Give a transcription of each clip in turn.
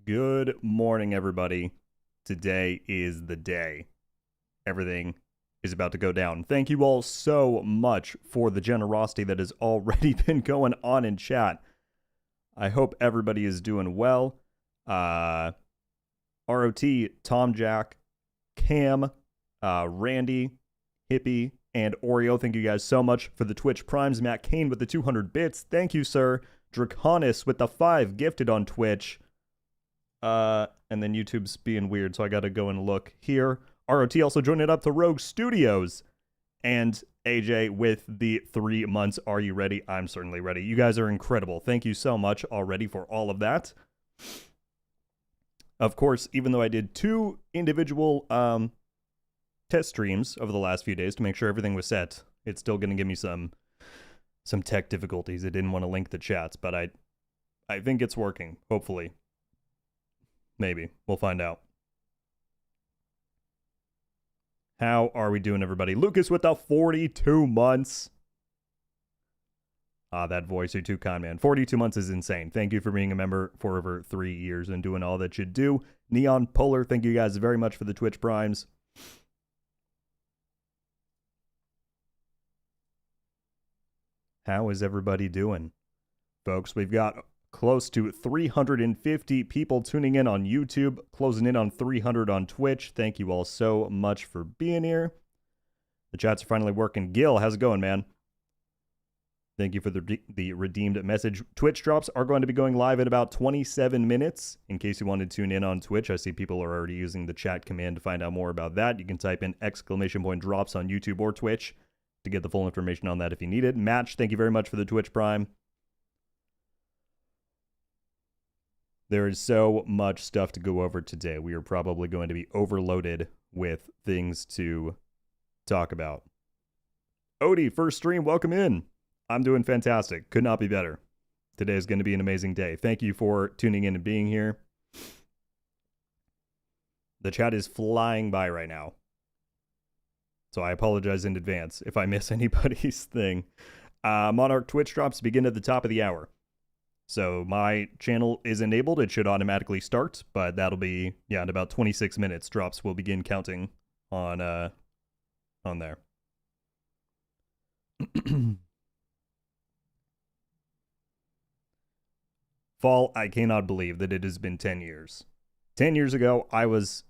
Good morning, everybody. Today is the day. Everything is about to go down. Thank you all so much for the generosity that has already been going on in chat. I hope everybody is doing well. ROT, Tom Jack, Cam, Randy, Hippie, and Oreo. Thank you guys so much for the Twitch Primes. Matt Kane with the 200 bits. Thank you, sir. Draconis with the 5 gifted on Twitch. And then YouTube's being weird, so I gotta go and look here. ROT also joined it up to Rogue Studios. And AJ with the 3 months. Are you ready? I'm certainly ready. You guys are incredible. Thank you so much already for all of that. Of course, even though I did 2 individual test streams over the last few days to make sure everything was set, it's still gonna give me some tech difficulties. I didn't want to link the chats, but I think it's working, hopefully. Maybe. We'll find out. How are we doing, everybody? Lucas with the 42 months. That voice, you're too kind, man. 42 months is insane. Thank you for being a member for over 3 years and doing all that you do. Neon Polar, thank you guys very much for the Twitch Primes. How is everybody doing? Folks, we've got close to 350 people tuning in on YouTube, closing in on 300 on Twitch. Thank you all so much for being here. The chats are finally working. Gil, how's it going, man? Thank you for the redeemed message. Twitch drops are going to be going live in about 27 minutes. In case you want to tune in on Twitch, I see people are already using the chat command to find out more about that. You can type in !drops on YouTube or Twitch to get the full information on that if you need it. Match, thank you very much for the Twitch Prime. There is so much stuff to go over today. We are probably going to be overloaded with things to talk about. Odie, first stream, welcome in. I'm doing fantastic. Could not be better. Today is going to be an amazing day. Thank you for tuning in and being here. The chat is flying by right now, so I apologize in advance if I miss anybody's thing. Monarch Twitch drops begin at the top of the hour. So my channel is enabled. It should automatically start, but that'll be, in about 26 minutes. Drops will begin counting on there. Fall, I cannot believe that it has been 10 years. 10 years ago, I was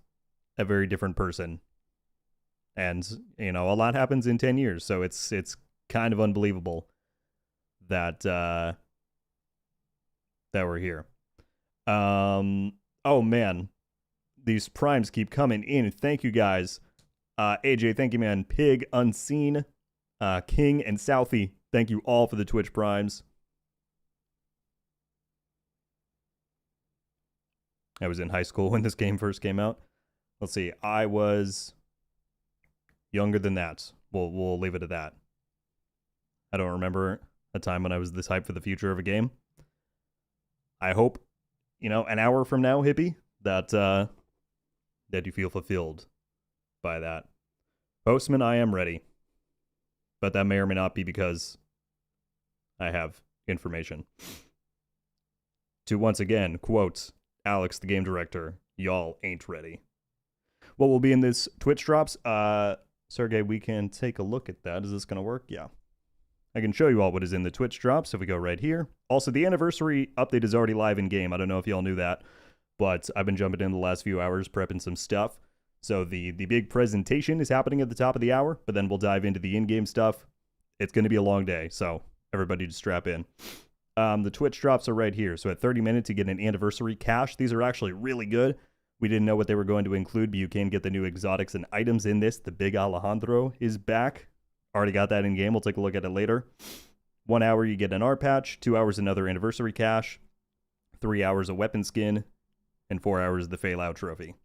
a very different person. And, a lot happens in 10 years, so it's kind of unbelievable that we're here. Oh man, these primes keep coming in. Thank you guys. AJ, thank you, man. Pig, Unseen, King, and Southie, thank you all for the Twitch primes. I was in high school when this game first came out. Let's see, I was younger than that. We'll leave it at that. I don't remember a time when I was this hyped for the future of a game. I hope, an hour from now, Hippie, that you feel fulfilled by that. Postman, I am ready. But that may or may not be because I have information. To once again quote Alex, the game director, y'all ain't ready. What will be in this Twitch drops? Sergey, we can take a look at that. Is this going to work? Yeah. I can show you all what is in the Twitch drops if we go right here. Also, the anniversary update is already live in game. I don't know if y'all knew that, but I've been jumping in the last few hours prepping some stuff. So the big presentation is happening at the top of the hour, but then we'll dive into the in-game stuff. It's going to be a long day, so everybody just strap in. The Twitch drops are right here. So at 30 minutes, you get an anniversary cache. These are actually really good. We didn't know what they were going to include, but you can get the new exotics and items in this. The Big Alejandro is back. Already got that in game. We'll take a look at it later. 1 hour, you get an art patch. 2 hours, another anniversary cache. 3 hours, a weapon skin. And 4 hours, the Fail Out trophy.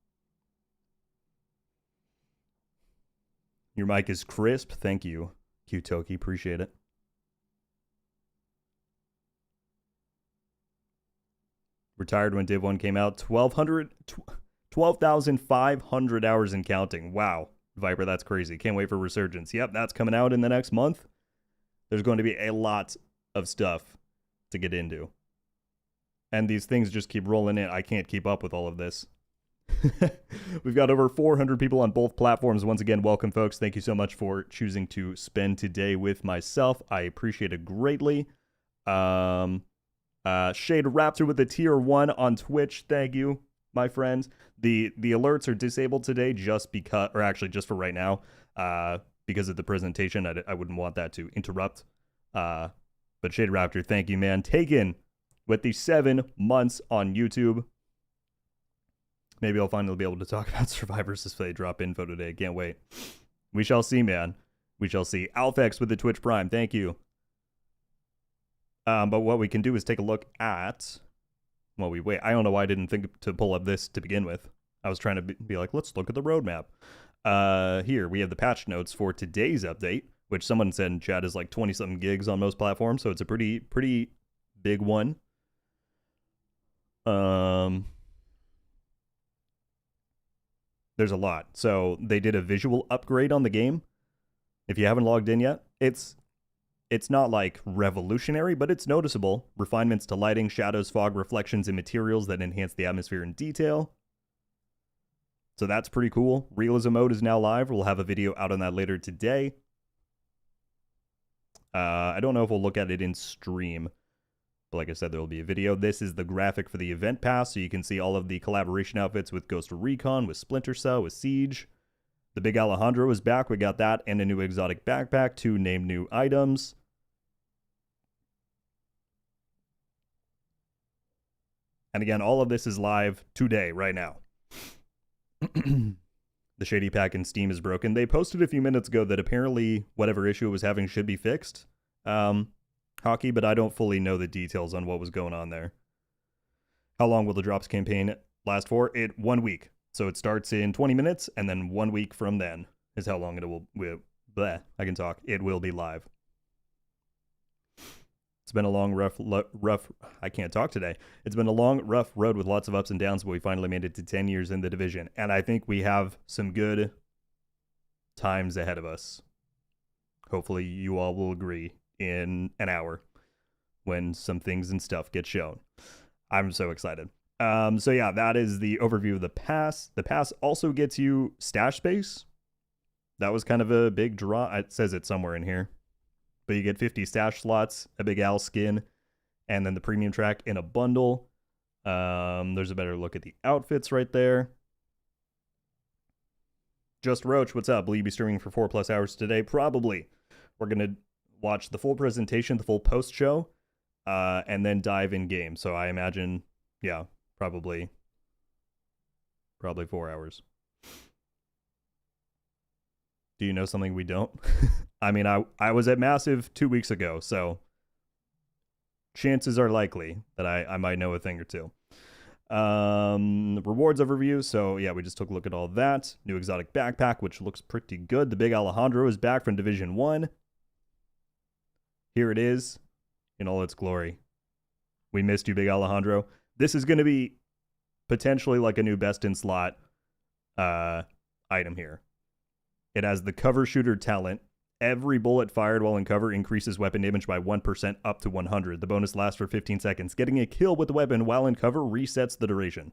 Your mic is crisp. Thank you, Qtoki. Appreciate it. Retired when Div 1 came out. 12,500 hours and counting. Wow. Viper, that's crazy. Can't wait for Resurgence. Yep, that's coming out in the next month. There's going to be a lot of stuff to get into. And these things just keep rolling in. I can't keep up with all of this. We've got over 400 people on both platforms. Once again, welcome, folks. Thank you so much for choosing to spend today with myself. I appreciate it greatly. Shade Raptor with the tier 1 on Twitch. Thank you, my friends. The alerts are disabled today just because, or actually just for right now, because of the presentation. I wouldn't want that to interrupt. But Shade Raptor, thank you, man. Taken with the 7 months on YouTube. Maybe I'll finally be able to talk about Survivors if they drop info today. Can't wait. We shall see, man. We shall see. Alphex with the Twitch Prime. Thank you. But what we can do is take a look at... Well, we wait. I don't know why I didn't think to pull up this to begin with. I was trying to be like, let's look at the roadmap. Here, we have the patch notes for today's update, which someone said in chat is like 20-something gigs on most platforms, so it's a pretty big one. There's a lot. So they did a visual upgrade on the game. If you haven't logged in yet, it's not like revolutionary, but it's noticeable. Refinements to lighting, shadows, fog, reflections, and materials that enhance the atmosphere in detail. So that's pretty cool. Realism mode is now live. We'll have a video out on that later today. I don't know if we'll look at it in stream. But like I said, there will be a video. This is the graphic for the event pass, so you can see all of the collaboration outfits with Ghost Recon, with Splinter Cell, with Siege. The Big Alejandro is back. We got that and a new exotic backpack, 2 named new items. And again, all of this is live today, right now. The Shady Pack in Steam is broken. They posted a few minutes ago that apparently whatever issue it was having should be fixed. Hockey, but I don't fully know the details on what was going on there. How long will the Drops campaign last for? 1 week. So it starts in 20 minutes, and then 1 week from then is how long it will... I can talk. It will be live. It's been a long, rough... I can't talk today. It's been a long, rough road with lots of ups and downs, but we finally made it to 10 years in the division. And I think we have some good times ahead of us. Hopefully you all will agree in an hour when some things and stuff get shown. I'm so excited. So yeah, that is the overview of the pass. The pass also gets you stash space. That was kind of a big draw. It says it somewhere in here. But you get 50 stash slots, a Big Al skin, and then the premium track in a bundle. There's a better look at the outfits right there. Just Roach, what's up? Will you be streaming for 4+ hours today? Probably. We're going to watch the full presentation, the full post show, and then dive in game. So I imagine, yeah, probably 4 hours. Do you know something we don't? I mean, I was at Massive 2 weeks ago, so chances are likely that I might know a thing or two. Rewards overview. So yeah, we just took a look at all that. New exotic backpack, which looks pretty good. The Big Alejandro is back from Division 1. Here it is in all its glory. We missed you, Big Alejandro. This is going to be potentially like a new best in slot item here. It has the cover shooter talent. Every bullet fired while in cover increases weapon damage by 1% up to 100. The bonus lasts for 15 seconds. Getting a kill with the weapon while in cover resets the duration.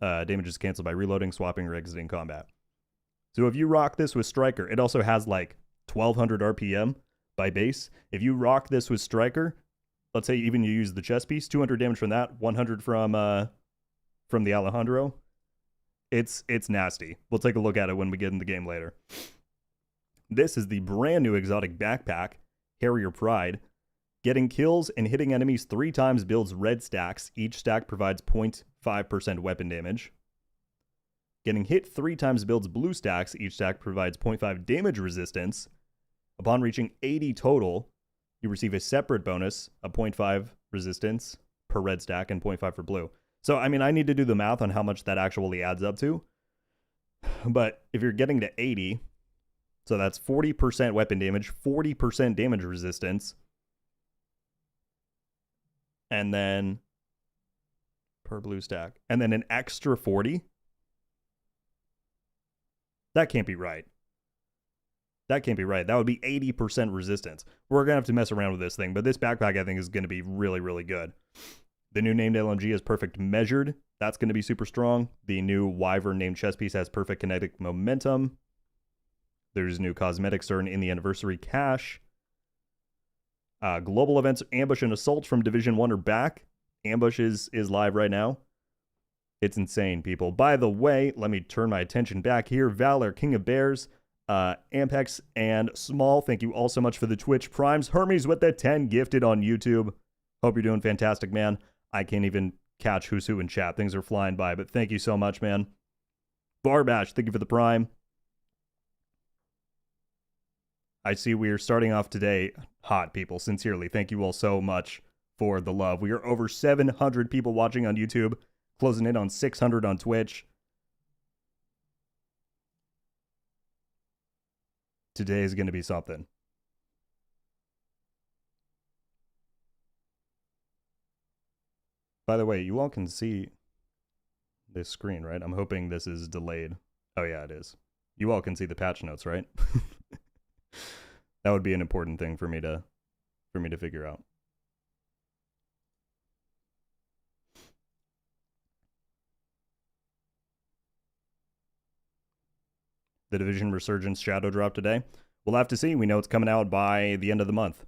Damage is canceled by reloading, swapping, or exiting combat. So if you rock this with Striker, it also has like 1200 RPM by base. If you rock this with Striker, let's say even you use the chest piece, 200 damage from that, 100 from the Alejandro. It's nasty. We'll take a look at it when we get in the game later. This is the brand new exotic backpack, Harrier Pride. Getting kills and hitting enemies 3 times builds red stacks. Each stack provides 0.5% weapon damage. Getting hit 3 times builds blue stacks. Each stack provides 0.5 damage resistance. Upon reaching 80 total, you receive a separate bonus of 0.5 resistance per red stack and 0.5 for blue. So, I mean, I need to do the math on how much that actually adds up to. But if you're getting to 80, so that's 40% weapon damage, 40% damage resistance, and then per blue stack, and then an extra 40. That can't be right. That can't be right. That would be 80% resistance. We're going to have to mess around with this thing, but this backpack, I think, is going to be really, really good. The new named LMG is Perfect Measured. That's going to be super strong. The new Wyvern named chess piece has Perfect Kinetic Momentum. There's new cosmetics starting in the Anniversary Cache. Global events Ambush and Assault from Division 1 are back. Ambush is live right now. It's insane, people. By the way, let me turn my attention back here. Valor, King of Bears, Ampex, and Small, thank you all so much for the Twitch Primes. Hermes with the 10 gifted on YouTube. Hope you're doing fantastic, man. I can't even catch who's who in chat. Things are flying by, but thank you so much, man. Barbash, thank you for the Prime. I see we are starting off today hot, people. Sincerely, thank you all so much for the love. We are over 700 people watching on YouTube, closing in on 600 on Twitch. Today is going to be something. By the way, you all can see this screen, right? I'm hoping this is delayed. Oh yeah, it is. You all can see the patch notes, right? That would be an important thing for me to figure out. The Division Resurgence Shadow drop today. We'll have to see. We know it's coming out by the end of the month.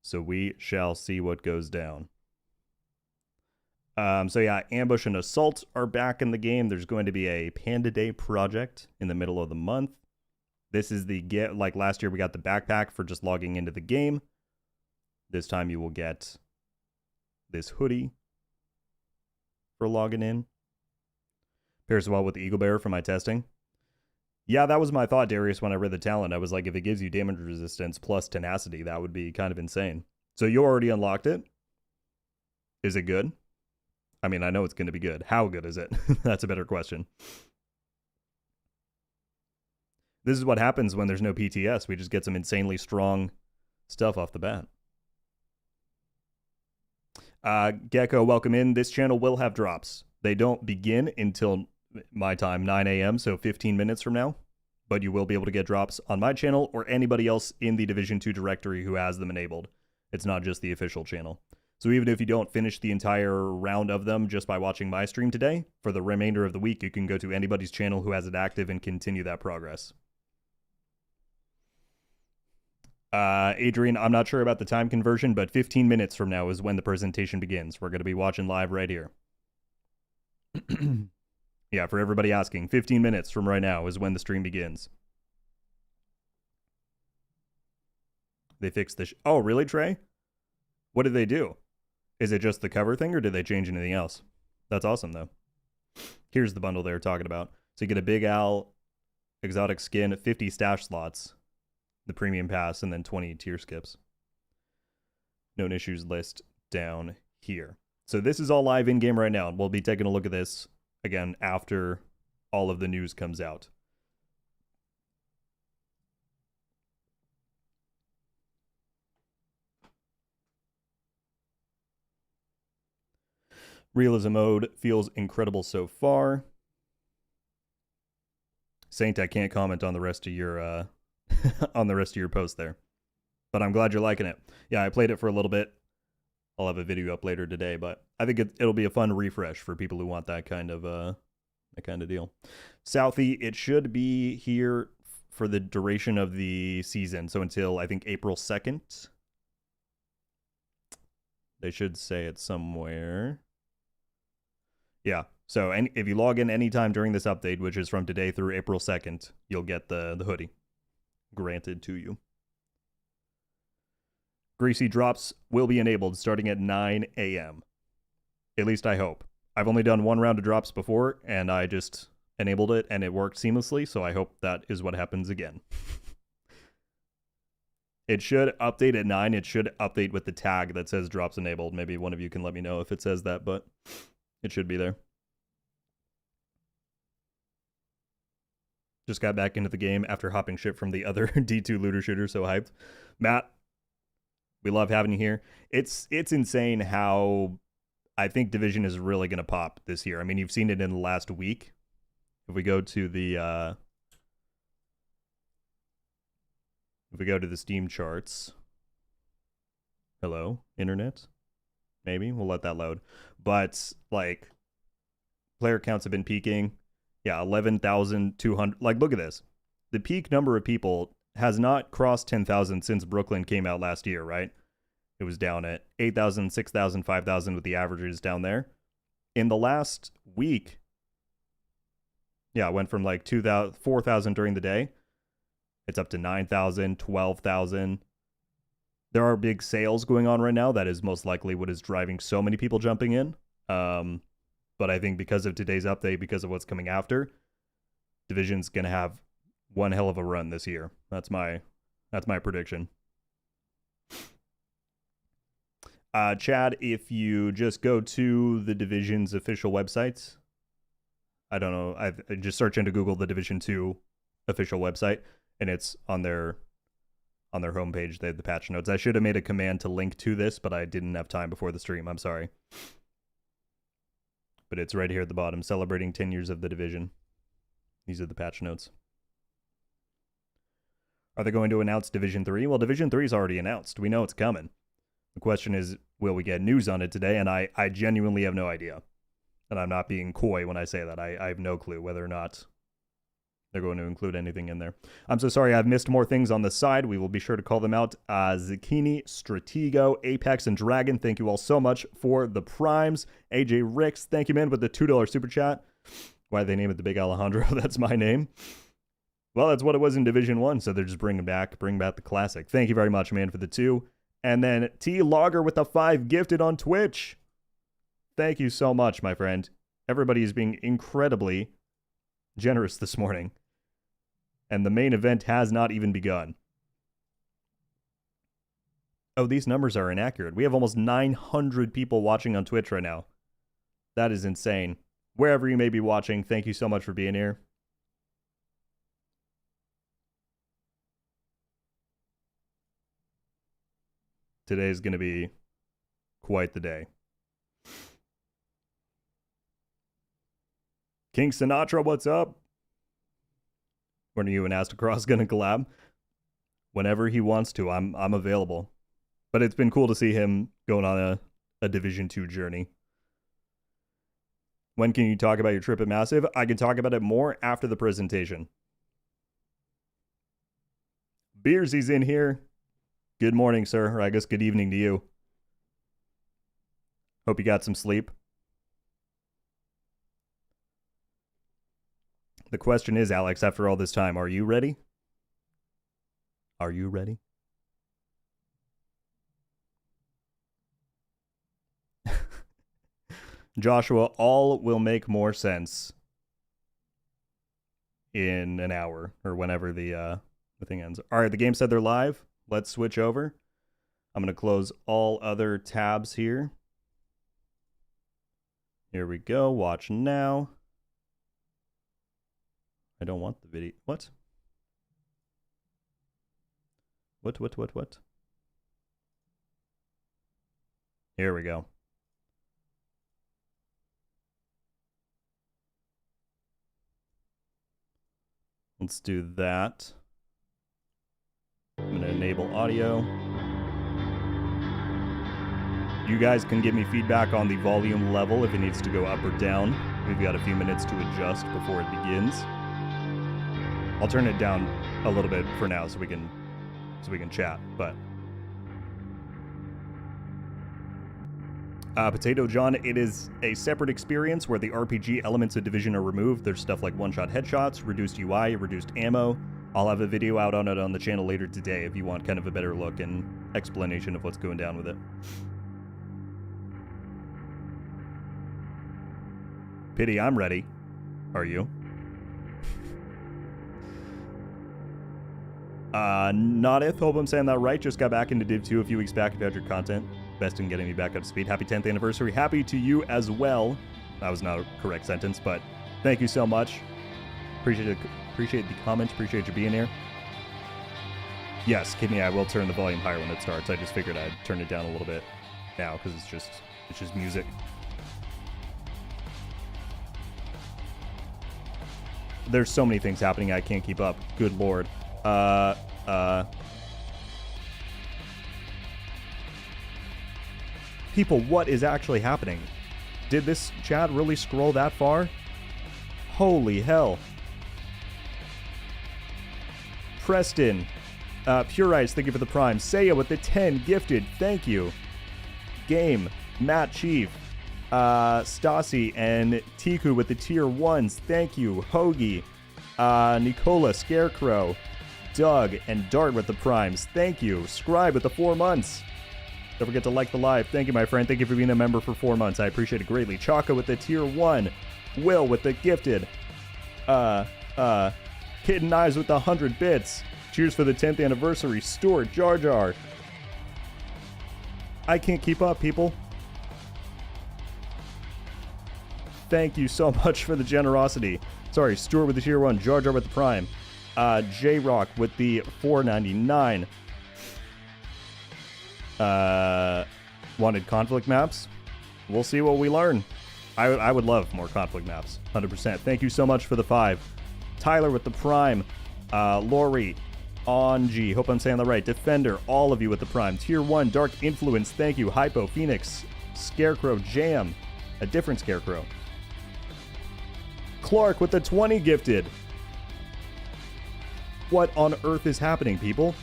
So we shall see what goes down. So yeah, Ambush and Assault are back in the game. There's going to be a Panda Day project in the middle of the month. This is the like last year we got the backpack for just logging into the game. This time you will get this hoodie for logging in. Pairs well with the Eagle Bearer for my testing. Yeah, that was my thought, Darius, when I read the talent. I was like, if it gives you damage resistance plus tenacity, that would be kind of insane. So you already unlocked it? Is it good? I mean, I know it's going to be good. How good is it? That's a better question. This is what happens when there's no PTS. We just get some insanely strong stuff off the bat. Gecko, welcome in. This channel will have drops. They don't begin until my time, 9 a.m., so 15 minutes from now. But you will be able to get drops on my channel or anybody else in the Division 2 directory who has them enabled. It's not just the official channel. So even if you don't finish the entire round of them just by watching my stream today, for the remainder of the week, you can go to anybody's channel who has it active and continue that progress. Adrian, I'm not sure about the time conversion, but 15 minutes from now is when the presentation begins. We're going to be watching live right here. Yeah, for everybody asking, 15 minutes from right now is when the stream begins. They fixed the... Oh, really, Trey? What did they do? Is it just the cover thing, or did they change anything else? That's awesome, though. Here's the bundle they were talking about. So you get a Big Al exotic skin, 50 stash slots, the premium pass, and then 20 tier skips. Known issues list down here. So this is all live in-game right now. We'll be taking a look at this, again, after all of the news comes out. Realism mode feels incredible so far. Saint, I can't comment on the rest of your on the rest of your post there, but I'm glad you're liking it. Yeah, I played it for a little bit. I'll have a video up later today, but I think it'll be a fun refresh for people who want that kind of deal. Southie, it should be here for the duration of the season, so until I think April 2nd. They should say it somewhere. Yeah, so if you log in anytime during this update, which is from today through April 2nd, you'll get the hoodie granted to you. Greasy drops will be enabled starting at 9 a.m. At least I hope. I've only done one round of drops before, and I just enabled it, and it worked seamlessly, so I hope that is what happens again. It should update at 9. It should update with the tag that says drops enabled. Maybe one of you can let me know if it says that, but it should be there. Just got back into the game after hopping ship from the other D2 looter shooter, so hyped. Matt, we love having you here. It's insane how I think Division is really going to pop this year. I mean, you've seen it in the last week. If we go to the Steam charts, Hello, internet? Maybe we'll let that load. But like, player counts have been peaking. Yeah, 11,200. Like, look at this. The peak number of people has not crossed 10,000 since Brooklyn came out last year, right? It was down at 8,000, 6,000, 5,000 with the averages down there. In the last week, yeah, it went from like 2,000, 4,000 during the day. It's up to 9,000, 12,000. There are big sales going on right now. That is most likely what is driving so many people jumping in. But I think because of today's update, because of what's coming after, Division's going to have one hell of a run this year. That's my prediction. Chad, if you just go to the Division's official websites, I don't know, I just search into Google the Division 2 official website, and it's on their homepage. They have the patch notes. I should have made a command to link to this, but I didn't have time before the stream. I'm sorry. But it's right here at the bottom, celebrating 10 years of the Division. These are the patch notes. Are they going to announce Division 3? Well, Division 3 is already announced. We know it's coming. The question is, will we get news on it today? And I genuinely have no idea. And I'm not being coy when I say that. I have no clue whether or not they're going to include anything in there. I'm so sorry I've missed more things on the side. We will be sure to call them out. Zucchini, Stratego, Apex, and Dragon, thank you all so much for the primes. AJ Ricks, thank you, man, with the $2 super chat. Why they name it the Big Alejandro? That's my name. Well, that's what it was in Division 1, so they're just bring back the classic. Thank you very much, man, for the 2. And then T Logger with the 5 gifted on Twitch. Thank you so much, my friend. Everybody is being incredibly generous this morning. And the main event has not even begun. Oh, these numbers are inaccurate. We have almost 900 people watching on Twitch right now. That is insane. Wherever you may be watching, thank you so much for being here. Today is going to be quite the day. King Sinatra, what's up? When are you and Astacross going to collab? Whenever he wants to, I'm available. But it's been cool to see him going on a Division 2 journey. When can you talk about your trip at Massive? I can talk about it more after the presentation. Beersy's in here. Good morning, sir. Or I guess good evening to you. Hope you got some sleep. The question is, Alex, after all this time, are you ready? Are you ready? Joshua, all will make more sense in an hour or whenever the thing ends. All right, the game said they're live. Let's switch over. I'm going to close all other tabs here. Here we go. Watch now. I don't want the video. What? What? Here we go. Let's do that. I'm going to enable audio. You guys can give me feedback on the volume level if it needs to go up or down. We've got a few minutes to adjust before it begins. I'll turn it down a little bit for now so we can chat, but Potato John, it is a separate experience where the RPG elements of Division are removed. There's stuff like one-shot headshots, reduced UI, reduced ammo. I'll have a video out on it on the channel later today if you want kind of a better look and explanation of what's going down with it. Pity, I'm ready. Are you? Nodith, hope I'm saying that right. Just got back into Div 2 a few weeks back. If you had your content, best in getting me back up to speed. Happy 10th anniversary. Happy to you as well. That was not a correct sentence, but thank you so much. Appreciate the comments. Appreciate you being here. Yes, Kidney, I will turn the volume higher when it starts. I just figured I'd turn it down a little bit now because it's just music. There's so many things happening I can't keep up. Good lord. People, what is actually happening? Did this chat really scroll that far? Holy hell. Preston. Pure Ice, thank you for the prime. Saya with the 10 gifted, thank you. Game. Matt Chief. Stassi and Tiku with the tier 1s, thank you. Hoagie. Nicola Scarecrow. Doug and Dart with the primes, thank you. Scribe with the 4 months. Don't forget to like the live. Thank you, my friend. Thank you for being a member for 4 months. I appreciate it greatly. Chaka with the tier 1. Will with the gifted. Kitten Eyes with the 100 bits. Cheers for the 10th anniversary. Stuart Jar Jar. I can't keep up, people. Thank you so much for the generosity. Sorry, Stuart with the tier 1. Jar Jar with the prime. J-Rock with the 4.99. Wanted conflict maps? We'll see what we learn. I would love more conflict maps. 100%. Thank you so much for the 5. Tyler with the prime. Lori. Onji. Hope I'm saying that right. Defender. All of you with the prime. Tier 1. Dark Influence. Thank you. Hypo. Phoenix. Scarecrow. Jam. A different Scarecrow. Clark with the 20 gifted. What on earth is happening, people?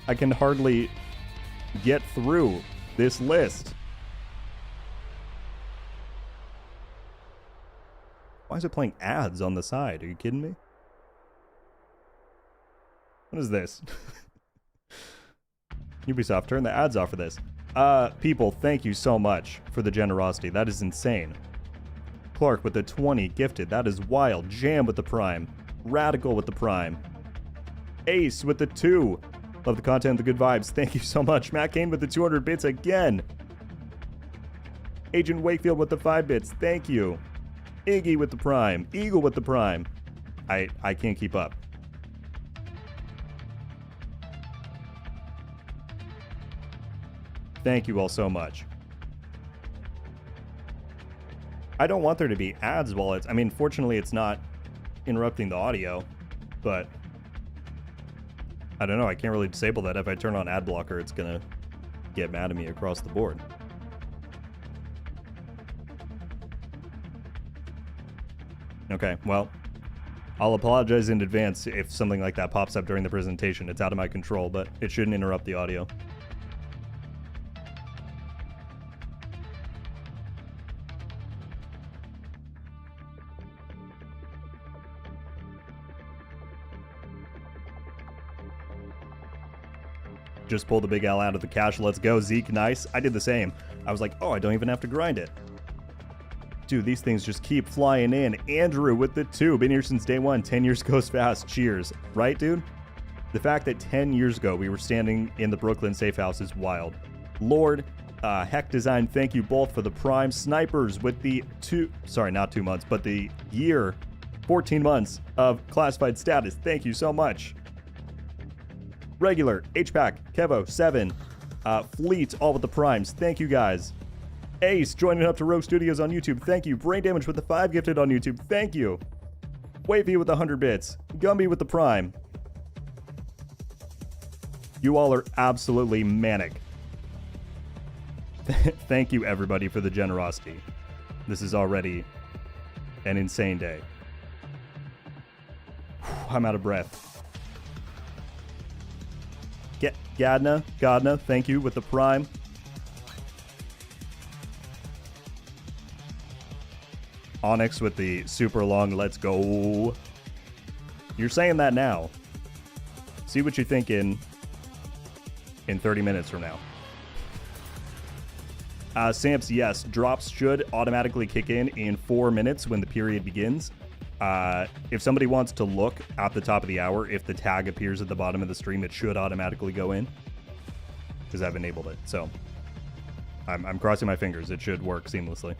I can hardly get through this list. Why is it playing ads on the side? Are you kidding me? What is this? Ubisoft, turn the ads off for this. People, thank you so much for the generosity. That is insane. Clark with the 20 gifted. That is wild. Jam with the prime. Radical with the prime. Ace with the 2. Love the content, the good vibes. Thank you so much. Matt Kane with the 200 bits again. Agent Wakefield with the 5 bits. Thank you. Iggy with the prime. Eagle with the prime. I can't keep up. Thank you all so much. I don't want there to be ads while it's... I mean, fortunately, it's not interrupting the audio, but... I don't know, I can't really disable that. If I turn on ad blocker, it's gonna get mad at me across the board. Okay, well, I'll apologize in advance if something like that pops up during the presentation. It's out of my control, but it shouldn't interrupt the audio. Just pull the Big L out of the cache. Let's go. Zeke, nice. I did the same. I was like, oh, I don't even have to grind it. Dude, these things just keep flying in. Andrew with the 2. Been here since day 1. 10 years goes fast. Cheers. Right, dude? The fact that 10 years ago we were standing in the Brooklyn safe house is wild. Lord, Heck Design, thank you both for the prime. Snipers with the 2... Sorry, not 2 months, but the year, 14 months of classified status. Thank you so much. Regular, HPAC, Kevo, 7, Fleet, all with the primes. Thank you, guys. Ace, joining up to Rogue Studios on YouTube. Thank you. Brain Damage with the 5 gifted on YouTube. Thank you. Wavy with the 100 bits. Gumby with the prime. You all are absolutely manic. Thank you, everybody, for the generosity. This is already an insane day. I'm out of breath. Gadna, thank you with the prime. Onyx with the super long let's go. You're saying that now. See what you think in 30 minutes from now. Samps, yes. Drops should automatically kick in 4 minutes when the period begins. If somebody wants to look at the top of the hour, if the tag appears at the bottom of the stream, it should automatically go in. Because I've enabled it. So I'm crossing my fingers. It should work seamlessly.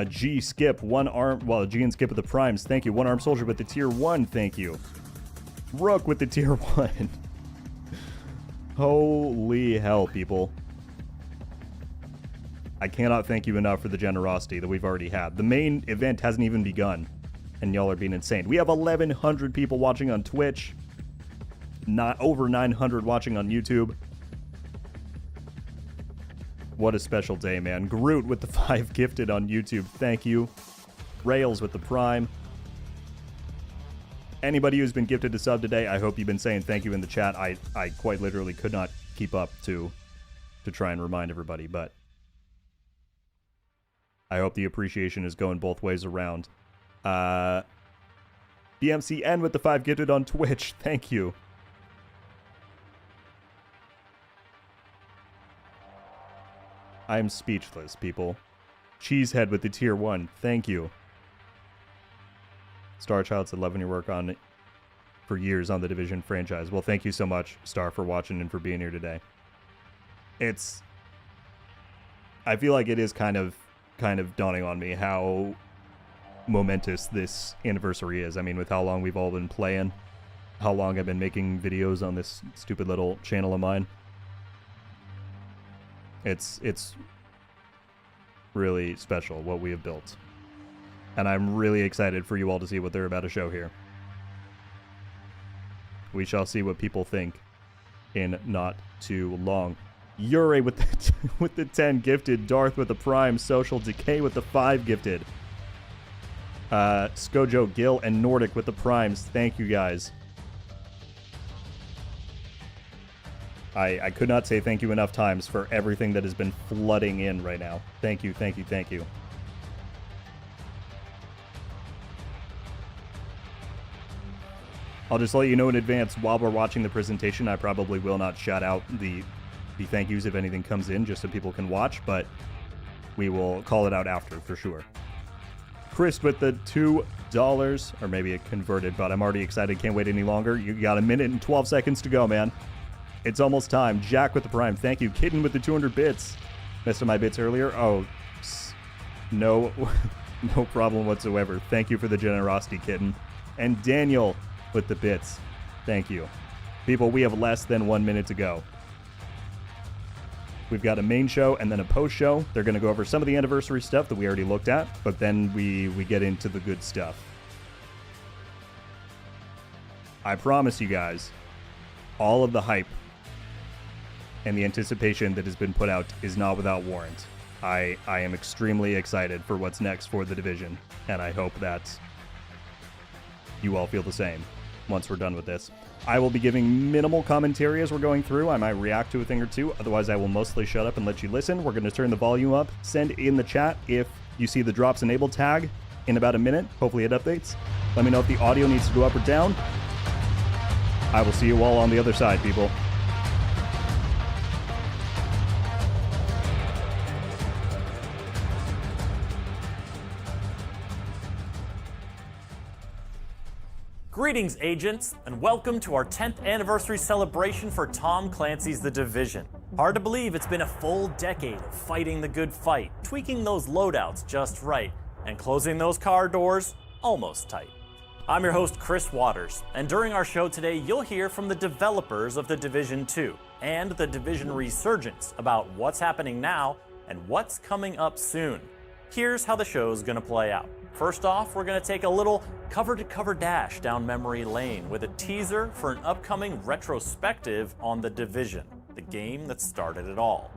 G Skip, 1 arm. Well, G and Skip with the primes. Thank you. 1 arm soldier with the tier 1. Thank you. Rook with the tier 1. Holy hell, people. I cannot thank you enough for the generosity that we've already had. The main event hasn't even begun. and y'all are being insane. We have 1,100 people watching on Twitch, not over 900 watching on YouTube. What a special day, man. Groot with the 5 gifted on YouTube. Thank you. Rails with the Prime. Anybody who's been gifted a sub today, I hope you've been saying thank you in the chat. I quite literally could not keep up to try and remind everybody, but I hope the appreciation is going both ways around. BMCN with the 5 gifted on Twitch. Thank you. I am speechless, people. Cheesehead with the tier 1. Thank you. Starchild said, loving your work on it for years on the Division franchise. Well, thank you so much, Star, for watching and for being here today. I feel like it is kind of dawning on me how momentous this anniversary is. I mean, with how long we've all been playing, how long I've been making videos on this stupid little channel of mine. It's really special what we have built. And I'm really excited for you all to see what they're about to show here. We shall see what people think in not too long. Yuri with the 10 gifted, Darth with the Prime, Social Decay with the 5 gifted. Skojo, Gil, and Nordic with the Primes. Thank you guys. I could not say thank you enough times for everything that has been flooding in right now. Thank you, thank you, thank you. I'll just let you know in advance, while we're watching the presentation, I probably will not shout out the thank yous if anything comes in, just so people can watch, but we will call it out after, for sure. Chris with the $2, or maybe it converted, but I'm already excited, can't wait any longer. You got a minute and 12 seconds to go, man. It's almost time. Jack with the Prime, thank you. Kitten with the 200 bits. Missed my bits earlier. Oh, no, no problem whatsoever. Thank you for the generosity, Kitten. And Daniel with the bits. Thank you. People, we have less than 1 minute to go. We've got a main show and then a post show. They're going to go over some of the anniversary stuff that we already looked at, but then we get into the good stuff. I promise you guys, all of the hype and the anticipation that has been put out is not without warrant. I am extremely excited for what's next for the Division, and I hope that you all feel the same once we're done with this. I will be giving minimal commentary as we're going through. I might react to a thing or two, otherwise I will mostly shut up and let you listen. We're going to turn the volume up. Send in the chat if you see the drops enabled tag in about a minute. Hopefully it updates. Let me know if the audio needs to go up or down. I will see you all on the other side, people. Greetings, agents, and welcome to our 10th anniversary celebration for Tom Clancy's The Division. Hard to believe it's been a full decade of fighting the good fight, tweaking those loadouts just right, and closing those car doors almost tight. I'm your host, Chris Waters, and during our show today, you'll hear from the developers of The Division 2 and The Division Resurgence about what's happening now and what's coming up soon. Here's how the show's gonna play out. First off, we're going to take a little cover-to-cover dash down memory lane with a teaser for an upcoming retrospective on The Division, the game that started it all.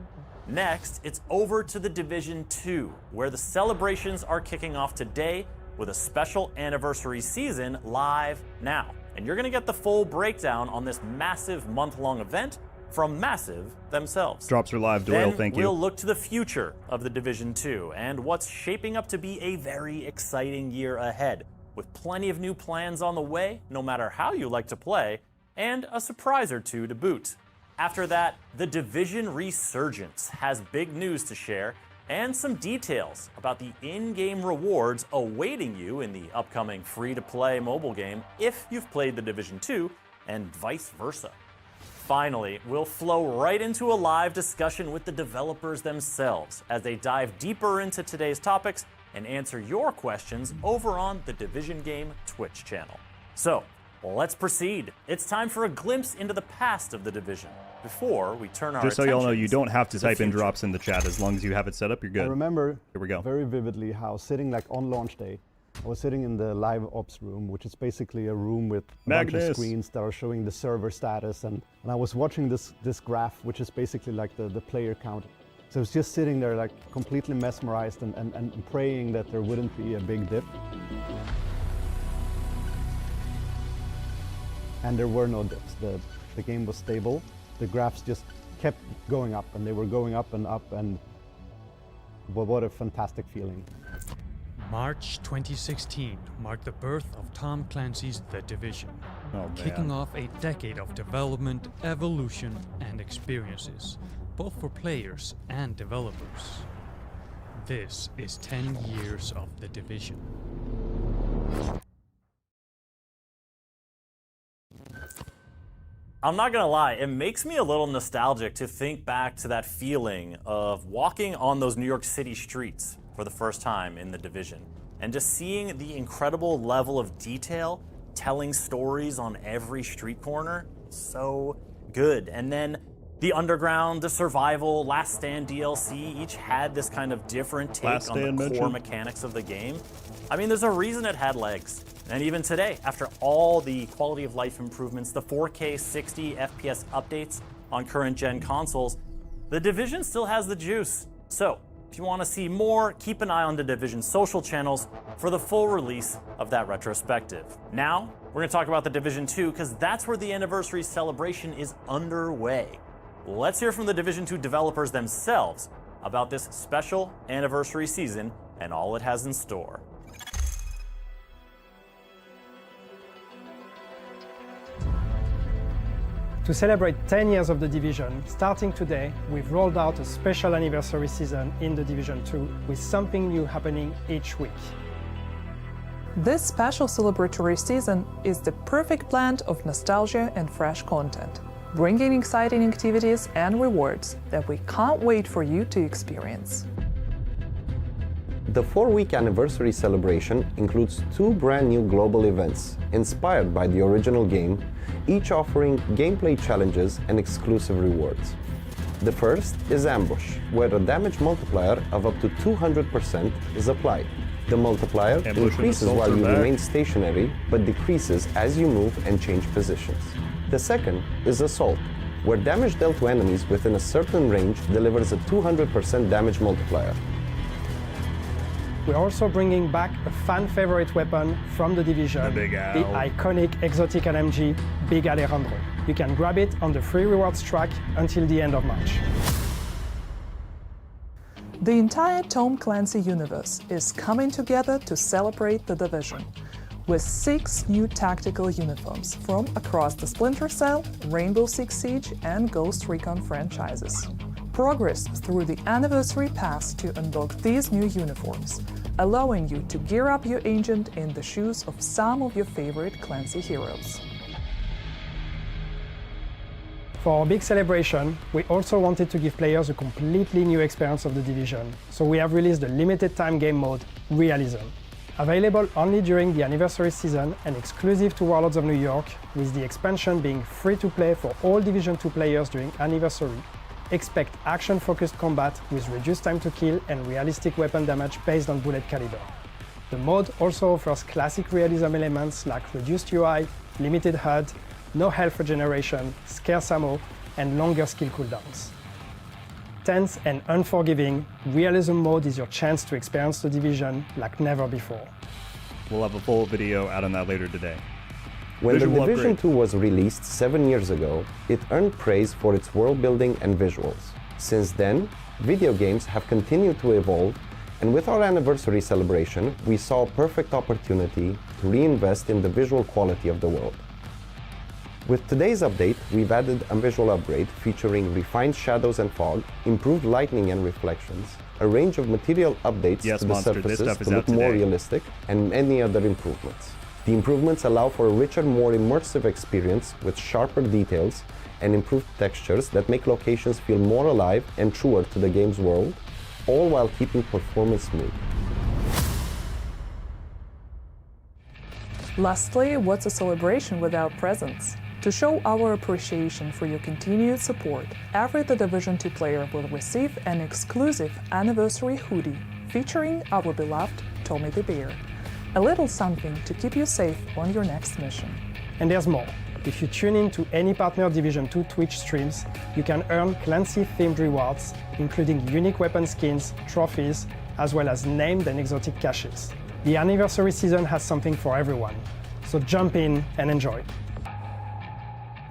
Next, it's over to The Division 2, where the celebrations are kicking off today with a special anniversary season live now. And you're going to get the full breakdown on this massive month-long event from Massive themselves. Drops are live, Doyle, then thank you. We'll look to the future of the Division 2 and what's shaping up to be a very exciting year ahead, with plenty of new plans on the way, no matter how you like to play, and a surprise or two to boot. After that, the Division Resurgence has big news to share and some details about the in-game rewards awaiting you in the upcoming free-to-play mobile game if you've played the Division 2, and vice versa. Finally, we'll flow right into a live discussion with the developers themselves as they dive deeper into today's topics and answer your questions over on the Division Game Twitch channel. So, let's proceed. It's time for a glimpse into the past of the Division before we turn our Just so y'all know, you attentions don't have to the type in future. drops in the chat. As long as you have it set up, you're good. I remember Here we go. very vividly how sitting like on launch day I was sitting in the live ops room, which is basically a room with a bunch of screens that are showing the server status, and I was watching this graph, which is basically like the player count. So I was just sitting there like completely mesmerized and praying that there wouldn't be a big dip. And there were no dips. The game was stable. The graphs just kept going up, and they were going up, and what a fantastic feeling. March 2016 marked the birth of Tom Clancy's The Division, kicking off a decade of development, evolution, and experiences, both for players and developers. This is 10 years of The Division. I'm not gonna lie, it makes me a little nostalgic to think back to that feeling of walking on those New York City streets for the first time in The Division, and just seeing the incredible level of detail, telling stories on every street corner. So good. And then the Underground, the Survival, Last Stand DLC, each had this kind of different take on the core mechanics of the game. I mean, there's a reason it had legs. And even today, after all the quality of life improvements, the 4K 60 FPS updates on current gen consoles, The Division still has the juice. So, if you want to see more, keep an eye on The Division's social channels for the full release of that retrospective. Now, we're going to talk about The Division 2, because that's where the anniversary celebration is underway. Let's hear from the Division 2 developers themselves about this special anniversary season and all it has in store. To celebrate 10 years of The Division, starting today, we've rolled out a special anniversary season in The Division 2 with something new happening each week. This special celebratory season is the perfect blend of nostalgia and fresh content, bringing exciting activities and rewards that we can't wait for you to experience. The 4-week anniversary celebration includes 2 brand new global events inspired by the original game, each offering gameplay challenges and exclusive rewards. The first is Ambush, where a damage multiplier of up to 200% is applied. The multiplier increases while you remain stationary, but decreases as you move and change positions. The second is Assault, where damage dealt to enemies within a certain range delivers a 200% damage multiplier. We're also bringing back a fan-favorite weapon from The Division, the iconic exotic LMG, Big Alejandro. You can grab it on the free rewards track until the end of March. The entire Tom Clancy universe is coming together to celebrate The Division, with 6 new tactical uniforms from across the Splinter Cell, Rainbow Six Siege, and Ghost Recon franchises. Progress through the Anniversary Pass to unlock these new uniforms, allowing you to gear up your agent in the shoes of some of your favorite Clancy heroes. For our big celebration, we also wanted to give players a completely new experience of The Division, so we have released the limited-time game mode, Realism. Available only during the anniversary season and exclusive to Warlords of New York, with the expansion being free to play for all Division 2 players during Anniversary. Expect action-focused combat with reduced time to kill and realistic weapon damage based on bullet caliber. The mode also offers classic realism elements like reduced UI, limited HUD, no health regeneration, scarce ammo, and longer skill cooldowns. Tense and unforgiving, Realism mode is your chance to experience The Division like never before. We'll have a full video out on that later today. When The Division 2 was released 7 years ago, it earned praise for its world building and visuals. Since then, video games have continued to evolve, and with our anniversary celebration, we saw a perfect opportunity to reinvest in the visual quality of the world. With today's update, we've added a visual upgrade featuring refined shadows and fog, improved lighting and reflections, a range of material updates to the surfaces to look more realistic, and many other improvements. The improvements allow for a richer, more immersive experience with sharper details and improved textures that make locations feel more alive and truer to the game's world, all while keeping performance smooth. Lastly, what's a celebration without presents? To show our appreciation for your continued support, every The Division 2 player will receive an exclusive anniversary hoodie featuring our beloved Tommy the Bear. A little something to keep you safe on your next mission. And there's more. If you tune in to any partner Division 2 Twitch streams, you can earn Clancy-themed rewards, including unique weapon skins, trophies, as well as named and exotic caches. The anniversary season has something for everyone, so jump in and enjoy.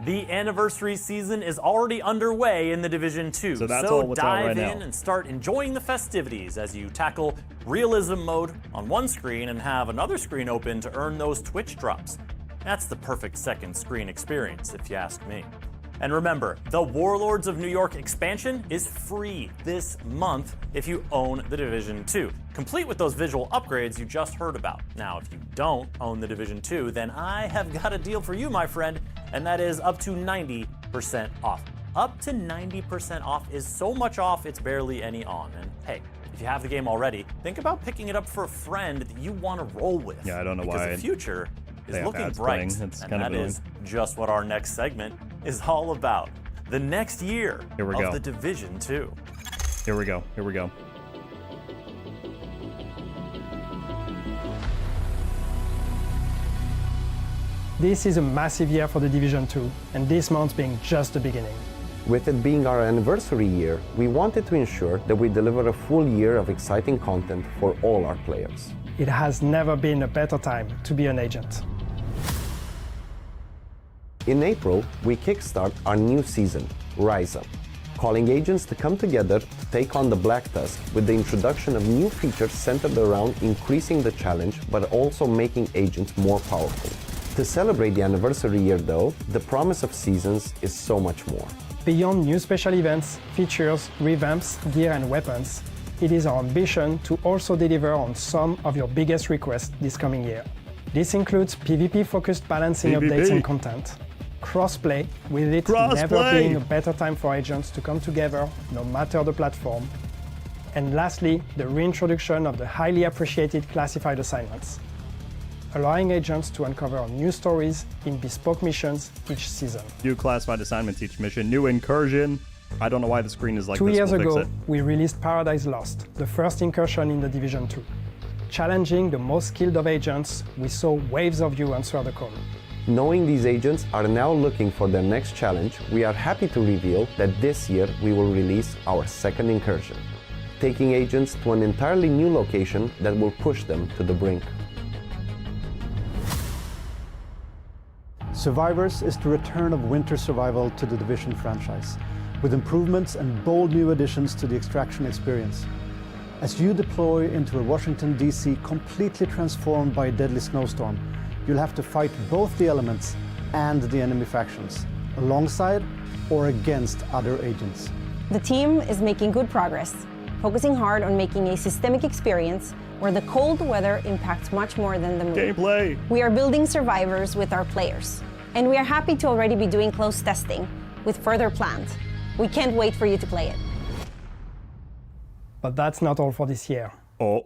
The anniversary season is already underway in the Division 2, so that's all what's out right dive in now. and start enjoying the festivities as you tackle realism mode on one screen and have another screen open to earn those Twitch drops. That's the perfect second screen experience, if you ask me. And remember, the Warlords of New York expansion is free this month if you own the Division 2, complete with those visual upgrades you just heard about. Now, if you don't own the Division 2, then I have got a deal for you, my friend, and that is up to 90% off. Up to 90% off is so much off, it's barely any on. And hey, if you have the game already, think about picking it up for a friend that you want to roll with. Yeah, I don't know because why the future is have looking ads bright, playing. It's and kind of that is just what our next segment is all about. The next year Here we of go. the Division 2. Here we go. Here we go. This is a massive year for the Division 2, and this month being just the beginning. With it being our anniversary year, we wanted to ensure that we deliver a full year of exciting content for all our players. It has never been a better time to be an agent. In April, we kickstart our new season, Rise Up, calling agents to come together to take on the Black Tusk with the introduction of new features centered around increasing the challenge but also making agents more powerful. To celebrate the anniversary year though, the promise of seasons is so much more. Beyond new special events, features, revamps, gear and weapons, it is our ambition to also deliver on some of your biggest requests this coming year. This includes PvP-focused balancing updates and content, crossplay, with it never being a better time for agents to come together no matter the platform, and lastly, the reintroduction of the highly appreciated classified assignments, allowing agents to uncover new stories in bespoke missions each season. New classified assignments each mission, new incursion. I don't know why the screen is like 2 this. years We'll fix ago, it. we released Paradise Lost, the first incursion in the Division 2. Challenging the most skilled of agents, we saw waves of you answer the call. Knowing these agents are now looking for their next challenge, we are happy to reveal that this year we will release our second incursion, taking agents to an entirely new location that will push them to the brink. Survivors is the return of winter survival to the Division franchise, with improvements and bold new additions to the extraction experience. As you deploy into a Washington, D.C. completely transformed by a deadly snowstorm, you'll have to fight both the elements and the enemy factions, alongside or against other agents. The team is making good progress, focusing hard on making a systemic experience where the cold weather impacts much more than the mood. Gameplay! We are building survivors with our players, and we are happy to already be doing close testing with further plans. We can't wait for you to play it. But that's not all for this year. Oh.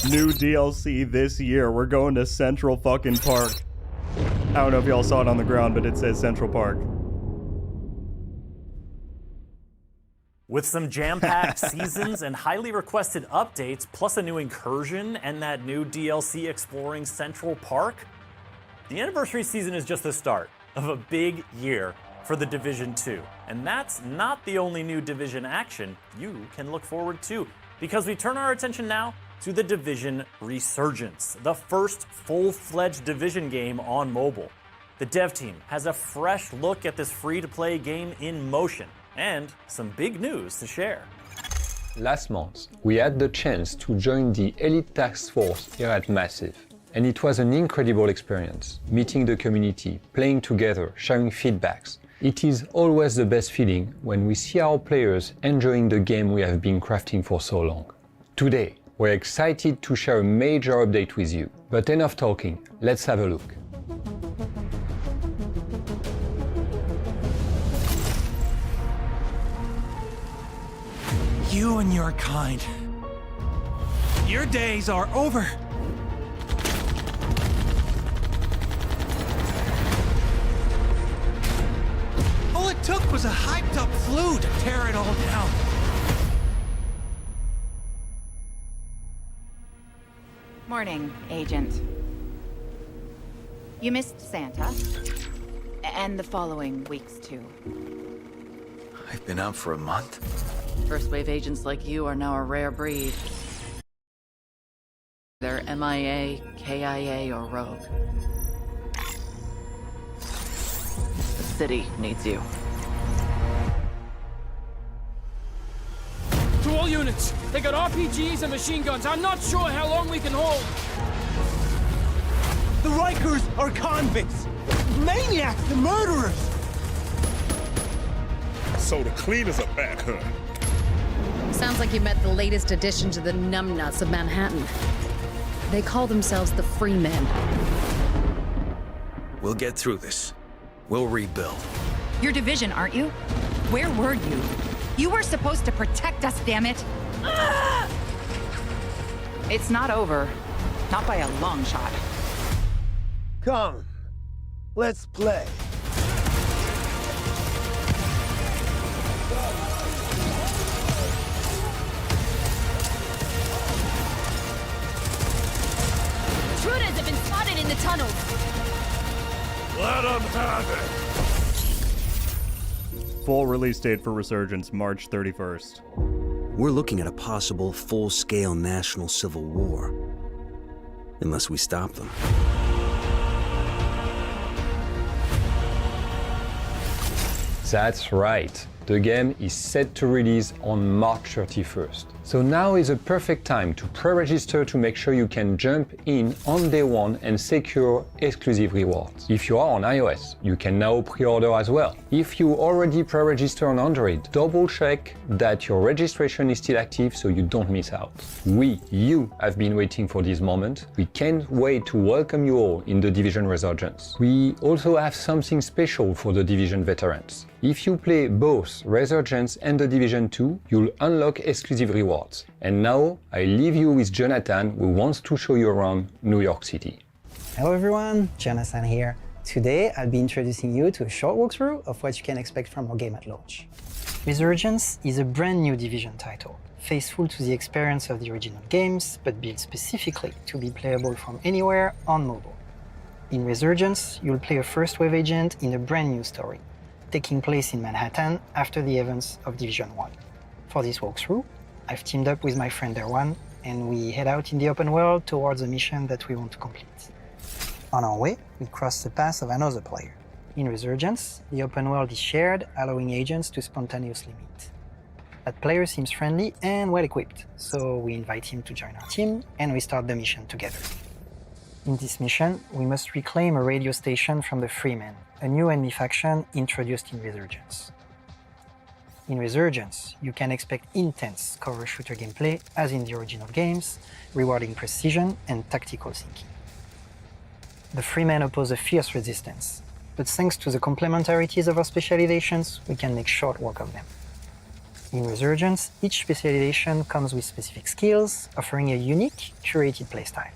New DLC this year. We're going to Central fucking Park. I don't know if y'all saw it on the ground, but it says Central Park. With some jam-packed seasons and highly requested updates, plus a new incursion and that new DLC exploring Central Park, the anniversary season is just the start of a big year for the Division 2. And that's not the only new Division action you can look forward to, because we turn our attention now to the Division Resurgence, the first full-fledged Division game on mobile. The dev team has a fresh look at this free-to-play game in motion, and some big news to share. Last month, we had the chance to join the Elite Task Force here at Massive. And it was an incredible experience, meeting the community, playing together, sharing feedbacks. It is always the best feeling when we see our players enjoying the game we have been crafting for so long. Today, We're excited to share a major update with you. But enough talking, let's have a look. You and your kind. Your days are over. All it took was a hyped-up flu to tear it all down. Morning, Agent. You missed Santa. And the following weeks, too. I've been out for a month. First wave agents like you are now a rare breed. They're MIA, KIA, or rogue. The city needs you. To all units, they got RPGs and machine guns. I'm not sure how long we can hold. The Rikers are convicts! Maniacs and murderers! So the cleaners are back, huh? Sounds like you met the latest addition to the numbnuts of Manhattan. They call themselves the Free Men. We'll get through this. We'll rebuild. Your division, aren't you? Where were you? You were supposed to protect us, damn it! It's not over. Not by a long shot. Come, let's play. Intruders have been spotted in the tunnels. Let them have it. Full release date for Resurgence, March 31st. We're looking at a possible full-scale national civil war. Unless we stop them. That's right. The game is set to release on March 31st. So now is a perfect time to pre-register to make sure you can jump in on day one and secure exclusive rewards. If you are on iOS, you can now pre-order as well. If you already pre-register on Android, double check that your registration is still active so you don't miss out. You have been waiting for this moment. We can't wait to welcome you all in The Division Resurgence. We also have something special for The Division veterans. If you play both Resurgence and The Division 2, you'll unlock exclusive rewards. And now, I leave you with Jonathan, who wants to show you around New York City. Hello everyone, Jonathan here. Today, I'll be introducing you to a short walkthrough of what you can expect from our game at launch. Resurgence is a brand new Division title, faithful to the experience of the original games, but built specifically to be playable from anywhere on mobile. In Resurgence, you'll play a first-wave agent in a brand new story, taking place in Manhattan after the events of Division 1. For this walkthrough, I've teamed up with my friend Erwan, and we head out in the open world towards a mission that we want to complete. On our way, we cross the path of another player. In Resurgence, the open world is shared, allowing agents to spontaneously meet. That player seems friendly and well-equipped, so we invite him to join our team, and we start the mission together. In this mission, we must reclaim a radio station from the Free Men, a new enemy faction introduced in Resurgence. In Resurgence, you can expect intense cover shooter gameplay as in the original games, rewarding precision and tactical thinking. The Free Men oppose a fierce resistance, but thanks to the complementarities of our specializations, we can make short work of them. In Resurgence, each specialization comes with specific skills, offering a unique, curated playstyle.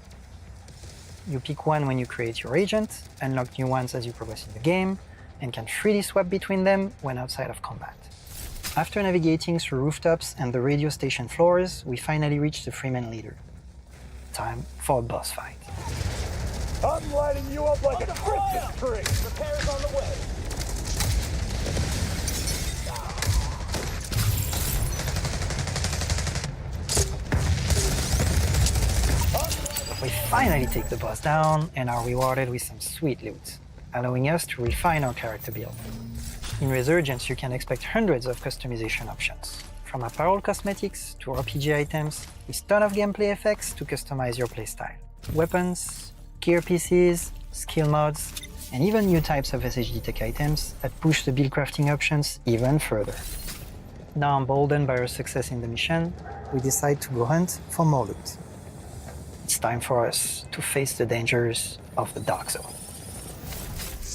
You pick one when you create your agent, unlock new ones as you progress in the game, and can freely swap between them when outside of combat. After navigating through rooftops and the radio station floors, we finally reach the Freeman leader. Time for a boss fight. I'm lighting you up like a Christmas tree. Repairs on the way. We finally take the boss down and are rewarded with some sweet loot, allowing us to refine our character build. In Resurgence, you can expect hundreds of customization options, from apparel cosmetics to RPG items, with tons of gameplay effects to customize your playstyle. Weapons, gear pieces, skill mods, and even new types of SHD tech items that push the build crafting options even further. Now emboldened by our success in the mission, we decide to go hunt for more loot. It's time for us to face the dangers of the Dark Zone.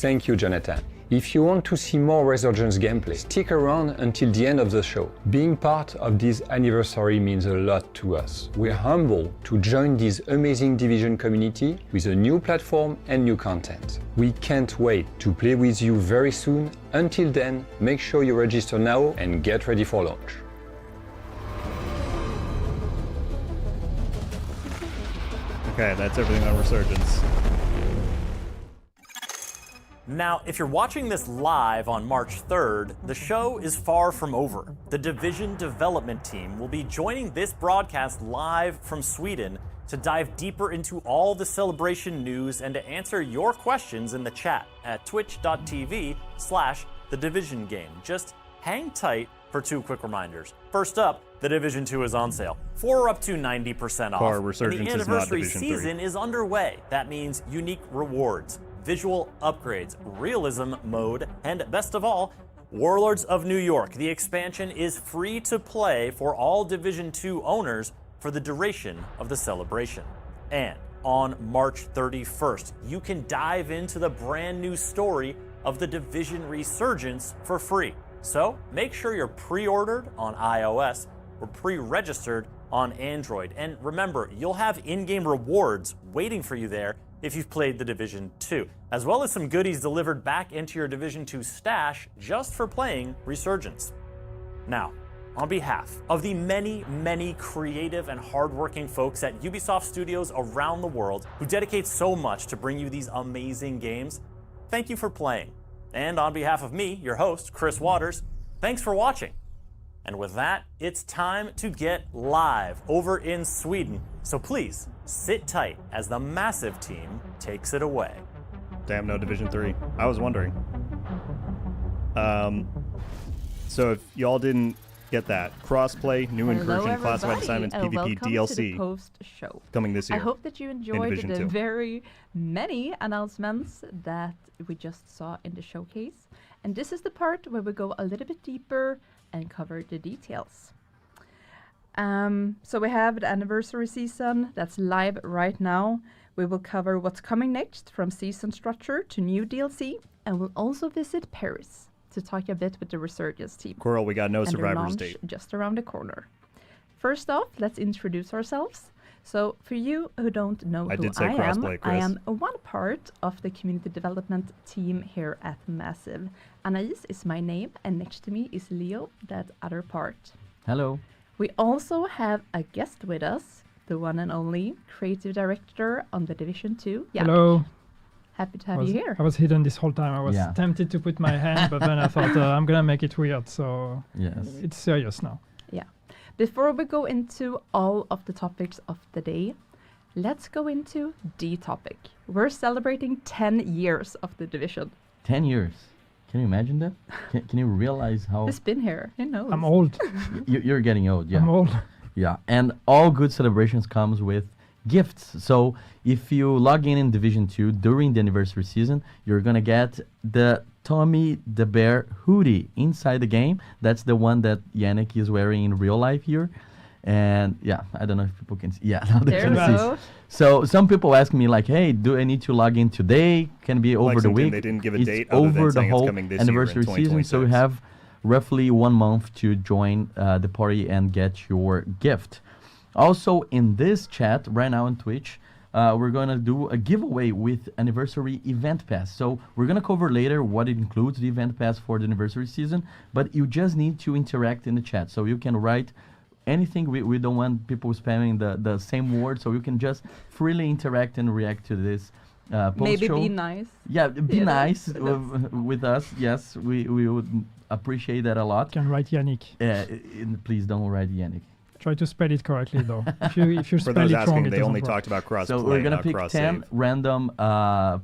Thank you, Jonathan. If you want to see more Resurgence gameplay, stick around until the end of the show. Being part of this anniversary means a lot to us. We're humbled to join this amazing Division community with a new platform and new content. We can't wait to play with you very soon. Until then, make sure you register now and get ready for launch. Okay, that's everything on Resurgence. Now, if you're watching this live on March 3rd, the show is far from over. The Division development team will be joining this broadcast live from Sweden to dive deeper into all the Celebration news and to answer your questions in the chat at twitch.tv/thedivisiongame. Just hang tight for 2 quick reminders. First up, The Division 2 is on sale for up to 90% off. Our Resurgence and the is not anniversary Division 3. season is underway. That means unique rewards, visual upgrades, realism mode, and best of all, Warlords of New York. The expansion is free to play for all Division 2 owners for the duration of the celebration. And on March 31st, you can dive into the brand new story of the Division Resurgence for free. So make sure you're pre-ordered on iOS or pre-registered on Android. And remember, you'll have in-game rewards waiting for you there if you've played the Division 2, as well as some goodies delivered back into your Division 2 stash just for playing Resurgence. Now, on behalf of the many, many creative and hardworking folks at Ubisoft Studios around the world who dedicate so much to bring you these amazing games, thank you for playing. And on behalf of me, your host, Chris Waters, thanks for watching. And with that, it's time to get live over in Sweden. So please, sit tight as the massive team takes it away. Damn, no Division 3. I was wondering. So if y'all didn't get that, crossplay, new incursion, classified assignments, PvP, welcome DLC to the post show. coming this year. I hope that you enjoyed Division the 2. very many announcements that we just saw in the showcase. And this is the part where we go a little bit deeper and cover the details. So we have the anniversary season that's live right now. We will cover what's coming next, from season structure to new DLC, and we'll also visit Paris to talk a bit with the Resurgence team. Coral, we got no and their survivor's launch date. just around the corner. First off, let's introduce ourselves. So for you who don't know who I am, I am one part of the community development team here at Massive. Anais is my name, and next to me is Leo, that other part. Hello. We also have a guest with us, the one and only creative director on the Division 2. Yannick. Hello. Happy to have you here. I was hidden this whole time. I was tempted to put my hand, but then I thought I'm going to make it weird. So it's serious now. Yeah. Before we go into all of the topics of the day, let's go into the topic. We're celebrating 10 years of the Division. 10 years. Can you imagine that? Can you realize how... It's been here. Who knows? I'm old. You're getting old, yeah. I'm old. Yeah, and all good celebrations comes with gifts. So if you log in Division 2 during the anniversary season, you're going to get the Tommy the Bear hoodie inside the game. That's the one that Yannick is wearing in real life here. And yeah, I don't know if people can see. Yeah, now they can see. So some people ask me like, hey, do I need to log in today? Can it be over the week? They didn't give a it's date other over than the saying it's whole coming this anniversary year in season. So you have roughly 1 month to join the party and get your gift. Also in this chat right now on Twitch, we're going to do a giveaway with anniversary event pass. So we're going to cover later what it includes, the event pass for the anniversary season, but you just need to interact in the chat. So you can write anything. We don't want people spamming the same word, so you can just freely interact and react to this post Maybe show. be nice. Yeah, be nice with us. Yes, we would appreciate that a lot. You can write Yannick. Please don't write Yannick. Try to spell it correctly, though. If you For spell those it asking, wrong, they only talked about cross So play, we're gonna not pick cross 10 save. random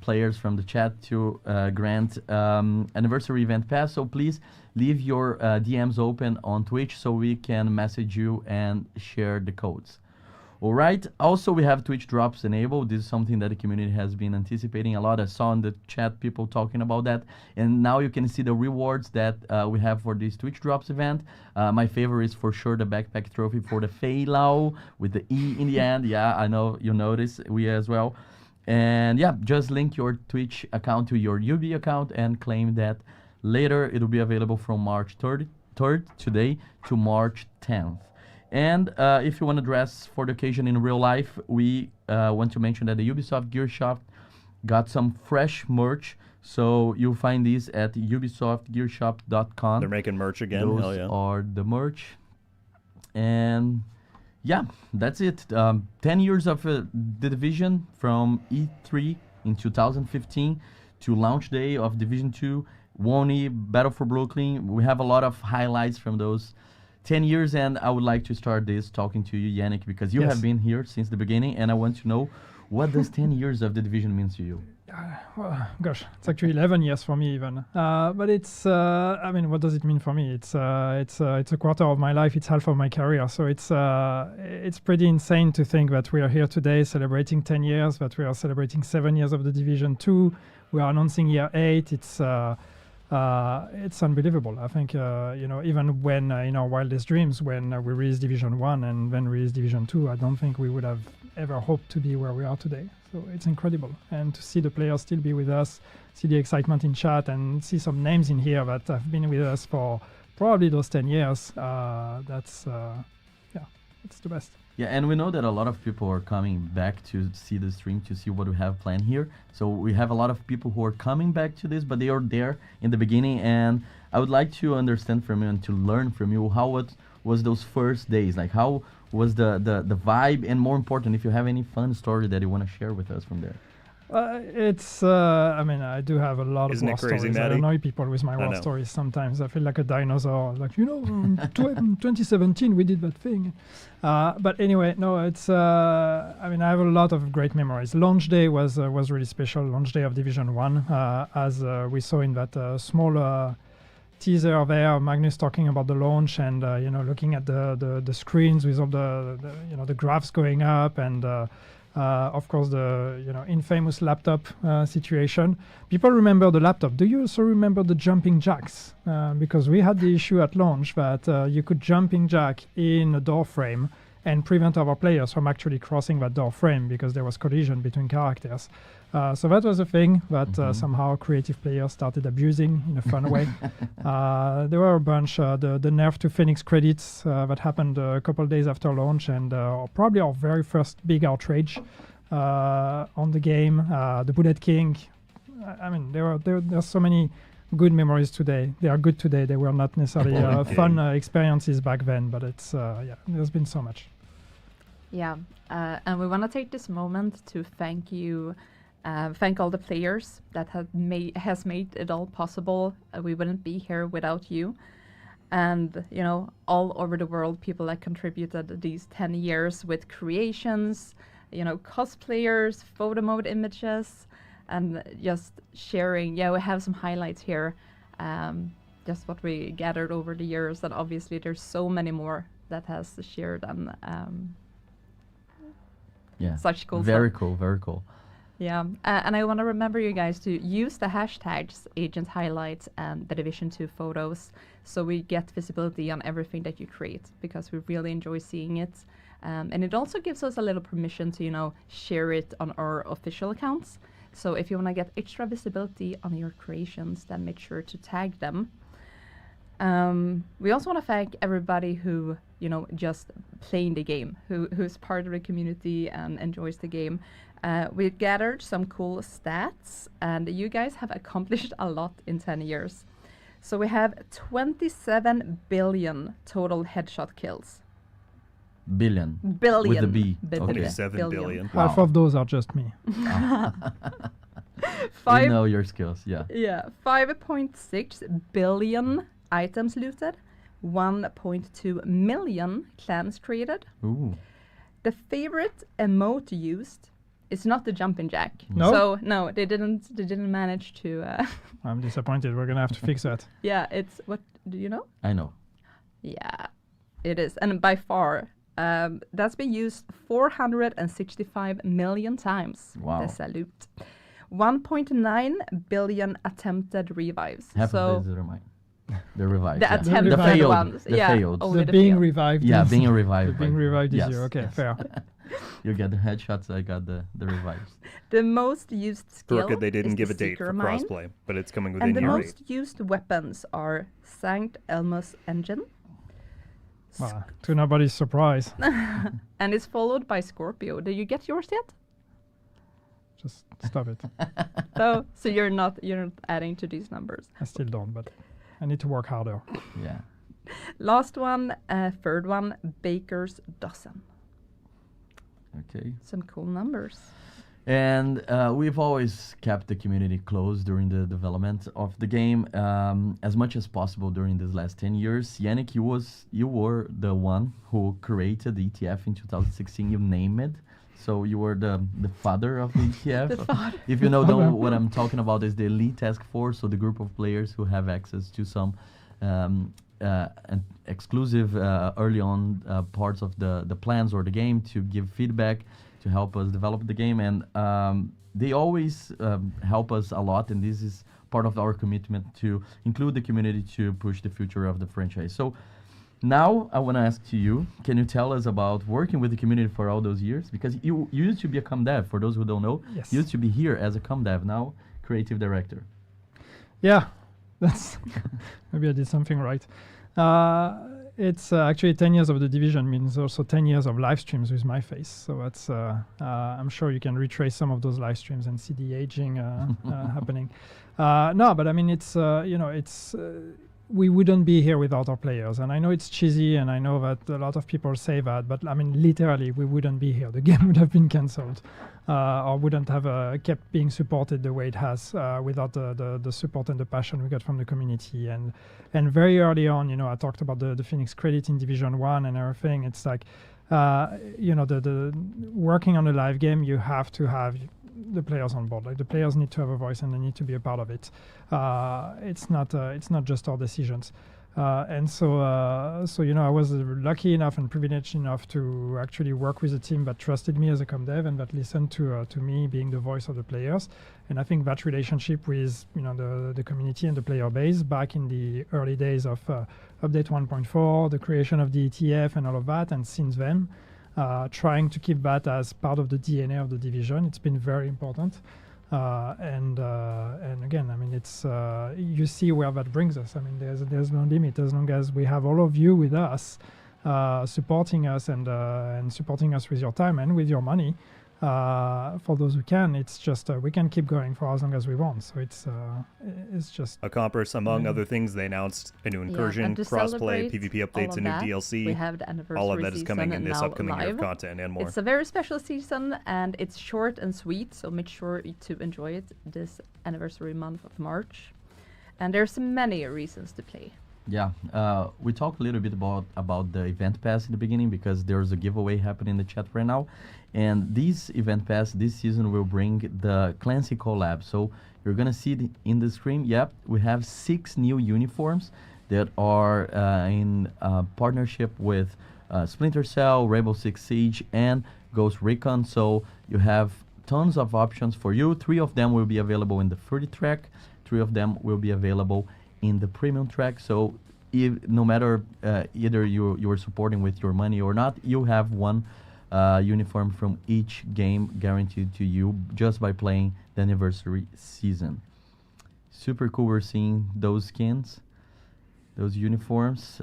players from the chat to grant anniversary event pass. So please leave your DMs open on Twitch so we can message you and share the codes. All right. Also, we have Twitch drops enabled. This is something that the community has been anticipating a lot. I saw in the chat people talking about that. And now you can see the rewards that we have for this Twitch drops event. My favorite is for sure the backpack trophy for the Feilau with the E in the end. Yeah, I know you notice. We as well. And yeah, just link your Twitch account to your UB account and claim that later. It'll be available from March 3rd today to March 10th. And if you want to dress for the occasion in real life, we want to mention that the Ubisoft Gear Shop got some fresh merch. So you'll find these at ubisoftgearshop.com. They're making merch again. Those Hell yeah. are the merch. And yeah, that's it. 10 years of the Division from E3 in 2015 to launch day of Division 2. WONI, Battle for Brooklyn. We have a lot of highlights from those 10 years, and I would like to start this talking to you, Yannick, because you have been here since the beginning, and I want to know, what does 10 years of the Division mean to you? Well, gosh, it's actually 11 years for me even. But it's, I mean, what does it mean for me? It's a quarter of my life. It's half of my career. So it's pretty insane to think that we are here today celebrating 10 years, that we are celebrating 7 years of the Division 2. We are announcing year 8. It's unbelievable. I think, even when in our wildest dreams, when we released Division 1 and then released Division 2, I don't think we would have ever hoped to be where we are today. So it's incredible. And to see the players still be with us, see the excitement in chat, and see some names in here that have been with us for probably those 10 years, it's the best. Yeah, and we know that a lot of people are coming back to see the stream, to see what we have planned here. So we have a lot of people who are coming back to this, but they are there in the beginning. And I would like to understand from you and to learn from you how was those first days? Like, how was the vibe? And more important, if you have any fun story that you want to share with us from there. I do have a lot of war stories. Maddie? I annoy people with my war stories sometimes. I feel like a dinosaur. Like, 2017 we did that thing. But anyway, no, it's, I have a lot of great memories. Launch day was really special. Launch day of Division 1, as we saw in that small teaser there, Magnus talking about the launch and, looking at the screens with all the graphs going up and, of course, the infamous laptop situation. People remember the laptop. Do you also remember the jumping jacks? Because we had the issue at launch that you could jumping jack in a door frame and prevent our players from actually crossing that door frame because there was collision between characters. So that was a thing that somehow creative players started abusing in a fun way. There were a bunch. The nerf to Phoenix credits that happened a couple of days after launch, and probably our very first big outrage on the game. The Bullet King. There are so many good memories today. They are good today. They were not necessarily fun experiences back then, but it's there's been so much. Yeah, and we want to take this moment to thank you. Thank all the players that has made it all possible. We wouldn't be here without you. And, all over the world, people that contributed these 10 years with creations, cosplayers, photo mode images, and just sharing. Yeah, we have some highlights here. Just what we gathered over the years. And obviously there's so many more that has shared and such cool Very stuff. cool, very cool. Yeah, and I want to remember you guys to use the hashtags Agent Highlights and the Division 2 photos so we get visibility on everything that you create because we really enjoy seeing it. And it also gives us a little permission to, share it on our official accounts. So if you want to get extra visibility on your creations, then make sure to tag them. We also want to thank everybody who, just playing the game, who's part of the community and enjoys the game. We gathered some cool stats, and you guys have accomplished a lot in 10 years. So we have 27 billion total headshot kills. Billion. Billion. With a B. 27 billion. Wow. Half of those are just me. We know your skills, yeah. Yeah, 5.6 billion items looted, 1.2 million clans created. Ooh. The favorite emote used is not the jumping jack. No? So no, they didn't manage to. I'm disappointed. We're gonna have to fix that. Yeah, it's what do you know? I know. Yeah, it is, and by far That's been used 465 million times. Wow. The salute. 1.9 billion attempted revives. Half of these are mine. The revives. The attempted ones. The failed. Only the being revived. Yeah, being revived. Being revived yes, is you. Okay, fair. You get the headshots, I got the revives. The most used skill They didn't is give the a date for Seeker Mine. crossplay, but it's coming within And the year most 8. used weapons are Sankt Elmo's Engine. To nobody's surprise. And it's followed by Scorpio. Did you get yours yet? Just stop it. Oh, so you're not adding to these numbers. I still don't, but I need to work harder. Yeah. Last one, third one, Baker's Dozen. Okay. Some cool numbers. And we've always kept the community close during the development of the game as much as possible during these last 10 years. Yannick, you were the one who created the ETF in 2016. You named it. So you were the father of the ETF. The father. If you know what I'm talking about is the Elite Task Force, so the group of players who have access to some exclusive early on parts of the plans or the game to give feedback, to help us develop the game, and they always help us a lot, and this is part of our commitment to include the community to push the future of the franchise. So now I want to ask to you, can you tell us about working with the community for all those years? Because you used to be a com dev, for those who don't know. Yes. You used to be here as a com dev, now creative director. Yeah, that's maybe I did something right. It's actually 10 years of the Division means also 10 years of live streams with my face. So that's I'm sure you can retrace some of those live streams and see the aging happening. No, but I mean it's we wouldn't be here without our players. And I know it's cheesy, and I know that a lot of people say that, but I mean literally we wouldn't be here. The game would have been cancelled, or wouldn't have kept being supported the way it has without the support and the passion we got from the community. And very early on, I talked about the Phoenix credit in Division 1 and everything. It's like, the working on a live game, you have to have the players on board. Like the players need to have a voice and they need to be a part of it. It's not just our decisions. And so I was lucky enough and privileged enough to actually work with a team that trusted me as a com dev and that listened to me being the voice of the players. And I think that relationship with the community and the player base back in the early days of update 1.4, the creation of the ETF and all of that, and since then, trying to keep that as part of the DNA of the Division, it's been very important. And again, I mean, it's you see where that brings us. I mean, there's no limit as long as we have all of you with us, supporting us and supporting us with your time and with your money. For those who can, it's just we can keep going for as long as we want. So it's just Accomplish, among other things, they announced a new incursion, crossplay, PvP updates, a new DLC. We have the anniversary all of that is coming in this upcoming year of live. content and more. It's a very special season, and it's short and sweet, so make sure to enjoy it this anniversary month of March. And there's many reasons to play. Yeah, we talked a little bit about the event pass in the beginning because there's a giveaway happening in the chat right now, and this event pass this season will bring the Clancy collab. So you're gonna see in the screen. Yep, we have 6 new uniforms that are in partnership with Splinter Cell, Rainbow Six Siege, and Ghost Recon. So you have tons of options for you. 3 of them will be available in the free track. 3 of them will be available in the premium track. So no matter either you are supporting with your money or not, you have one uniform from each game guaranteed to you just by playing the anniversary season. Super cool. We're seeing those skins, those uniforms,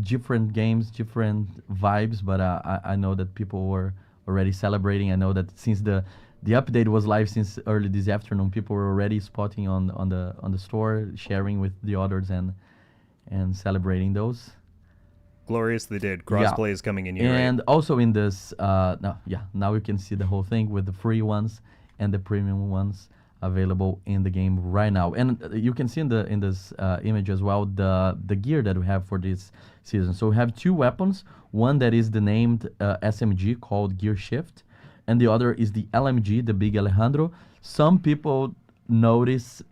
different games, different vibes, but I know that people were already celebrating. I know that since the update was live since early this afternoon, people were already spotting on the store, sharing with the others and celebrating those. Gloriously did. Crossplay is coming in year 8. And also in this, now you can see the whole thing with the free ones and the premium ones available in the game right now. And you can see in this image as well the gear that we have for this season. So we have 2 weapons. One that is the named SMG called Gear Shift, and the other is the LMG, the Big Alejandro. Some people noticed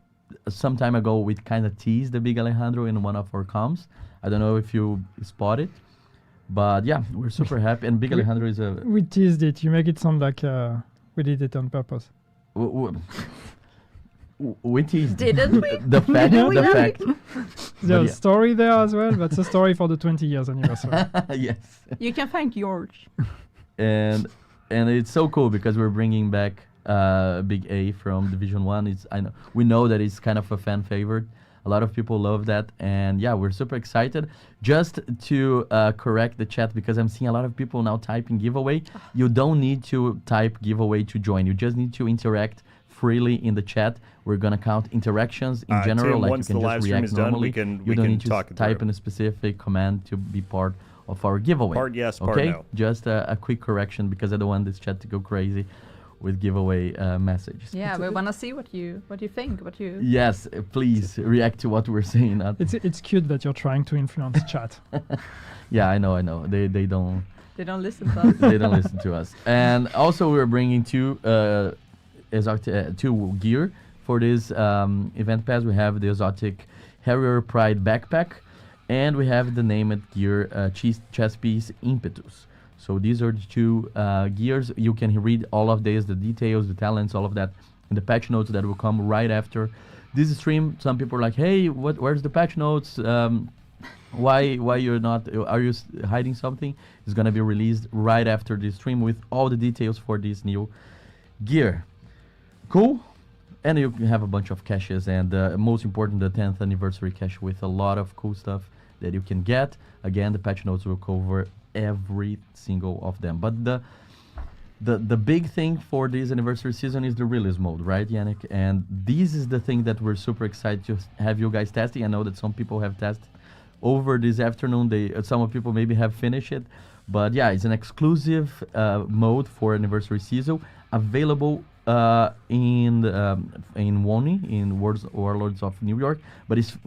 some time ago we kind of teased the Big Alejandro in one of our comms. I don't know if you spot it, But yeah, we're super happy. And Big Alejandro is a... We teased it. You make it sound like we did it on purpose. We teased. Didn't we? The fact. There's a story there as well. That's a story for the 20 years anniversary. Yes. You can thank George. And it's so cool because we're bringing back Big A from Division 1. We know that it's kind of a fan favorite. A lot of people love that, and yeah, we're super excited. Just to correct the chat, because I'm seeing a lot of people now typing giveaway. You don't need to type giveaway to join. You just need to interact freely in the chat. We're gonna count interactions in general, Tim, like once you can the just live stream react is done, normally. we don't can need to talk type in a specific command to be part of our giveaway. Part yes, part okay? no. Just a quick correction because I don't want this chat to go crazy with giveaway messages. Yeah, we want to see what you think, what you... Yes, please react to what we're saying. It's cute that you're trying to influence chat. Yeah, I know. They don't... They don't listen to us. They don't listen to us. And also we're bringing two gear for this event pass. We have the Exotic Harrier Pride backpack, and we have the named gear chest piece Impetus. So these are the two gears. You can read all of these, the details, the talents, all of that in the patch notes that will come right after this stream. Some people are like, hey, where's the patch notes? Why you're not, are you hiding something? It's gonna be released right after the stream with all the details for this new gear. Cool? And you can have a bunch of caches, and most important, the 10th anniversary cache with a lot of cool stuff that you can get. Again, the patch notes will cover every single of them. But the big thing for this anniversary season is the release mode, right, Yannick? And this is the thing that we're super excited to have you guys testing. I know that some people have tested over this afternoon. Some people maybe have finished it, but yeah, it's an exclusive mode for anniversary season, available in WONI, in Warlords of New York, but it's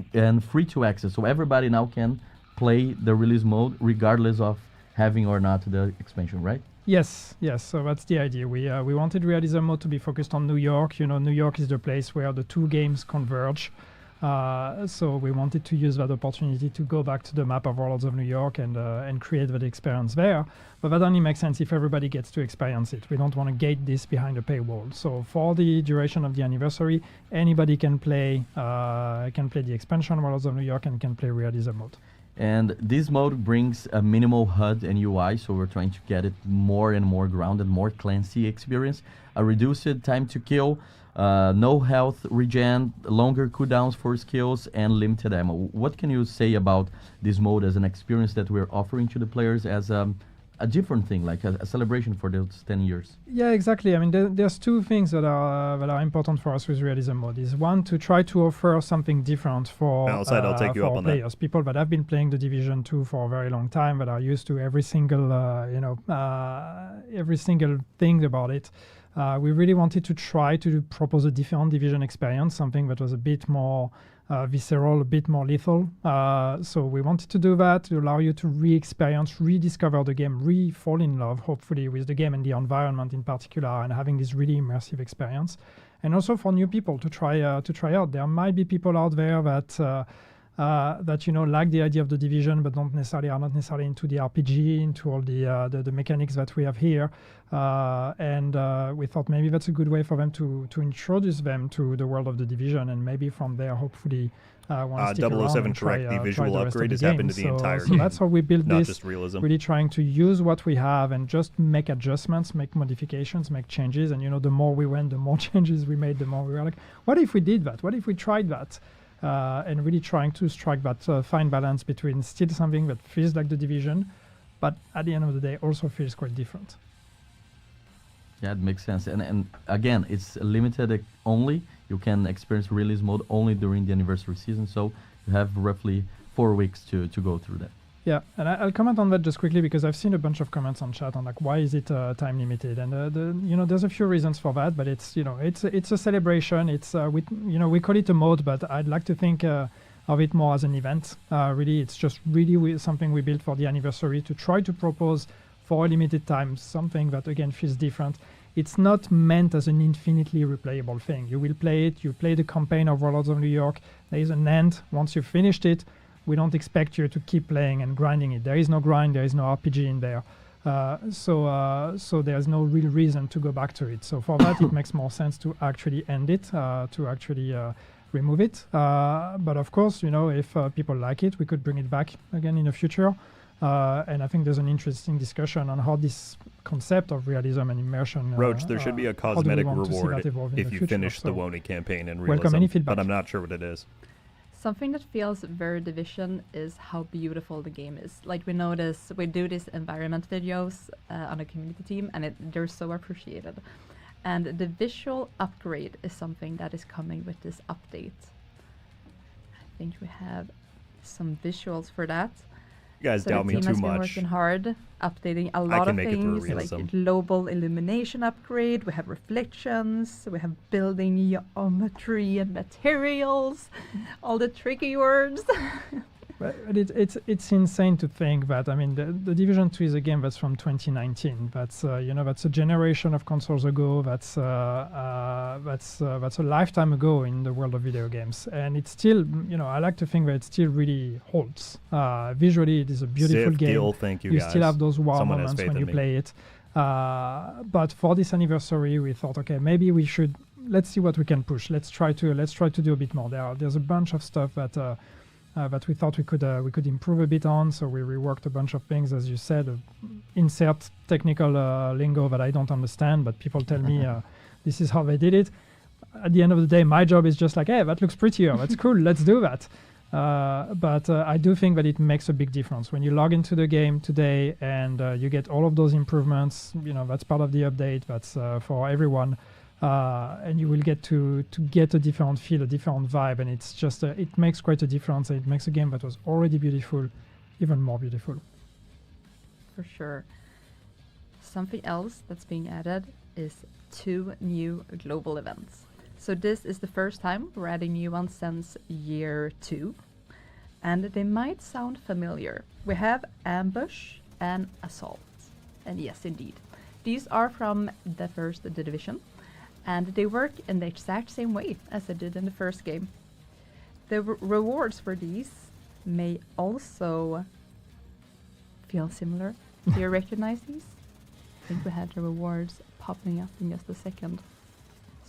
free to access, so everybody now can play the release mode regardless of having or not the expansion, right? Yes. So that's the idea. We wanted realism mode to be focused on New York. New York is the place where the two games converge. So we wanted to use that opportunity to go back to the map of Warlords of New York and create that experience there. But that only makes sense if everybody gets to experience it. We don't want to gate this behind a paywall. So for the duration of the anniversary, anybody can play the expansion Warlords of New York and can play realism mode. And this mode brings a minimal HUD and UI, so we're trying to get it more and more grounded, more Clancy experience. A reduced time to kill, no health regen, longer cooldowns for skills, and limited ammo. What can you say about this mode as an experience that we're offering to the players as a different thing, like a celebration for those 10 years? Yeah, exactly. I mean, there's two things that are important for us with realism mode. Is one, to try to offer something different for I'll take you up on players, that. People that have been playing the Division 2 for a very long time, that are used to every single thing about it. We really wanted to try to propose a different Division experience, something that was a bit more visceral, a bit more lethal. So we wanted to do that to allow you to re-experience, rediscover the game, re-fall in love, hopefully, with the game and the environment in particular, and having this really immersive experience. And also for new people to try out. There might be people out there that like the idea of the Division, but are not necessarily into the RPG, into all the mechanics that we have here. And we thought maybe that's a good way for them to introduce them to the world of the Division, and maybe from there, hopefully, want to stick around 007 and try, correct, the visual try the upgrade has game. happened to the entire so game. That's how we built not this, just realism. really trying to use what we have and just make adjustments, make modifications, make changes. And the more we went, the more changes we made, the more we were like, what if we did that? What if we tried that? And really trying to strike that fine balance between still something that feels like the Division, but at the end of the day also feels quite different. Yeah, it makes sense. And again, it's limited only. You can experience release mode only during the anniversary season, so you have roughly 4 weeks to go through that. Yeah, and I'll comment on that just quickly because I've seen a bunch of comments on chat on like why is it time limited, and there's a few reasons for that, but it's it's a celebration. It's we call it a mode, but I'd like to think of it more as an event. Really, it's just really something we built for the anniversary to try to propose for a limited time something that again feels different. It's not meant as an infinitely replayable thing. You will play it. You play the campaign of Warlords of New York. There is an end once you've finished it. We don't expect you to keep playing and grinding it. There is no grind, there is no RPG in there. So there's no real reason to go back to it. So for that, it makes more sense to actually end it, to actually remove it. But of course, if people like it, we could bring it back again in the future. And I think there's an interesting discussion on how this concept of realism and immersion. Roach, there should be a cosmetic reward if you finish the WONI campaign in realism. Welcome any feedback. But I'm not sure what it is. Something that feels very Division is how beautiful the game is. Like we notice, we do these environment videos on a community team, and they're so appreciated. And the visual upgrade is something that is coming with this update. I think we have some visuals for that. You guys so doubt me too much. The team has been working hard, updating a lot of things, like global illumination upgrade. We have reflections. We have building geometry and materials. All the tricky words. But it's insane to think that. I mean, the Division 2 is a game that's from 2019. That's that's a generation of consoles ago. That's a lifetime ago in the world of video games, and it's still, I like to think that it still really holds. Visually, it is a beautiful game. Thank you, you guys. still have those wow Someone moments when you play it. But for this anniversary, we thought, okay, maybe we should. Let's see what we can push. Let's try to do a bit more. There's a bunch of stuff that we thought we could improve a bit on, so we reworked a bunch of things, as you said. Insert technical lingo that I don't understand, but people tell me this is how they did it. At the end of the day, my job is just like, hey, that looks prettier. That's cool. Let's do that. But I do think that it makes a big difference when you log into the game today and you get all of those improvements. That's part of the update. That's for everyone. And you will get to get a different feel, a different vibe, and it's just it makes quite a difference. It makes a game that was already beautiful even more beautiful. For sure. Something else that's being added is 2 new global events. So this is the first time we're adding new ones since year 2, and they might sound familiar. We have Ambush and Assault, and yes, indeed, these are from the first Division. And they work in the exact same way as they did in the first game. The rewards for these may also feel similar. Do you recognize these? I think we had the rewards popping up in just a second.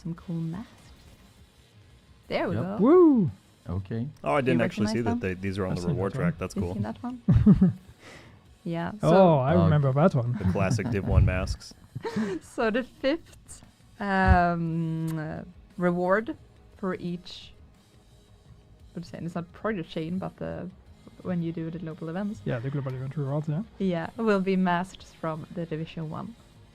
Some cool masks. There we go. Woo! Okay. Oh, I didn't actually see that these are on the reward track. That's cool. You seen that one? Yeah. So I remember that one. The classic Div 1 masks. So the 5th reward for each, it's not project chain, but when you do the global events. Yeah, the global event rewards, yeah. Yeah, will be masks from the Division 1.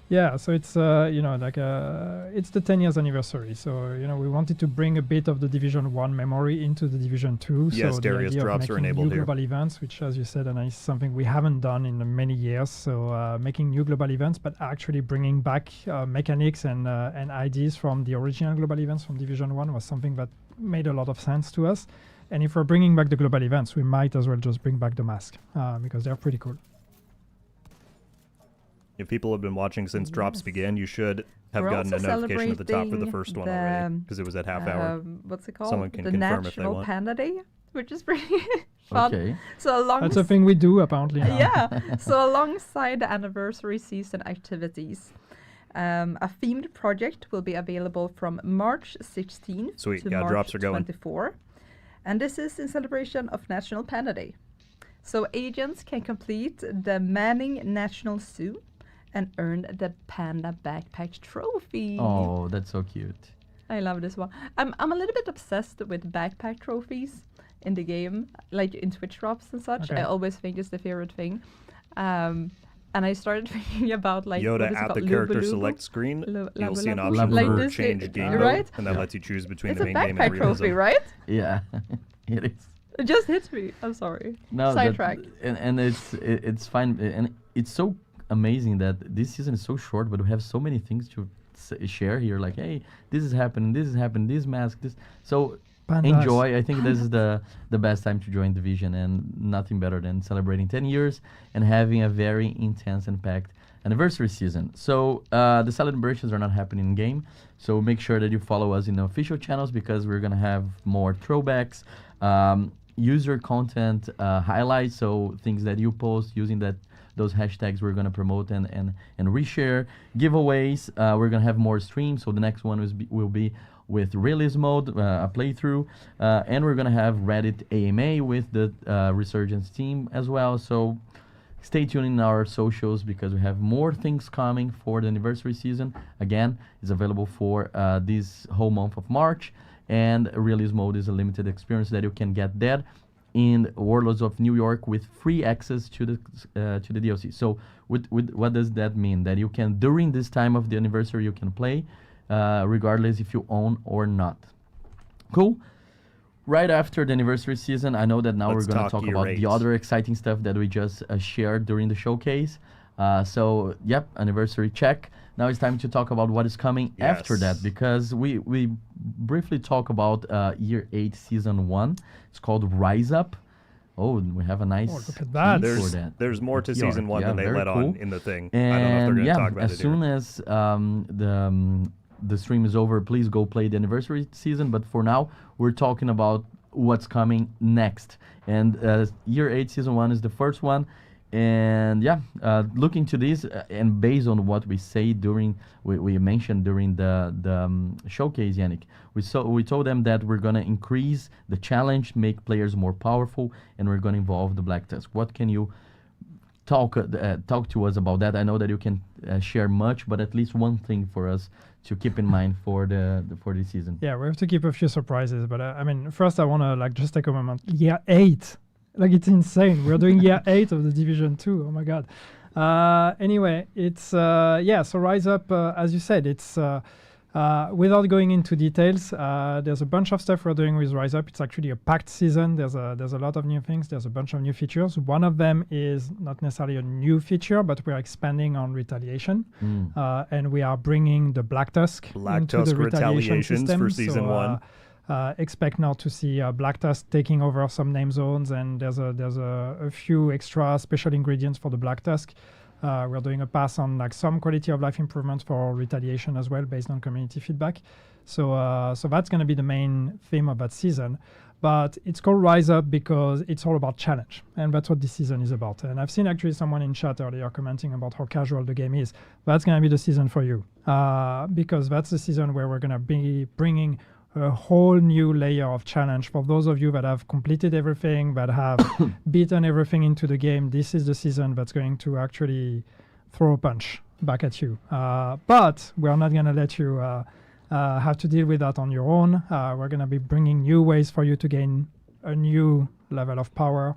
Yeah, so it's it's the 10 years anniversary. So we wanted to bring a bit of the Division 1 memory into the Division 2. Yes, so Darius drops are enabled new here. Global events, which, as you said, is something we haven't done in many years. So making new global events, but actually bringing back mechanics and ideas from the original global events from Division 1 was something that made a lot of sense to us. And if we're bringing back the global events, we might as well just bring back the mask because they're pretty cool. If people have been watching since drops began, you should have gotten a notification at the top for the first one already, because it was at half hour. What's it called? Someone can the confirm if they National want. Panda Day, which is pretty fun. Okay. So that's a thing we do apparently now. Yeah. So alongside the anniversary season activities, a themed project will be available from March 16th Sweet. to Yeah, March drops are going. 24. And this is in celebration of National Panda Day. So agents can complete the Manning National Zoo and earn the Panda Backpack Trophy. Oh, that's so cute. I love this one. I'm a little bit obsessed with backpack trophies in the game, like in Twitch drops and such. Okay. I always think it's the favorite thing. And I started thinking about like Yoda what is it at called? the character Lubu-lubu? select screen, you'll see an Lubu-lubu? option Like for this, change game right? mode, and that lets you choose between It's the a main game and backpack trophy, realism. right? Yeah, it is. It just hit me. I'm sorry. No, Sidetrack. And it's fine, and it's so amazing that this season is so short, but we have so many things to share here. Like, hey, this is happening, this mask, this. So Pandas. Enjoy. I think this is the best time to join Division, and nothing better than celebrating 10 years and having a very intense and packed anniversary season. So the celebrations are not happening in game, so make sure that you follow us in the official channels because we're gonna have more throwbacks. user content highlights, so things that you post using those hashtags we're going to promote and reshare. Giveaways, we're going to have more streams, so the next one will be with release mode, a playthrough, and we're going to have Reddit AMA with the Resurgence team as well. So stay tuned in our socials because we have more things coming for the anniversary season. Again, it's available for this whole month of March, and release mode is a limited experience that you can get there in Warlords of New York with free access to the DLC. So what does that mean? That you can, during this time of the anniversary, you can play regardless if you own or not. Cool. Right after the anniversary season, I know that now we're going to talk about the other exciting stuff that we just shared during the showcase. So, yep, anniversary check. Now it's time to talk about what is coming after that, because we briefly talk about Year 8 Season 1. It's called Rise Up. Oh, we have a nice look at that. There's more to Season 1 than they let on in the thing. And I don't know if they're going to talk about it as soon as the stream is over, please go play the anniversary season. But for now, we're talking about what's coming next. And Year 8 Season 1 is the first one. And looking to this, and based on what we say we mentioned during the showcase, Yannick, we told them that we're going to increase the challenge, make players more powerful, and we're going to involve the Black Tusk. What can you talk to us about that? I know that you can share much, but at least one thing for us to keep in mind for this season. Yeah, we have to keep a few surprises, but I mean, first I want to just take a moment. Year 8. It's insane. We're doing Year 8 of the Division 2. Oh my God. Anyway, it's so Rise Up, as you said, it's without going into details, there's a bunch of stuff we're doing with Rise Up. It's actually a packed season. There's a lot of new things. There's a bunch of new features. One of them is not necessarily a new feature, but we're expanding on retaliation, and we are bringing the Black Tusk into the retaliation system for Season 1. Expect now to see Black Tusk taking over some name zones, and there's a few extra special ingredients for the Black Tusk. We're doing a pass on some quality of life improvements for retaliation as well, based on community feedback. So that's going to be the main theme of that season. But it's called Rise Up because it's all about challenge, and that's what this season is about. And I've seen actually someone in chat earlier commenting about how casual the game is. That's going to be the season for you, because that's the season where we're going to be bringing a whole new layer of challenge for those of you that have completed everything, that have beaten everything into the game. This is the season that's going to actually throw a punch back at you. But we're not going to let you have to deal with that on your own. We're going to be bringing new ways for you to gain a new level of power.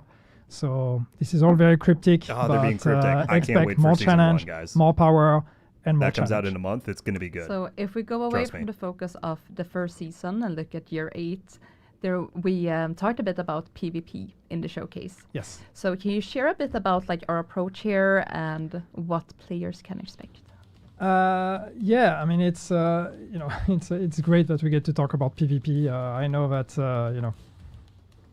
So this is all very cryptic. They're being cryptic. I can't wait for more Season challenge, 1, guys. more power, and more that comes challenge. out in a month. It's going to be good. So if we go away from the focus of the first season and look at Year 8, we talked a bit about PvP in the showcase. Yes. So can you share a bit about our approach here and what players can expect? I mean, it's it's great that we get to talk about PvP. I know that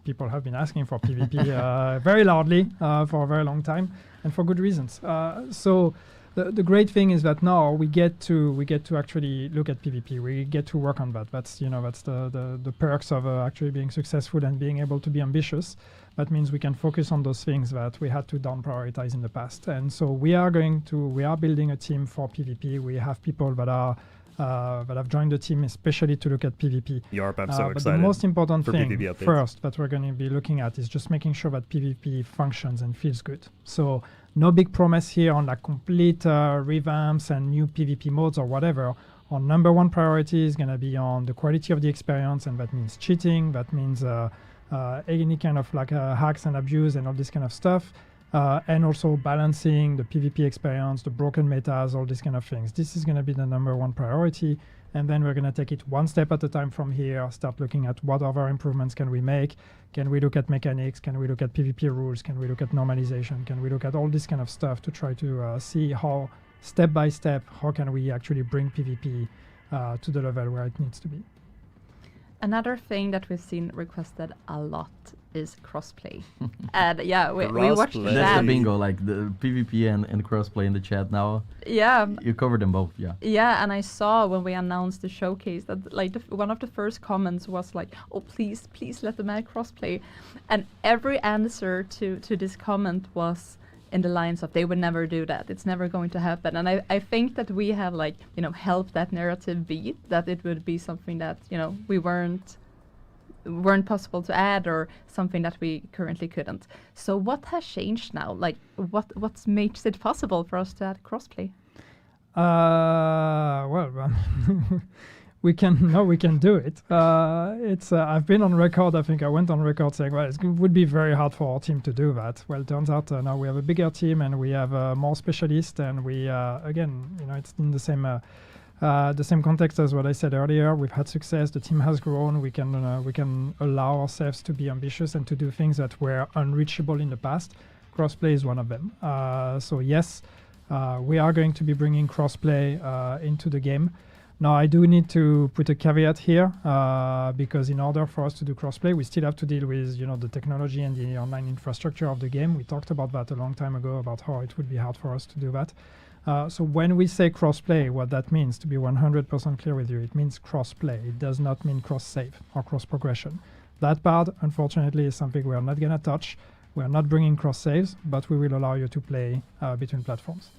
people have been asking for PvP very loudly for a very long time, and for good reasons. So the great thing is that now we get to actually look at PvP. We get to work on that. That's the perks of actually being successful and being able to be ambitious. That means we can focus on those things that we had to down prioritize in the past. And so we are building a team for PvP. We have people that have joined the team especially to look at PvP. Yarp, I'm so excited. But the most important thing first that we're going to be looking at is just making sure that PvP functions and feels good. So no big promise here on complete revamps and new PvP modes or whatever. Our number one priority is going to be on the quality of the experience, and that means cheating, that means any kind of hacks and abuse and all this kind of stuff. And also balancing the PvP experience, the broken metas, all these kind of things. This is going to be the number one priority. And then we're going to take it one step at a time from here, start looking at what other improvements can we make. Can we look at mechanics? Can we look at PvP rules? Can we look at normalization? Can we look at all this kind of stuff to try to see how, step by step, how can we actually bring PvP to the level where it needs to be. Another thing that we've seen requested a lot is crossplay. And yeah, we watched that. That's the bingo, like the PvP and crossplay in the chat now. Yeah. You covered them both, yeah. Yeah, and I saw when we announced the showcase that like one of the first comments was like, "Oh, please let them add crossplay," and every answer to this comment was in the lines of they would never do that. It's never going to happen. And I think that we have like, you know, helped that narrative beat, that it would be something that, you know, we weren't possible to add, or something that we currently couldn't. So what has changed now? Like what makes it possible for us to add crossplay? We can do it. I've been on record. I think I went on record saying, well, it would be very hard for our team to do that. Well, it turns out now we have a bigger team and we have more specialists, and we again, you know, it's in the same context as what I said earlier. We've had success. The team has grown. We can allow ourselves to be ambitious and to do things that were unreachable in the past. Crossplay is one of them. So yes, we are going to be bringing crossplay into the game. Now, I do need to put a caveat here, because in order for us to do crossplay, we still have to deal with, you know, the technology and the online infrastructure of the game. We talked about that a long time ago, about how it would be hard for us to do that. So when we say crossplay, what that means, to be 100% clear with you, it means crossplay. It does not mean cross-save or cross-progression. That part, unfortunately, is something we are not going to touch. We are not bringing cross-saves, but we will allow you to play between platforms.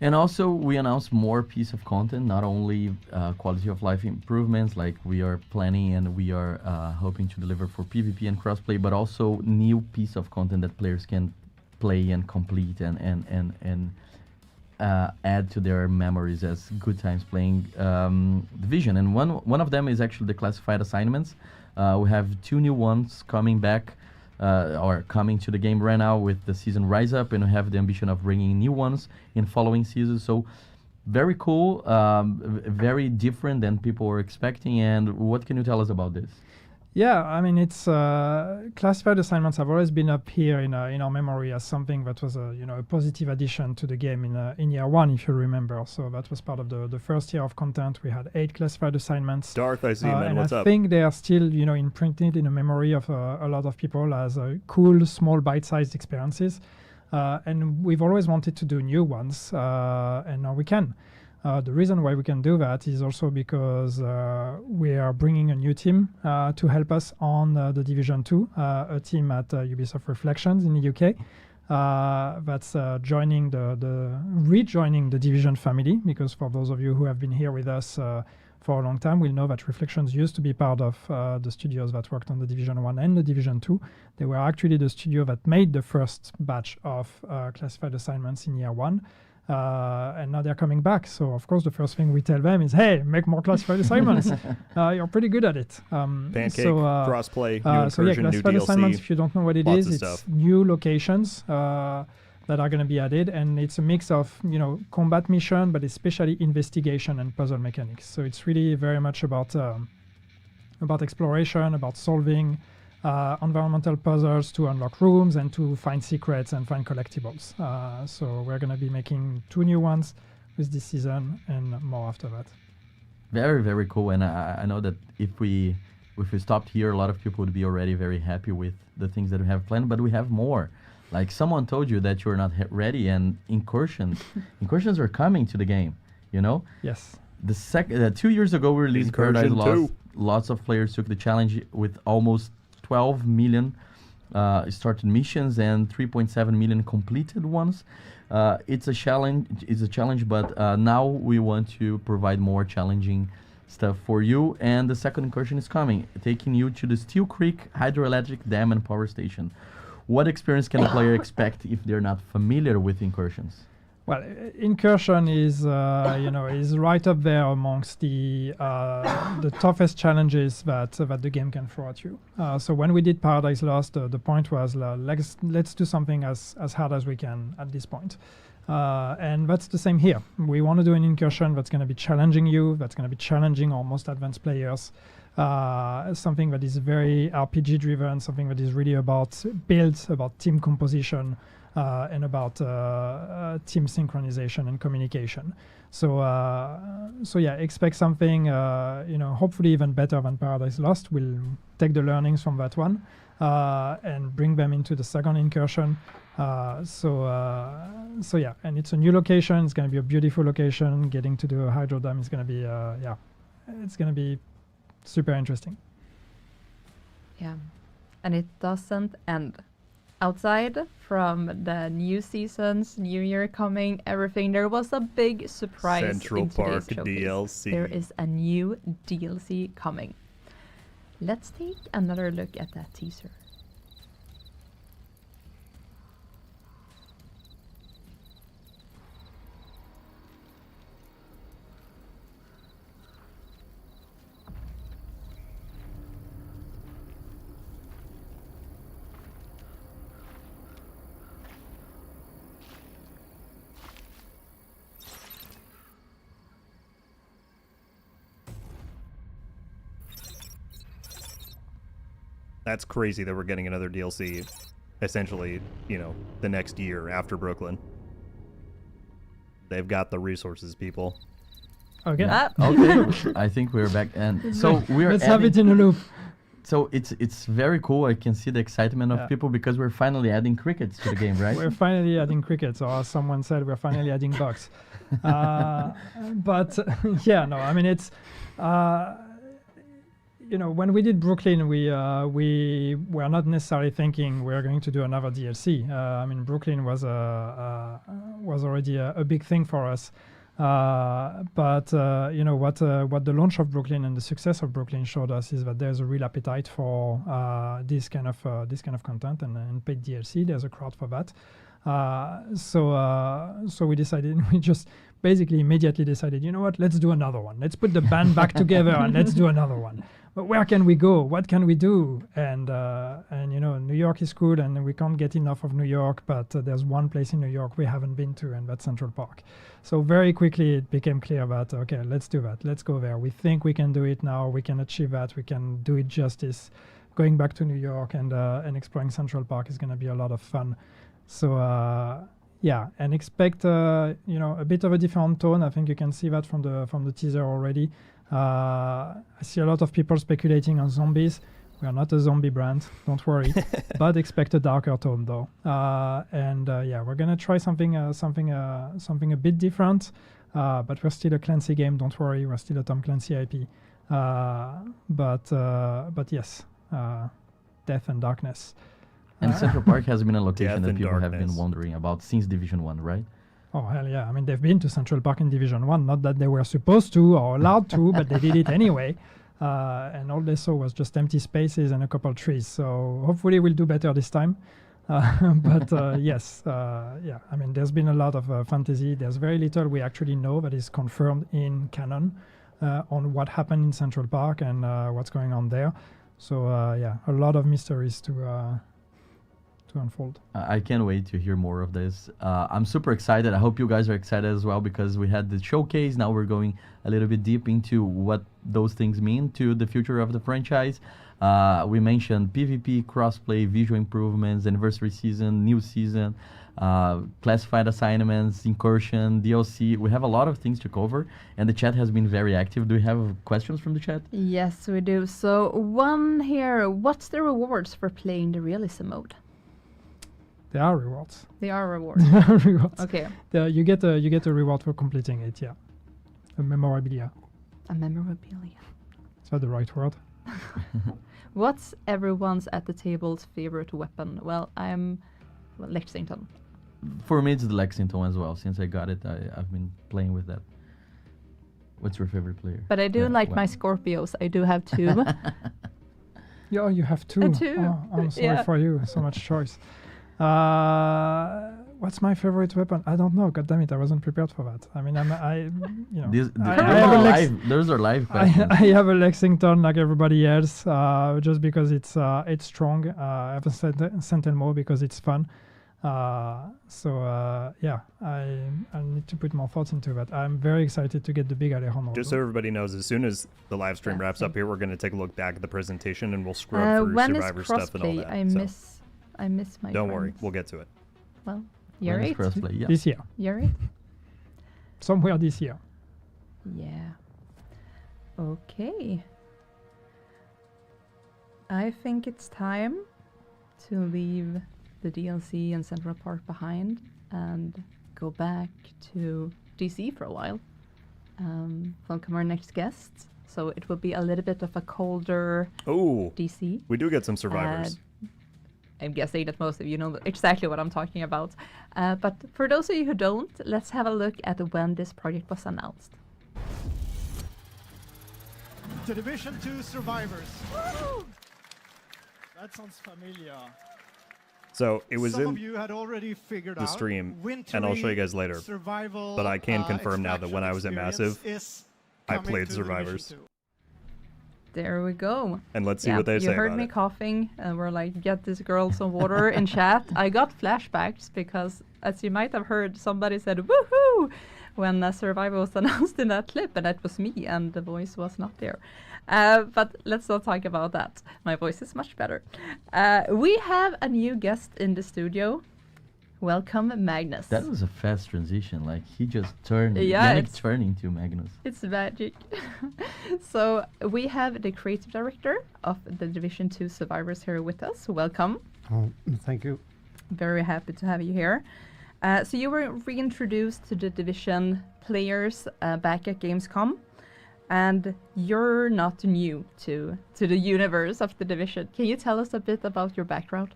And also, we announced more piece of content, not only quality of life improvements like we are planning and we are hoping to deliver for PvP and crossplay, but also new piece of content that players can play and complete and add to their memories as good times playing Division. And one of them is actually the classified assignments. We have 2 new ones coming back. Or coming to the game right now with the season Rise Up, and we have the ambition of bringing new ones in following seasons. So very cool, very different than people were expecting. And what can you tell us about this? Yeah, I mean, it's classified assignments have always been up here in our memory as something that was a positive addition to the game in year 1, if you remember. So that was part of the first year of content. We had 8 classified assignments. Darth, I see, man. What's up? I think they are still, imprinted in the memory of a lot of people as cool, small, bite-sized experiences. And we've always wanted to do new ones, and now we can. The reason why we can do that is also because we are bringing a new team to help us on the Division 2, a team at Ubisoft Reflections in the UK that's rejoining the Division family, because for those of you who have been here with us for a long time, we'll know that Reflections used to be part of the studios that worked on the Division 1 and the Division 2. They were actually the studio that made the first batch of classified assignments in year 1. And now they're coming back. So, of course, the first thing we tell them is, hey, make more classified assignments. You're pretty good at it. Pancake, crossplay, new incursion, classified new DLC. Assignments, if you don't know what it is, it's stuff. New locations that are going to be added. And it's a mix of, combat mission, but especially investigation and puzzle mechanics. So it's really very much about exploration, about solving environmental puzzles to unlock rooms and to find secrets and find collectibles. So we're going to be making 2 new ones with this season and more after that. Very, very cool. And I know that if we stopped here, a lot of people would be already very happy with the things that we have planned, but we have more. Like someone told you that you're not ready, and incursions are coming to the game, Yes. 2 years ago, we released Paradise. Lots of players took the challenge with almost 12 million started missions and 3.7 million completed ones. It's a challenge, but now we want to provide more challenging stuff for you. And the second incursion is coming, taking you to the Steel Creek Hydroelectric Dam and Power Station. What experience can a player expect if they're not familiar with incursions? Well, incursion is is right up there amongst the toughest challenges that the game can throw at you. So when we did Paradise Lost, the point was let's do something as hard as we can at this point, and that's the same here. We want to do an incursion that's going to be challenging you, that's going to be challenging our most advanced players. Something that is very RPG driven, something that is really about builds, about team composition. and about team synchronization and communication. So yeah, expect something hopefully even better than Paradise Lost. We'll take the learnings from that one and bring them into the second incursion. So yeah, and it's a new location. It's going to be a beautiful location. Getting to the hydro dam is going to be it's going to be super interesting. Yeah, and it doesn't end. Outside from the new seasons, New Year coming, everything, there was a big surprise. Central in Park today's showcase. DLC. There is a new DLC coming. Let's take another look at that teaser. That's crazy that we're getting another DLC, essentially, the next year after Brooklyn. They've got the resources, people. Okay. Okay. I think we're back, and so we're. Let's have it in a loop. So it's very cool. I can see the excitement of people because we're finally adding crickets to the game, right? We're finally adding crickets, or as someone said, we're finally adding bugs. But yeah, no, I mean it's. When we did Brooklyn, we were not necessarily thinking we're going to do another DLC. I mean, Brooklyn was already a big thing for us. But what the launch of Brooklyn and the success of Brooklyn showed us is that there's a real appetite for this kind of content and paid DLC. There's a crowd for that. So we decided, we just basically immediately decided, you know what, let's do another one. Let's put the band back together and let's do another one. But where can we go? What can we do? And New York is cool, and we can't get enough of New York. But there's one place in New York we haven't been to, and that's Central Park. So very quickly it became clear that okay, let's do that. Let's go there. We think we can do it now. We can achieve that. We can do it justice. Going back to New York and exploring Central Park is going to be a lot of fun. So yeah, and expect a bit of a different tone. I think you can see that from the teaser already. I see a lot of people speculating on zombies. We are not a zombie brand, don't worry, but expect a darker tone though. Yeah, we're gonna try something a bit different. But we're still a Clancy game. Don't worry, we're still a Tom Clancy IP. But yes, death and darkness. And Central Park has been a location that people have been wondering about since Division 1, right? Oh, hell yeah. I mean, they've been to Central Park in Division 1. Not that they were supposed to or allowed to, but they did it anyway. And all they saw was just empty spaces and a couple of trees. So hopefully we'll do better this time. But yes, yeah. I mean, there's been a lot of fantasy. There's very little we actually know that is confirmed in canon on what happened in Central Park and what's going on there. So yeah, a lot of mysteries to unfold. I can't wait to hear more of this. I'm super excited. I hope you guys are excited as well because we had the showcase. Now we're going a little bit deep into what those things mean to the future of the franchise. We mentioned PvP, crossplay, visual improvements, anniversary season, new season, classified assignments, incursion, DLC. We have a lot of things to cover, and the chat has been very active. Do we have questions from the chat? Yes, we do. So one here, what's the rewards for playing the realism mode? There are rewards. They are rewards. There are rewards. Okay. You get a reward for completing it. Yeah, a memorabilia. A memorabilia. Is that the right word? What's everyone's at the table's favorite weapon? Well, Lexington. For me, it's the Lexington as well. Since I got it, I've been playing with that. What's your favorite player? But I do like my Scorpios. I do have two. Yeah, you have two. Oh, I'm sorry for you. So much choice. What's my favorite weapon? I don't know. God damn it, I wasn't prepared for that. I mean, those are live questions. I have a Lexington like everybody else, just because it's strong. I have a Sentinel because it's fun. Yeah, I need to put more thoughts into that. I'm very excited to get the big Alejandro. Just so everybody knows, as soon as the live stream wraps up here, we're going to take a look back at the presentation and we'll scrub through Survivor stuff and all that. I miss my Don't friends. worry, we'll get to it. well, year 8. Crossplay, yeah. This year. Year 8. Somewhere this year. Yeah. Okay. I think it's time to leave the DLC and Central Park behind and go back to DC for a while. Welcome our next guests. So it will be a little bit of a colder DC. We do get some survivors. I'm guessing that most of you know exactly what I'm talking about. But for those of you who don't, let's have a look at when this project was announced. The Division 2 Survivors. Woo! That sounds familiar. So it was Some in of you had already figured the out stream, and I'll show you guys later. But I can confirm now that when I was at Massive, I played Survivors. There we go. And let's see what they say You heard about me it. coughing, and we're like, get this girl some water in chat. I got flashbacks because, as you might have heard, somebody said woohoo when Survivor was announced in that clip, and that was me, and the voice was not there. But let's not talk about that. My voice is much better. We have a new guest in the studio. Welcome, Magnus. That was a fast transition. Like, he just turned, Yeah, Yannick turning to Magnus. It's magic. So we have the creative director of the Division 2 Survivors here with us. Welcome. Oh, thank you. Very happy to have you here. So you were reintroduced to the Division players back at Gamescom, and you're not new to the universe of the Division. Can you tell us a bit about your background?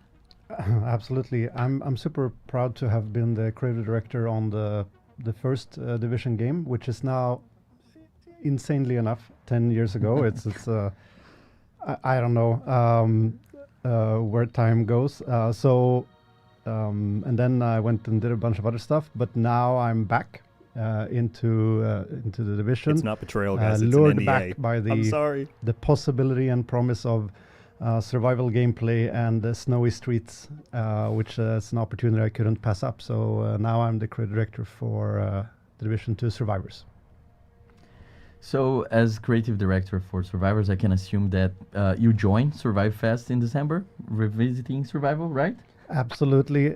Absolutely. I'm super proud to have been the creative director on the first Division game, which is now, insanely enough, 10 years ago. it's I don't know where time goes. And then I went and did a bunch of other stuff, but now I'm back into the Division. It's not betrayal, guys. It's lured an NDA. back by I'm sorry. the possibility and promise of survival gameplay and snowy streets, which is an opportunity I couldn't pass up. So now I'm the creative director for the Division 2 Survivors. So, as creative director for Survivors, I can assume that you joined Survive Fest in December, revisiting Survival, right? Absolutely.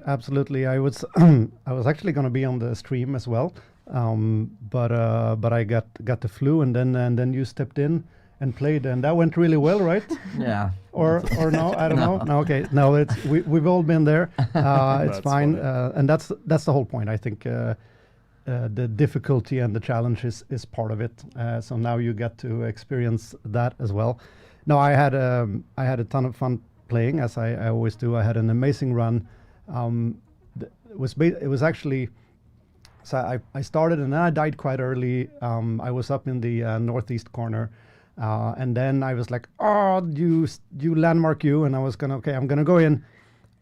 I was I was actually going to be on the stream as well, but I got the flu, and then you stepped in and played, and that went really well, right? Yeah. Or no, I don't know. No, okay. No, we've all been there. It's fine, and that's the whole point. I think the difficulty and the challenge is part of it. So now you get to experience that as well. No, I had a ton of fun playing, as I always do. I had an amazing run. It was actually, so I started and then I died quite early. I was up in the northeast corner, and then I was like, oh, you landmark you, and I was gonna, okay, I'm gonna go in,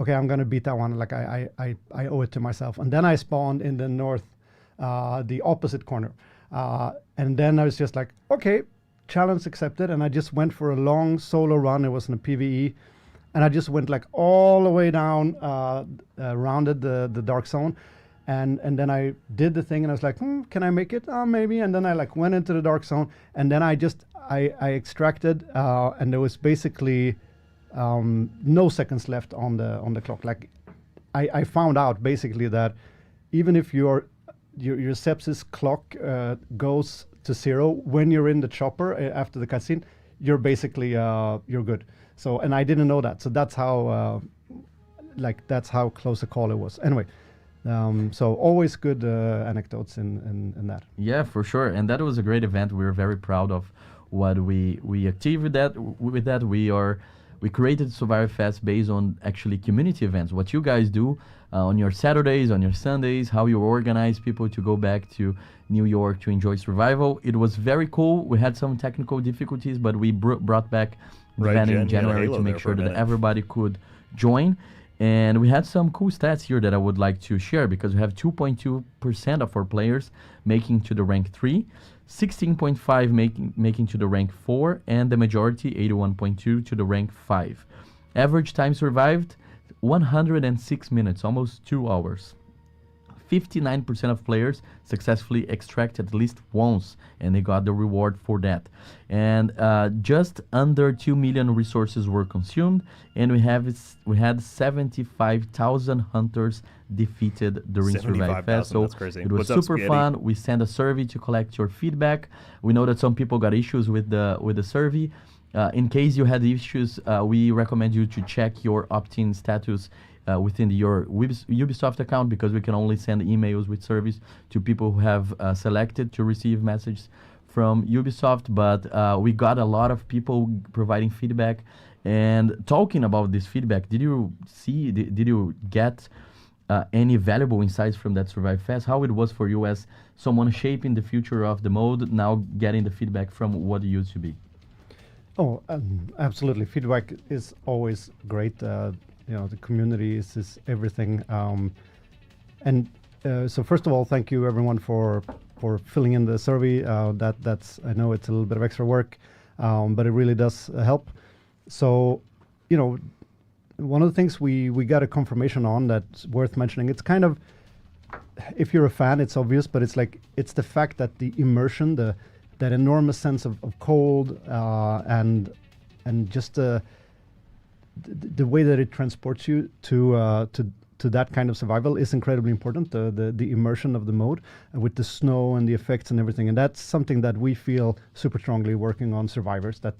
okay, I'm gonna beat that one. Like I owe it to myself. And then I spawned in the north, the opposite corner, and then I was just like, okay, challenge accepted, and I just went for a long solo run. It was in a PvE. And I just went like all the way down, rounded the dark zone, and then I did the thing, and I was like, can I make it? Maybe. And then I like went into the dark zone, and then I extracted, and there was basically no seconds left on the clock. Like I found out basically that even if your sepsis clock goes to 0 when you're in the chopper after the cutscene, you're basically you're good. So, and I didn't know that. So that's how close a call it was. Anyway, so always good anecdotes in that. Yeah, for sure. And that was a great event. We were very proud of what we achieved with that. We created Survive Fest based on actually community events. What you guys do on your Saturdays, on your Sundays, how you organize people to go back to New York to enjoy survival. It was very cool. We had some technical difficulties, but we brought back the event in January to make sure that everybody could join. And we had some cool stats here that I would like to share, because we have 2.2% of our players making to the rank 3, 16.5 making to the rank 4, and the majority, 81.2, to the rank 5. Average time survived, 106 minutes, almost 2 hours. 59% of players successfully extract at least once, and they got the reward for that. And just under 2 million resources were consumed, and we had 75,000 hunters defeated during Survive Fest. So it was super fun. We sent a survey to collect your feedback. We know that some people got issues with the survey. In case you had issues, we recommend you to check your opt-in status within your Ubisoft account, because we can only send emails with surveys to people who have selected to receive messages from Ubisoft. But we got a lot of people providing feedback. And talking about this feedback, did you get any valuable insights from that Survive Fest? How it was for you as someone shaping the future of the mode, now getting the feedback from what it used to be? Oh, absolutely. Feedback is always great. The community is everything. So first of all, thank you everyone for filling in the survey. That's I know it's a little bit of extra work, but it really does help. So, one of the things we got a confirmation on that's worth mentioning. It's kind of, if you're a fan, it's obvious, but it's the fact that the immersion, that enormous sense of cold and just the way that it transports you to that kind of survival is incredibly important. The immersion of the mode with the snow and the effects and everything, and that's something that we feel super strongly working on Survivors. We're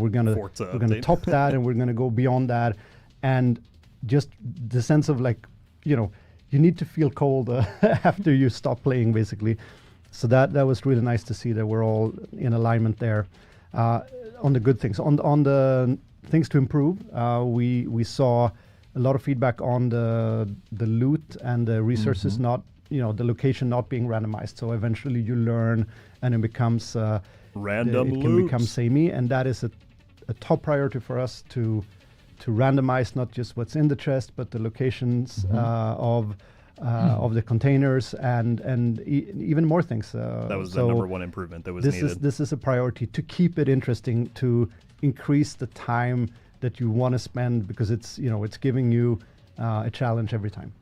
gonna top that, and we're gonna go beyond that, and just the sense of you need to feel cold after you stop playing, basically. So that was really nice to see that we're all in alignment there on the good things. On the things to improve, we saw a lot of feedback on the loot and the resources not, the location not being randomized. So eventually you learn, and it becomes random. It can become samey, and that is a top priority for us to randomize not just what's in the chest, but the locations of the containers and even more things. That was the number one improvement that was needed. This is a priority to keep it interesting, to increase the time that you want to spend, because it's giving you a challenge every time.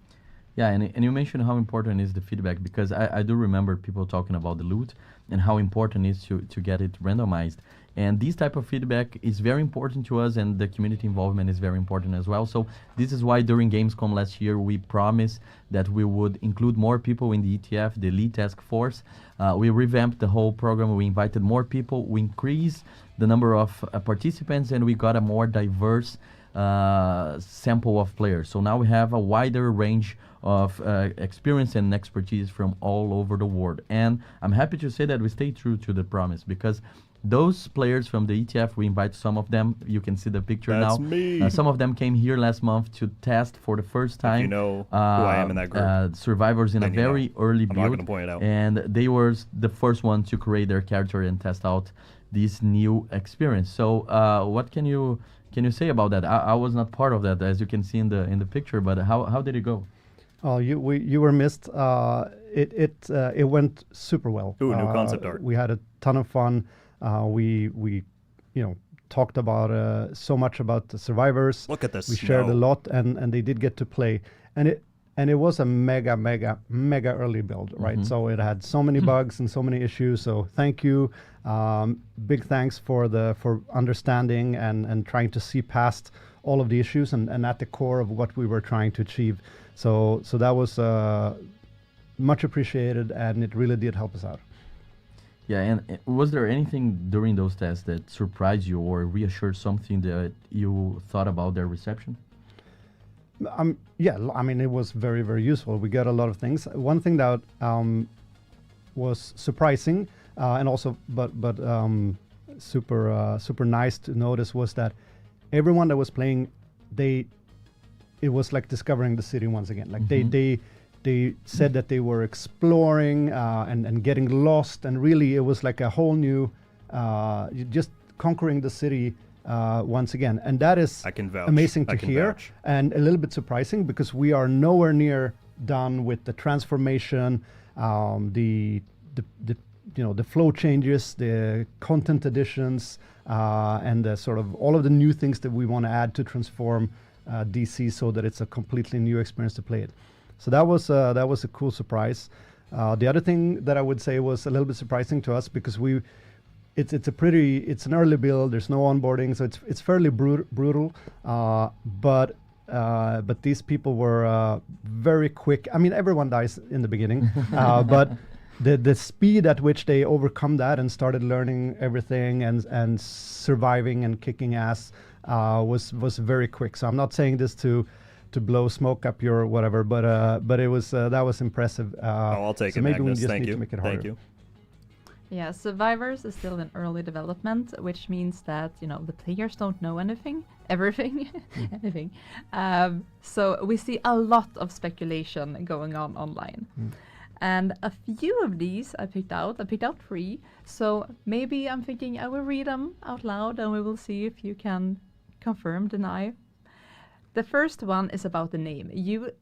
Yeah, and you mentioned how important is the feedback, because I do remember people talking about the loot and how important it is to get it randomized. And this type of feedback is very important to us, and the community involvement is very important as well. So this is why during Gamescom last year, we promised that we would include more people in the ETF, the Elite Task Force. We revamped the whole program. We invited more people. We increased the number of participants, and we got a more diverse sample of players. So now we have a wider range of experience and expertise from all over the world. And I'm happy to say that we stay true to the promise, because those players from the ETF, we invite some of them. You can see the picture That's now. Me. Some of them came here last month to test for the first time. If you know who I am in that group. Survivors in a very early build. I'm not going to point it out. And they were the first one to create their character and test out this new experience. So what can you say about that? I was not part of that, as you can see in the picture, but how did it go? Oh, you were missed. It went super well. Ooh, new concept art. We had a ton of fun. We talked about so much about the survivors. Look at this. We shared a lot, and they did get to play, and it was a mega early build, right? So it had so many bugs and so many issues. So thank you, big thanks for understanding and trying to see past all of the issues and at the core of what we were trying to achieve. So that was much appreciated, and it really did help us out. Yeah, and was there anything during those tests that surprised you or reassured something that you thought about their reception? Yeah, I mean, it was very, very useful. We got a lot of things. One thing that was surprising and also but super nice to notice was that everyone that was playing, it was like discovering the city once again. Like they said that they were exploring and getting lost, and really it was like a whole new, just conquering the city once again. And that is amazing to hear and a little bit surprising, because we are nowhere near done with the transformation, the flow changes, the content additions, and the sort of all of the new things that we want to add to transform DC so that it's a completely new experience to play it. So that was a cool surprise. The other thing that I would say was a little bit surprising to us because it's an early build. There's no onboarding, so it's fairly brutal. But these people were very quick. I mean, everyone dies in the beginning, but the speed at which they overcome that and started learning everything and surviving and kicking ass was very quick. So I'm not saying this to blow smoke up your whatever, but it was that was impressive. I'll take so it, maybe Magnus. we just Thank need you. to make it harder. Thank you. Yeah, Survivors is still in early development, which means that, the players don't know everything. Anything. So we see a lot of speculation going on online. And a few of these I picked out 3. So maybe I'm thinking I will read them out loud and we will see if you can confirm, deny. The first one is about the name. You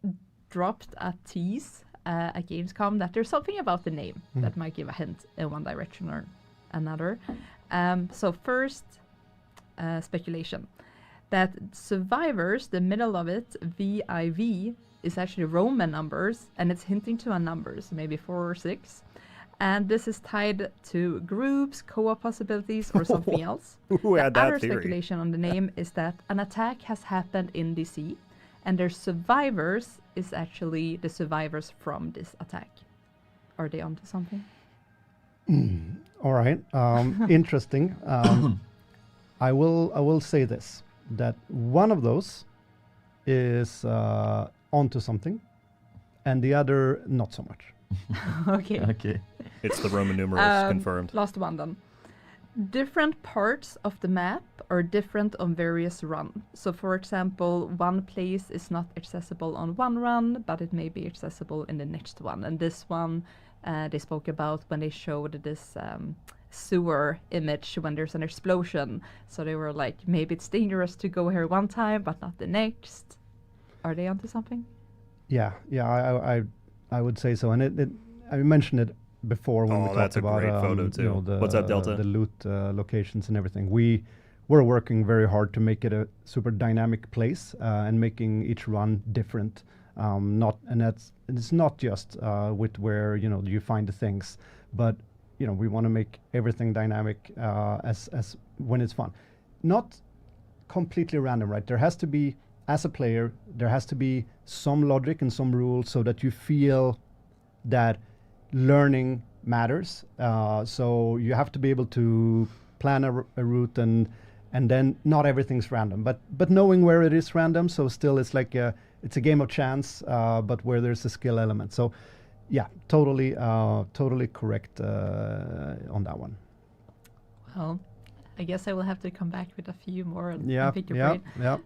dropped a tease at Gamescom that there's something about the name that might give a hint in one direction or another. So first, speculation. That Survivors, the middle of it, VIV, is actually Roman numbers, and it's hinting to a number, so maybe 4 or 6. And this is tied to groups, co-op possibilities, or something else. Who had the that other theory? speculation on the name is that an attack has happened in DC, and their survivors is actually the survivors from this attack. Are they onto something? All right. Interesting. I will say this, that one of those is onto something, and the other not so much. Okay. It's the Roman numerals, confirmed. Last one then. Different parts of the map are different on various runs. So for example, one place is not accessible on one run, but it may be accessible in the next one. And this one they spoke about when they showed this sewer image when there's an explosion. So they were like, maybe it's dangerous to go here one time, but not the next. Are they onto something? Yeah, I would say so. And I mentioned it before when we talked about great photo too. What's up, Delta? The loot locations and everything. We're working very hard to make it a super dynamic place and making each run different. It's not just with where you find the things, but we want to make everything dynamic as when it's fun, not completely random, right? There has to be, as a player, there has to be some logic and some rules so that you feel that learning matters. So you have to be able to plan a route and then not everything's random, but knowing where it is random, so still it's like it's a game of chance, but where there's a skill element. So yeah, totally correct on that one. Well, I guess I will have to come back with a few more and pick your brain.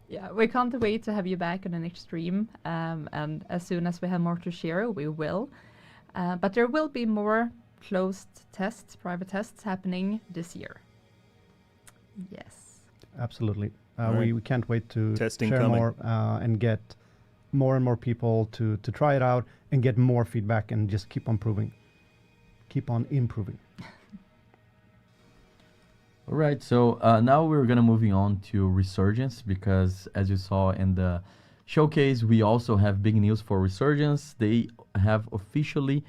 Yeah, we can't wait to have you back on the next stream. And as soon as we have more to share, we will. But there will be more closed tests, private tests happening this year. Yes. Absolutely. Right. We can't wait to Testing share coming. more and get more and more people to try it out and get more feedback and just keep on improving. All right, so now we're gonna moving on to Resurgence, because as you saw in the showcase, we also have big news for Resurgence. They have officially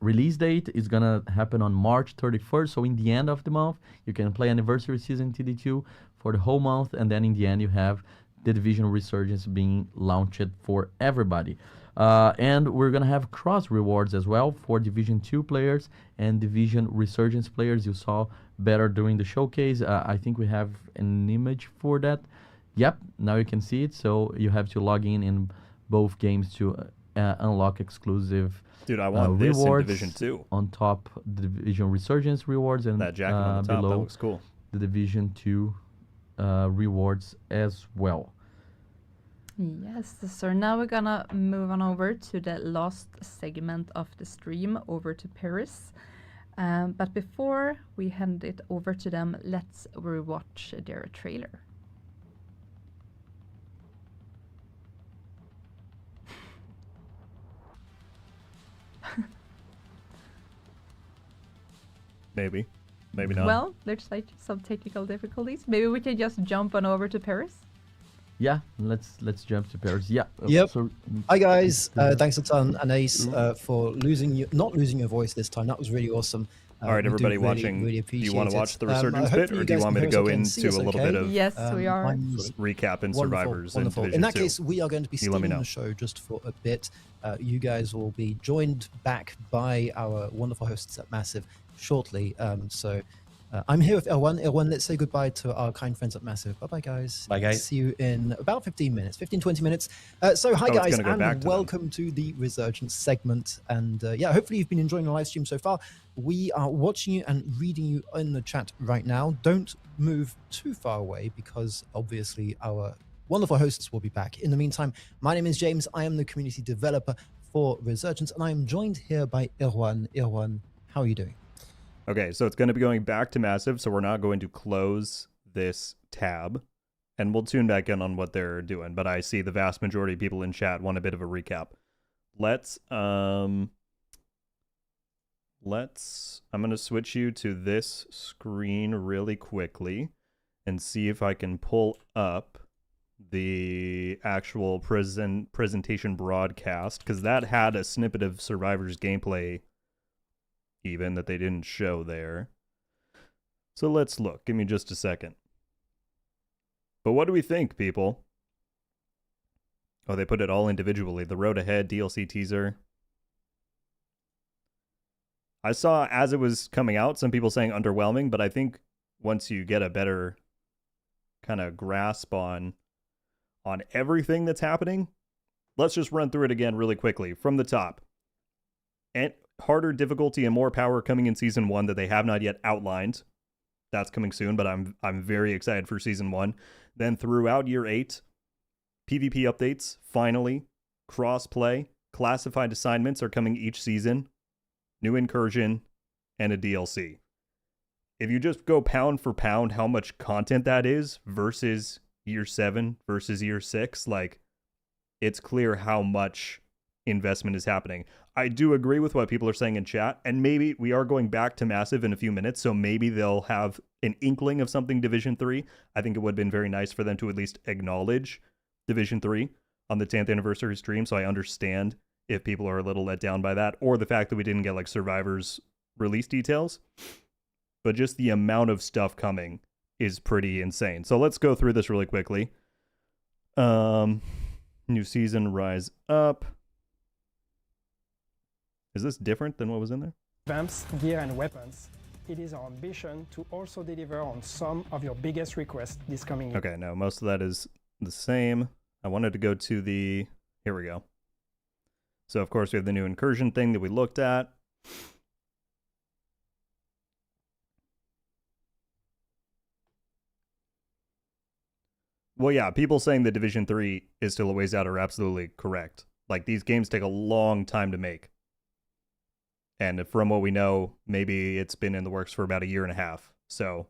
release date is gonna happen on March 31st. So in the end of the month, you can play Anniversary Season TD2 for the whole month, and then in the end you have the Division Resurgence being launched for everybody. And we're gonna have cross rewards as well for Division 2 players and Division Resurgence players. You saw better during the showcase. I think we have an image for that. Yep, now you can see it. So you have to log in both games to unlock exclusive Dude, I want this in rewards Division 2. on top the Division Resurgence rewards, and That jacket on the top, below that looks cool. the Division 2 rewards as well. Yes, so now we're gonna move on over to the last segment of the stream, over to Paris. But before we hand it over to them, let's rewatch their trailer. Maybe not. Well, there's like some technical difficulties. Maybe we can just jump on over to Paris. Yeah, let's jump to pairs. Yeah. Yep. So, hi guys, thanks a ton, and Ace for not losing your voice this time. That was really awesome. All right, everybody watching, really do you want to watch the Resurgence bit, or you do you guys want me can to hear go us okay and into see us a little okay? bit of Yes, we are. recap and Wonderful, Survivors wonderful. and In Division that 2? case, we are going to be You let me stealing know. the show just for a bit. You guys will be joined back by our wonderful hosts at Massive shortly. I'm here with Erwan. Erwan, let's say goodbye to our kind friends at Massive. Bye-bye, guys. Bye, guys. See you in about 15 minutes, 20 minutes. Hi, guys, and welcome to the Resurgence segment. And hopefully you've been enjoying the live stream so far. We are watching you and reading you in the chat right now. Don't move too far away because obviously our wonderful hosts will be back. In the meantime, my name is James. I am the community developer for Resurgence, and I am joined here by Erwan. Erwan, how are you doing? Okay, so it's going to be going back to Massive, so we're not going to close this tab, and we'll tune back in on what they're doing. But I see the vast majority of people in chat want a bit of a recap. I'm going to switch you to this screen really quickly and see if I can pull up the actual presentation broadcast, because that had a snippet of Survivor's gameplay even that they didn't show there. So let's look. Give me just a second. But what do we think, people? Oh, they put it all individually. The Road Ahead DLC teaser. I saw as it was coming out, some people saying underwhelming, but I think once you get a better kind of grasp on everything that's happening, let's just run through it again really quickly from the top. And harder difficulty and more power coming in Season 1 that they have not yet outlined. That's coming soon, but I'm very excited for Season 1. Then throughout Year 8, PvP updates, finally. Cross-play, classified assignments are coming each season. New incursion, and a DLC. If you just go pound for pound how much content that is versus Year 7 versus Year 6, like, it's clear how much investment is happening. I do agree with what people are saying in chat, and maybe we are going back to Massive in a few minutes, so maybe they'll have an inkling of something Division 3. I think it would have been very nice for them to at least acknowledge Division 3 on the 10th anniversary stream, so I understand if people are a little let down by that, or the fact that we didn't get like Survivor's release details. But just the amount of stuff coming is pretty insane. So let's go through this really quickly. New season, Rise Up. Is this different than what was in there? Vamps, gear and weapons. It is our ambition to also deliver on some of your biggest requests this coming year. Okay, no, most of that is the same. I wanted to go to the... Here we go. So, of course, we have the new incursion thing that we looked at. Well, yeah, people saying that Division 3 is still a ways out are absolutely correct. Like, these games take a long time to make. And from what we know, maybe it's been in the works for about a year and a half. So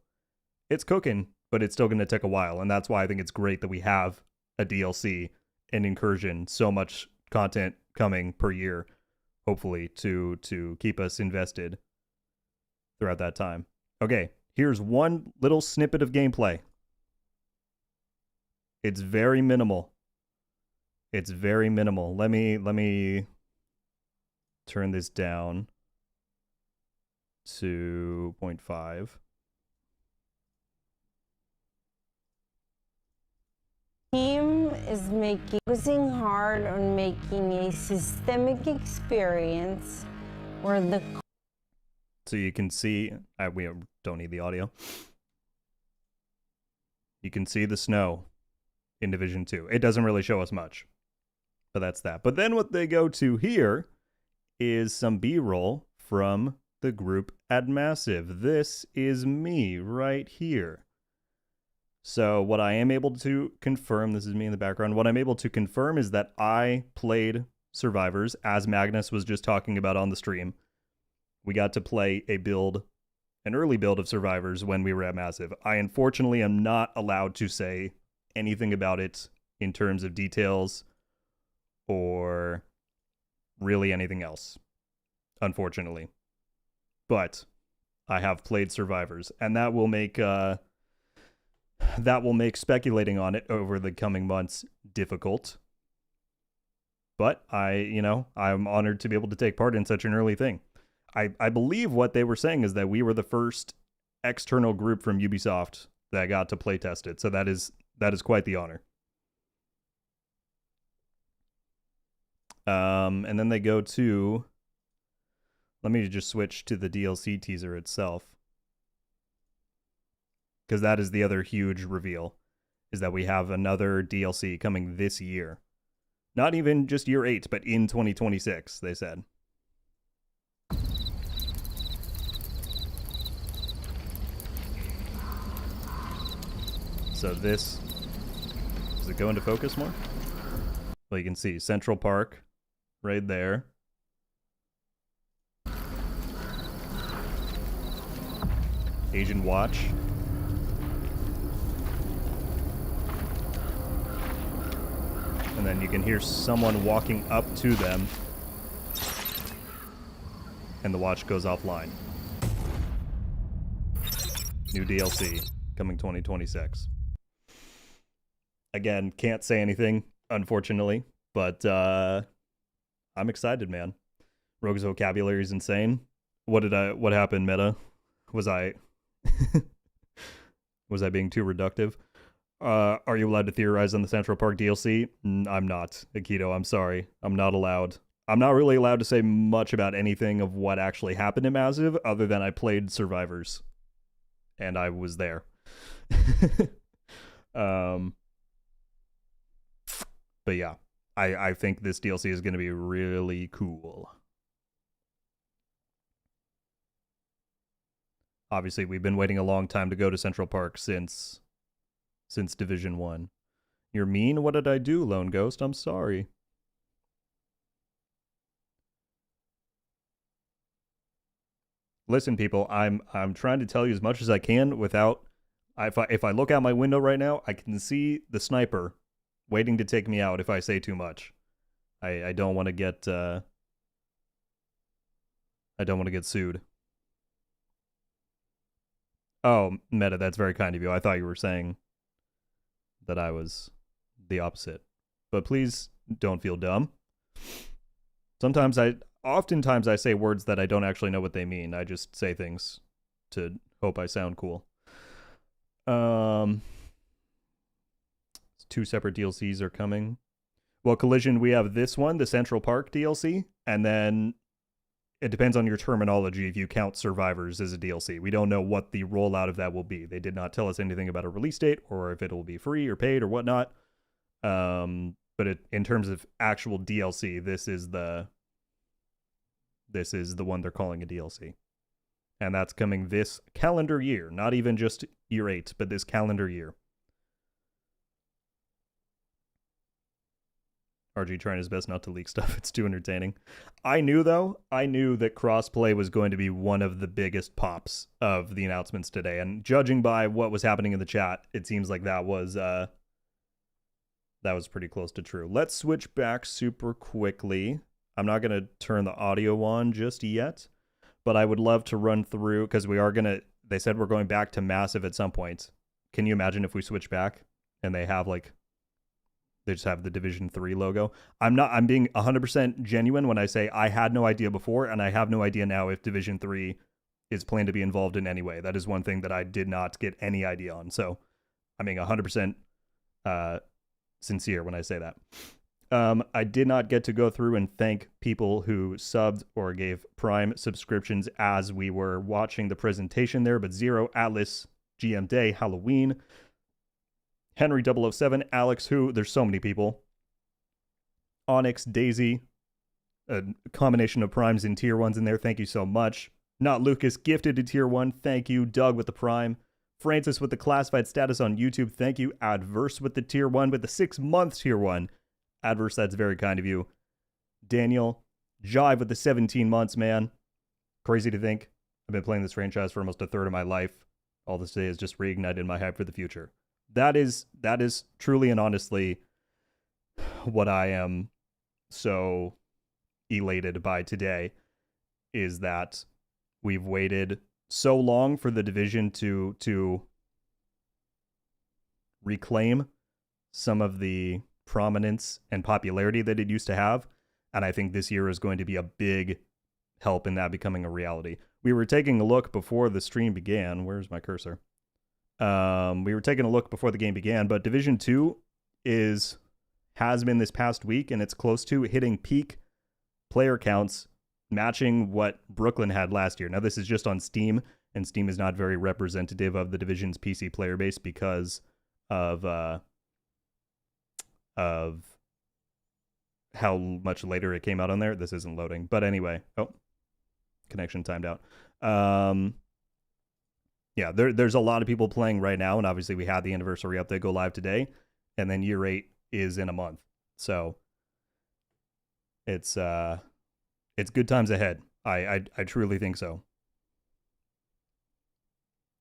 it's cooking, but it's still going to take a while. And that's why I think it's great that we have a DLC, an incursion, so much content coming per year, hopefully, to keep us invested throughout that time. Okay, here's one little snippet of gameplay. It's very minimal. It's very minimal. Let me turn this down to 0.5. Team is focusing hard on making a systemic experience where the... So you can see, we don't need the audio. You can see the snow in Division 2. It doesn't really show us much, but that's that. But then what they go to here is some B-roll from the group at Massive. This is me right here. So what I am able to confirm, this is me in the background, what I'm able to confirm is that I played Survivors, as Magnus was just talking about on the stream. We got to play an early build of Survivors when we were at Massive. I unfortunately am not allowed to say anything about it in terms of details or really anything else, unfortunately. But I have played Survivors, and that will make That will make speculating on it over the coming months difficult. But I'm honored to be able to take part in such an early thing. I believe what they were saying is that we were the first external group from Ubisoft that got to play test it. So that is quite the honor. And then they go to, let me just switch to the DLC teaser itself, because that is the other huge reveal, is that we have another DLC coming this year. Not even just year 8, but in 2026, they said. So this, does it go into focus more? Well, you can see Central Park right there. Agent Watch. And then you can hear someone walking up to them. And the watch goes offline. New DLC coming 2026. Again, can't say anything, unfortunately, but I'm excited, man. Rogue's vocabulary is insane. What happened, Meta? Was I being too reductive? Are you allowed to theorize on the Central Park DLC? I'm not, Akito. I'm sorry. I'm not allowed. I'm not really allowed to say much about anything of what actually happened in Massive, other than I played Survivors. And I was there. But yeah, I think this DLC is going to be really cool. Obviously, we've been waiting a long time to go to Central Park since Division 1. You're mean? What did I do, Lone Ghost? I'm sorry. Listen, people, I'm trying to tell you as much as I can without... If I look out my window right now, I can see the sniper waiting to take me out if I say too much. I don't want to get sued. Oh, Meta, that's very kind of you. I thought you were saying that I was the opposite. But please don't feel dumb. Oftentimes I say words that I don't actually know what they mean. I just say things to hope I sound cool. 2 separate DLCs are coming. Well, Collision, we have this one, the Central Park DLC, and then it depends on your terminology if you count Survivors as a DLC. We don't know what the rollout of that will be. They did not tell us anything about a release date or if it will be free or paid or whatnot. But in terms of actual DLC, this is the one they're calling a DLC. And that's coming this calendar year, not even just year 8, but this calendar year. RG trying his best not to leak stuff. It's too entertaining. I knew that crossplay was going to be one of the biggest pops of the announcements today. And judging by what was happening in the chat, it seems like that was pretty close to true. Let's switch back super quickly. I'm not going to turn the audio on just yet, but I would love to run through, because they said we're going back to Massive at some point. Can you imagine if we switch back and they just have the Division 3 logo? I'm being 100% genuine when I say I had no idea before, and I have no idea now if Division 3 is planned to be involved in any way. That is one thing that I did not get any idea on. So I'm being 100% sincere when I say that. I did not get to go through and thank people who subbed or gave Prime subscriptions as we were watching the presentation there, but Zero, Atlas, GM Day, Halloween, Henry 007, Alex Who, there's so many people. Onyx, Daisy, a combination of primes and tier 1s in there, thank you so much. Not Lucas, gifted to tier 1, thank you. Doug with the prime. Francis with the classified status on YouTube, thank you. Adverse with the tier 1, with the 6-month tier 1. Adverse, that's very kind of you. Daniel, Jive with the 17 months, man. Crazy to think. I've been playing this franchise for almost a third of my life. All this today has just reignited my hype for the future. That is truly and honestly what I am so elated by today, is that we've waited so long for the Division to reclaim some of the prominence and popularity that it used to have. And I think this year is going to be a big help in that becoming a reality. We were taking a look before the stream began. Where's my cursor? We were taking a look before the game began, but Division 2 has been this past week, and it's close to hitting peak player counts, matching what Brooklyn had last year. Now, this is just on Steam, and Steam is not very representative of the Division's PC player base because of how much later it came out on there. This isn't loading, but anyway. Oh, connection timed out. Yeah, there's a lot of people playing right now, and obviously we had the anniversary update go live today, and then year 8 is in a month. So it's good times ahead. I truly think so.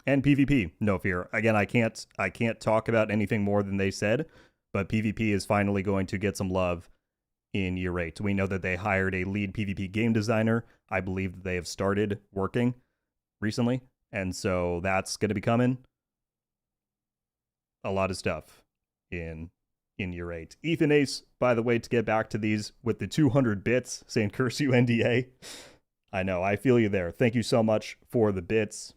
And PvP, no fear. Again, I can't talk about anything more than they said, but PvP is finally going to get some love in year 8. We know that they hired a lead PvP game designer. I believe that they have started working recently, and so that's going to be coming. A lot of stuff in year 8. Ethan Ace, by the way, to get back to these with the 200 bits, saying curse you NDA. I know, I feel you there. Thank you so much for the bits.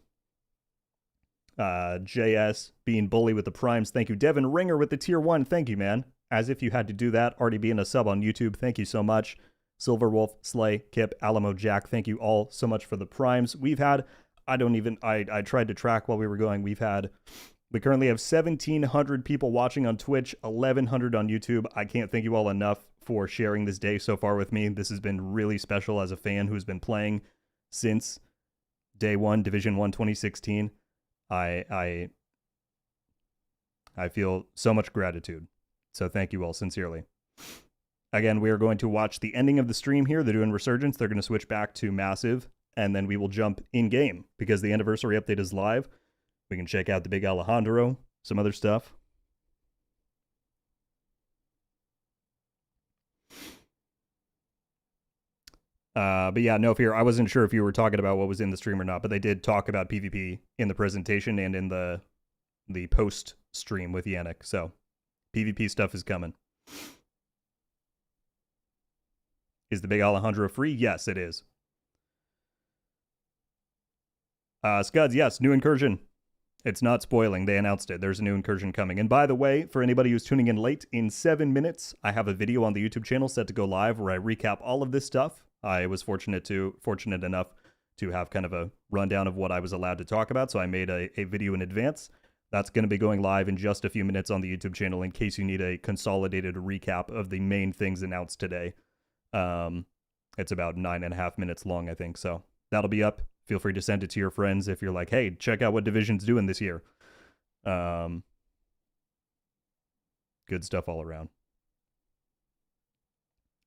JS being bully with the primes. Thank you. Devin Ringer with the tier 1. Thank you, man. As if you had to do that. Already being a sub on YouTube. Thank you so much. Silverwolf, Slay, Kip, Alamo, Jack. Thank you all so much for the primes. We've had, I tried to track while we were going. We currently have 1,700 people watching on Twitch, 1,100 on YouTube. I can't thank you all enough for sharing this day so far with me. This has been really special as a fan who's been playing since day 1, Division 1 2016. I feel so much gratitude. So thank you all sincerely. Again, we are going to watch the ending of the stream here. They're doing Resurgence. They're going to switch back to Massive, and then we will jump in-game because the anniversary update is live. We can check out the big Alejandro, some other stuff. But yeah, no fear. I wasn't sure if you were talking about what was in the stream or not, but they did talk about PvP in the presentation and in the post stream with Yannick. So PvP stuff is coming. Is the big Alejandro free? Yes, it is. Scuds, yes, new incursion. It's not spoiling. They announced it. There's a new incursion coming. And by the way, for anybody who's tuning in late, in 7 minutes, I have a video on the YouTube channel set to go live where I recap all of this stuff. I was fortunate enough to have kind of a rundown of what I was allowed to talk about, so I made a video in advance. That's going to be going live in just a few minutes on the YouTube channel in case you need a consolidated recap of the main things announced today. It's about 9.5 minutes long, I think, so that'll be up. Feel free to send it to your friends if you're like, hey, check out what Division's doing this year. Good stuff all around.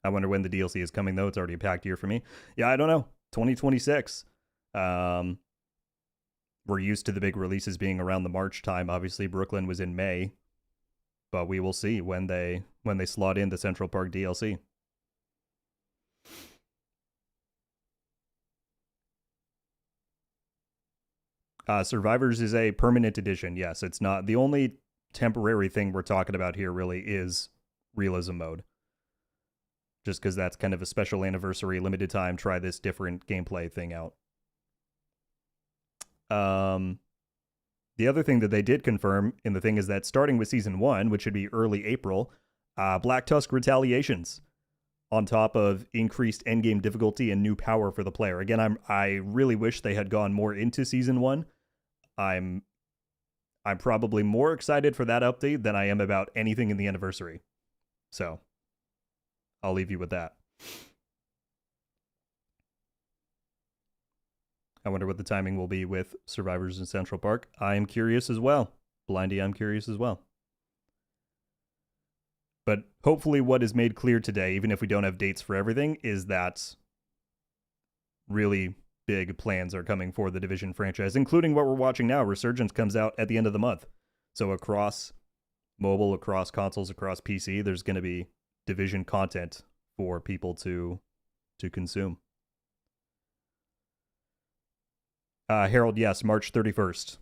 I wonder when the DLC is coming, though. It's already a packed year for me. Yeah, I don't know. 2026. We're used to the big releases being around the March time. Obviously, Brooklyn was in May. But we will see when they slot in the Central Park DLC. Survivors is a permanent edition. Yes, it's not. The only temporary thing we're talking about here really is realism mode. Just because that's kind of a special anniversary, limited time, try this different gameplay thing out. The other thing that they did confirm in the thing is that starting with Season 1, which should be early April, Black Tusk Retaliations, on top of increased endgame difficulty and new power for the player. Again, I really wish they had gone more into Season 1. I'm probably more excited for that update than I am about anything in the anniversary. So I'll leave you with that. I wonder what the timing will be with Survivors in Central Park. I am curious as well. Blindy, I'm curious as well. But hopefully what is made clear today, even if we don't have dates for everything, is that really big plans are coming for the Division franchise, including what we're watching now. Resurgence comes out at the end of the month. So across mobile, across consoles, across PC, there's going to be Division content for people to consume. Harold, yes, March 31st.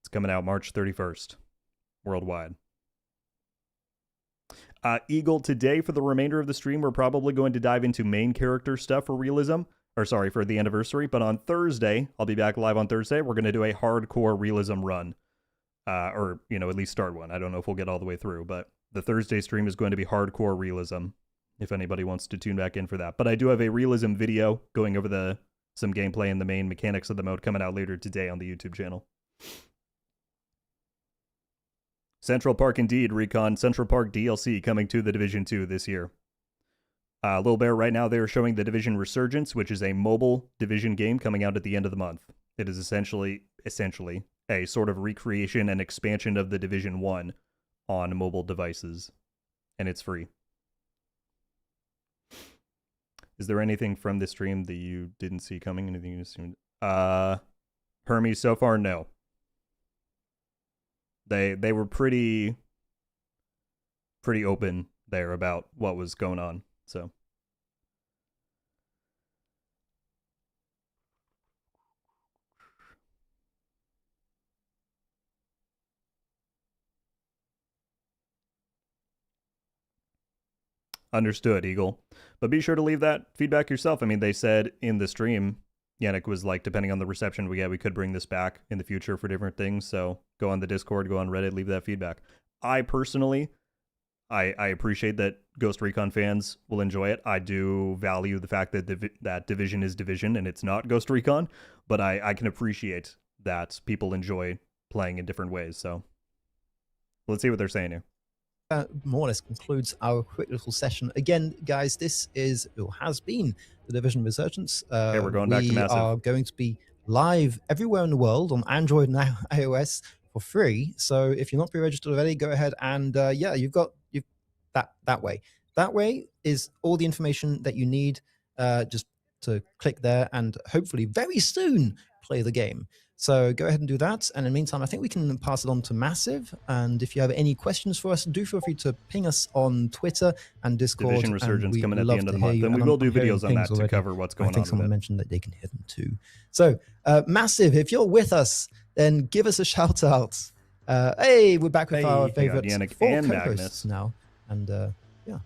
It's coming out March 31st worldwide. Eagle, today for the remainder of the stream, we're probably going to dive into main character stuff for realism. For the anniversary. But on Thursday, I'll be back live on Thursday. We're going to do a hardcore realism run. Or, at least start one. I don't know if we'll get all the way through, but the Thursday stream is going to be hardcore realism, if anybody wants to tune back in for that. But I do have a realism video going over some gameplay and the main mechanics of the mode coming out later today on the YouTube channel. Central Park indeed, Recon. Central Park DLC coming to the Division 2 this year. Little Bear, right now they are showing the Division Resurgence, which is a mobile Division game coming out at the end of the month. It is essentially a sort of recreation and expansion of the Division 1 on mobile devices, and it's free. Is there anything from this stream that you didn't see coming? Anything you assumed? Hermes, so far, no. They were pretty open there about what was going on, so. Understood, Eagle. But be sure to leave that feedback yourself. I mean, they said in the stream, Yannick was like, depending on the reception we get, we could bring this back in the future for different things. So go on the Discord, go on Reddit, leave that feedback. I personally, I appreciate that Ghost Recon fans will enjoy it. I do value the fact that that Division is Division and it's not Ghost Recon, but I can appreciate that people enjoy playing in different ways. So let's see what they're saying here. More or less concludes our quick little session. Again, guys, this is or has been the Division Resurgence. We're going back to Massive. We are going to be live everywhere in the world on Android and iOS for free. So if you're not pre-registered already, go ahead and you've that way. That way is all the information that you need just to click there and hopefully very soon play the game. So go ahead and do that. And in the meantime, I think we can pass it on to Massive. And if you have any questions for us, do feel free to ping us on Twitter and Discord. Division Resurgence coming at the end of the month. And we will do videos on that to cover what's going on. I think someone mentioned that they can hear them too. So Massive, if you're with us, then give us a shout out. Hey, we're back with our favorite Yannick four and co-hosts Magnus now. And yeah,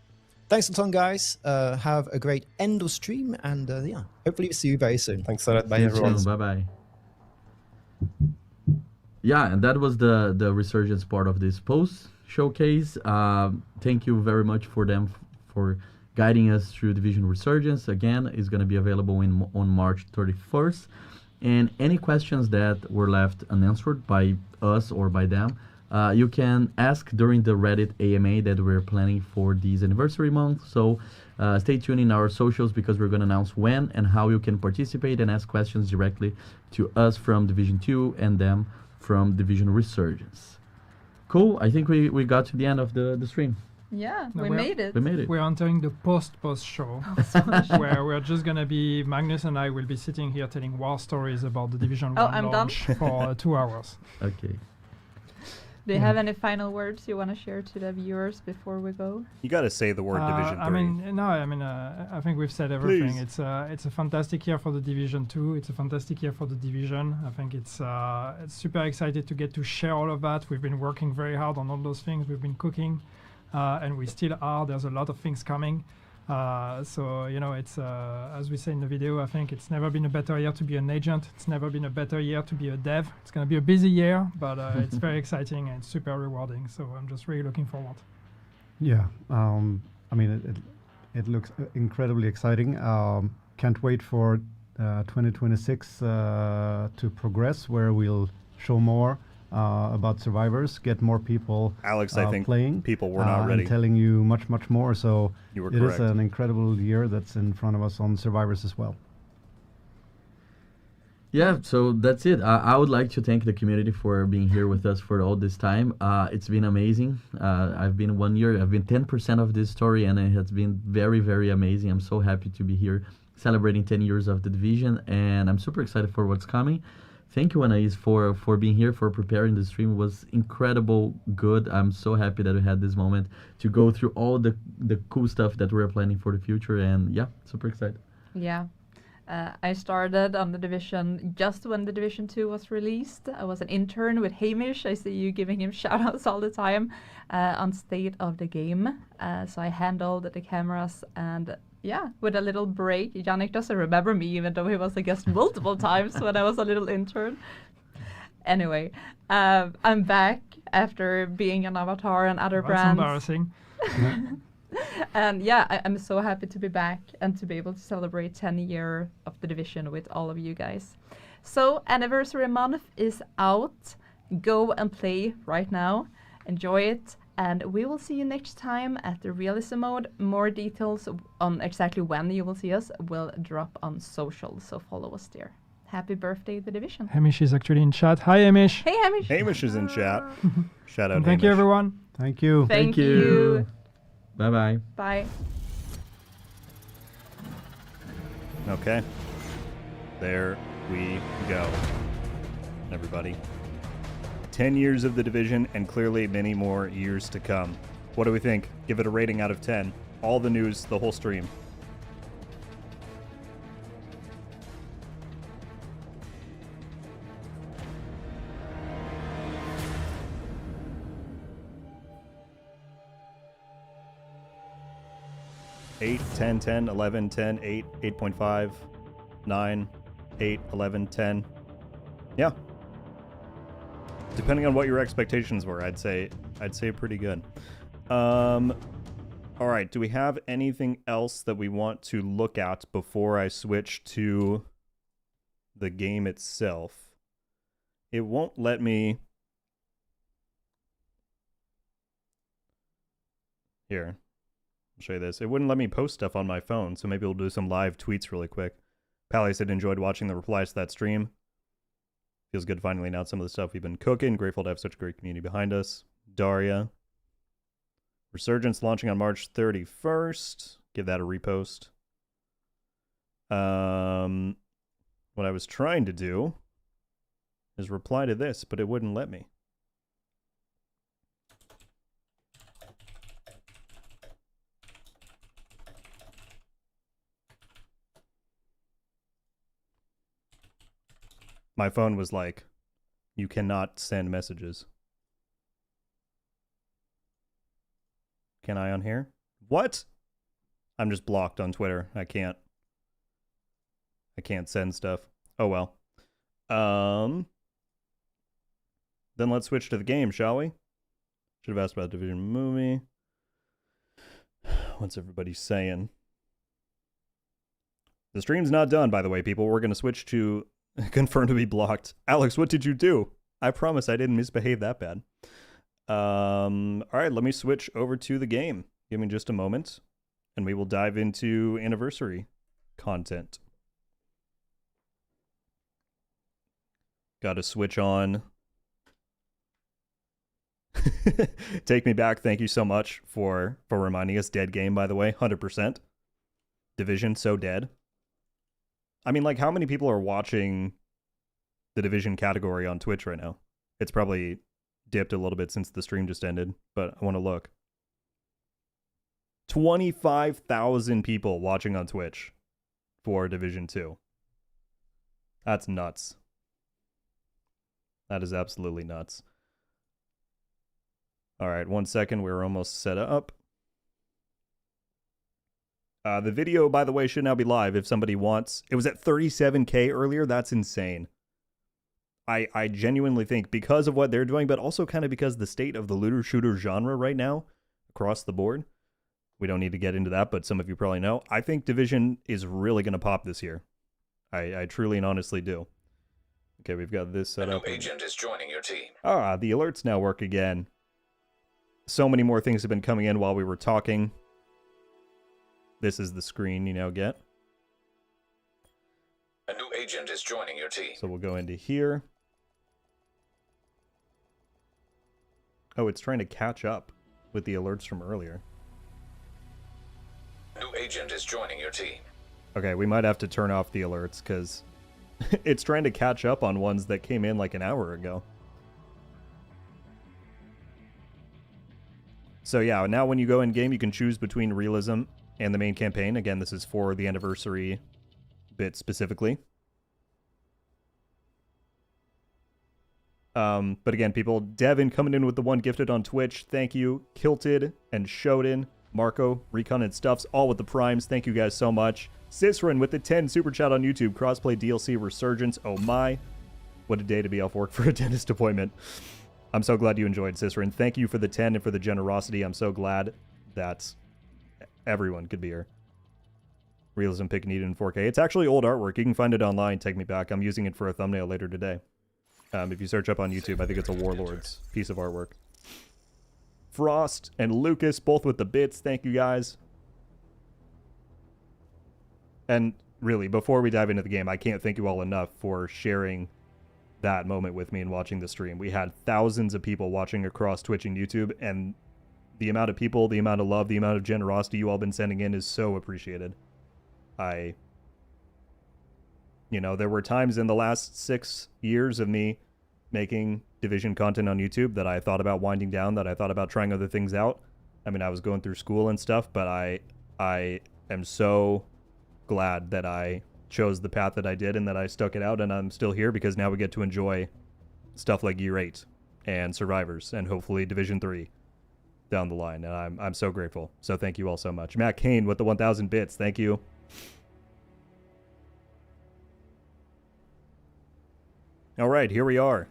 thanks a ton, guys. Have a great end of stream. And yeah, hopefully see you very soon. Thanks a lot. Bye, everyone. Bye-bye. Yeah, and that was the Resurgence part of this post showcase. Thank you very much for them for guiding us through Division Resurgence. Again, it's going to be available on March 31st. And any questions that were left unanswered by us or by them, you can ask during the Reddit AMA that we're planning for this anniversary month. So stay tuned in our socials because we're going to announce when and how you can participate and ask questions directly to us from Division 2 and them from Division Resurgence. Cool. I think we got to the end of the stream. Yeah, No, we made it. We made it. We're entering the post show, where we're just gonna be Magnus and I will be sitting here telling war stories about the Division 1 launch for 2 hours. Okay. Do you have any final words you want to share to the viewers before we go? You got to say the word Division 3. I think we've said everything. Please. It's a fantastic year for the Division 2. It's a fantastic year for the Division. I think it's super excited to get to share all of that. We've been working very hard on all those things. We've been cooking, and we still are. There's a lot of things coming. So, it's, as we say in the video, I think it's never been a better year to be an agent. It's never been a better year to be a dev. It's going to be a busy year, but it's very exciting and super rewarding. So I'm just really looking forward. Yeah, it looks incredibly exciting. Can't wait for 2026 to progress, where we'll show more about Survivors, get more people Alex, I think playing. People were not ready. And telling you much more. So you were it correct. is an incredible year that's in front of us on Survivors as well. Yeah, so that's it. I would like to thank the community for being here with us for all this time. It's been amazing. I've been 1 year. I've been 10% of this story, and it has been very, very amazing. I'm so happy to be here celebrating 10 years of the Division, and I'm super excited for what's coming. Thank you, Anais, for being here, for preparing the stream. It was incredible good. I'm so happy that we had this moment to go through all the cool stuff that we're planning for the future, and yeah, super excited. Yeah. I started on the Division just when the Division 2 was released. I was an intern with Hamish. I see you giving him shoutouts all the time on State of the Game. So I handled the cameras and yeah, with a little break. Yannick doesn't remember me even though he was a guest multiple times when I was a little intern. Anyway, I'm back after being an Avatar and other brands. That's embarrassing. And yeah, I'm so happy to be back and to be able to celebrate 10 years of the Division with all of you guys. So Anniversary Month is out. Go and play right now. Enjoy it. And we will see you next time at the Realism Mode. More details on exactly when you will see us will drop on social. So follow us there. Happy birthday, The Division. Hamish is actually in chat. Hi, Hamish. Hey, Hamish. Hamish is in chat. Shout out, Thank you, everyone. Thank you. Thank you. Bye-bye. Bye. Okay. There we go, everybody. 10 years of the Division and clearly many more years to come. What do we think? Give it a rating out of 10. All the news, the whole stream. Eight, 10, 10, 11, 10, 8, 8.5, 9, 8, 11, 10. Yeah. Depending on what your expectations were, I'd say pretty good. All right, do we have anything else that we want to look at before I switch to the game itself? It won't let me. Here. I'll show you this. It wouldn't let me post stuff on my phone, so maybe we'll do some live tweets really quick. Pally said enjoyed watching the replies to that stream. Feels good to finally announce some of the stuff we've been cooking. Grateful to have such a great community behind us. Daria. Resurgence launching on March 31st. Give that a repost. What I was trying to do is reply to this, but it wouldn't let me. My phone was like, you cannot send messages. Can I on here? What? I'm just blocked on Twitter. I can't send stuff. Oh well. Then let's switch to the game, shall we? Should have asked about Division movie. What's everybody saying? The stream's not done, by the way, people. We're going to switch to confirm to be blocked. Alex, what did you do? I promise I didn't misbehave that bad. All right, let me switch over to the game. Give me just a moment, and we will dive into anniversary content. Got to switch on. Take me back. Thank you so much for reminding us. Dead game, by the way. 100%. Division, so dead. I mean, like, how many people are watching the Division category on Twitch right now? It's probably dipped a little bit since the stream just ended, but I want to look. 25,000 people watching on Twitch for Division 2. That's nuts. That is absolutely nuts. All right, 1 second. We're almost set up. The video, by the way, should now be live if somebody wants. It was at 37K earlier. That's insane. I genuinely think because of what they're doing, but also kind of because the state of the looter shooter genre right now across the board. We don't need to get into that, but some of you probably know. I think Division is really going to pop this year. I truly and honestly do. Okay, we've got this set up. A new agent is joining your team. The alerts now work again. So many more things have been coming in while we were talking. This is the screen you now get. A new agent is joining your team. So we'll go into here. Oh, it's trying to catch up with the alerts from earlier. A new agent is joining your team. Okay, we might have to turn off the alerts because it's trying to catch up on ones that came in like an hour ago. So yeah, now when you go in game, you can choose between realism and the main campaign. Again, this is for the anniversary bits specifically. But again, people, Devin coming in with the 1 gifted on Twitch. Thank you. Kilted and Shoden, Marco, Recon and Stuffs, all with the primes. Thank you guys so much. Cicerin with the 10 super chat on YouTube. Crossplay DLC Resurgence. Oh my. What a day to be off work for a dentist appointment. I'm so glad you enjoyed, Cicerin. Thank you for the 10 and for the generosity. I'm so glad that everyone could be here. Realism pick needed in 4K. It's actually old artwork. You can find it online. Take me back. I'm using it for a thumbnail later today. If you search up on YouTube, I think it's a Warlords piece of artwork. Frost and Lucas, both with the bits. Thank you, guys. And really, before we dive into the game, I can't thank you all enough for sharing that moment with me and watching the stream. We had thousands of people watching across Twitch and YouTube, and the amount of people, the amount of love, the amount of generosity you all been sending in is so appreciated. You know, there were times in the last 6 years of me making Division content on YouTube that I thought about winding down, that I thought about trying other things out. I mean, I was going through school and stuff, but I am so glad that I chose the path that I did and that I stuck it out, and I'm still here because now we get to enjoy stuff like Year 8 and Survivors and hopefully Division 3 down the line, and I'm so grateful. So thank you all so much. Matt Kane with the 1,000 bits. Thank you. All right, here we are.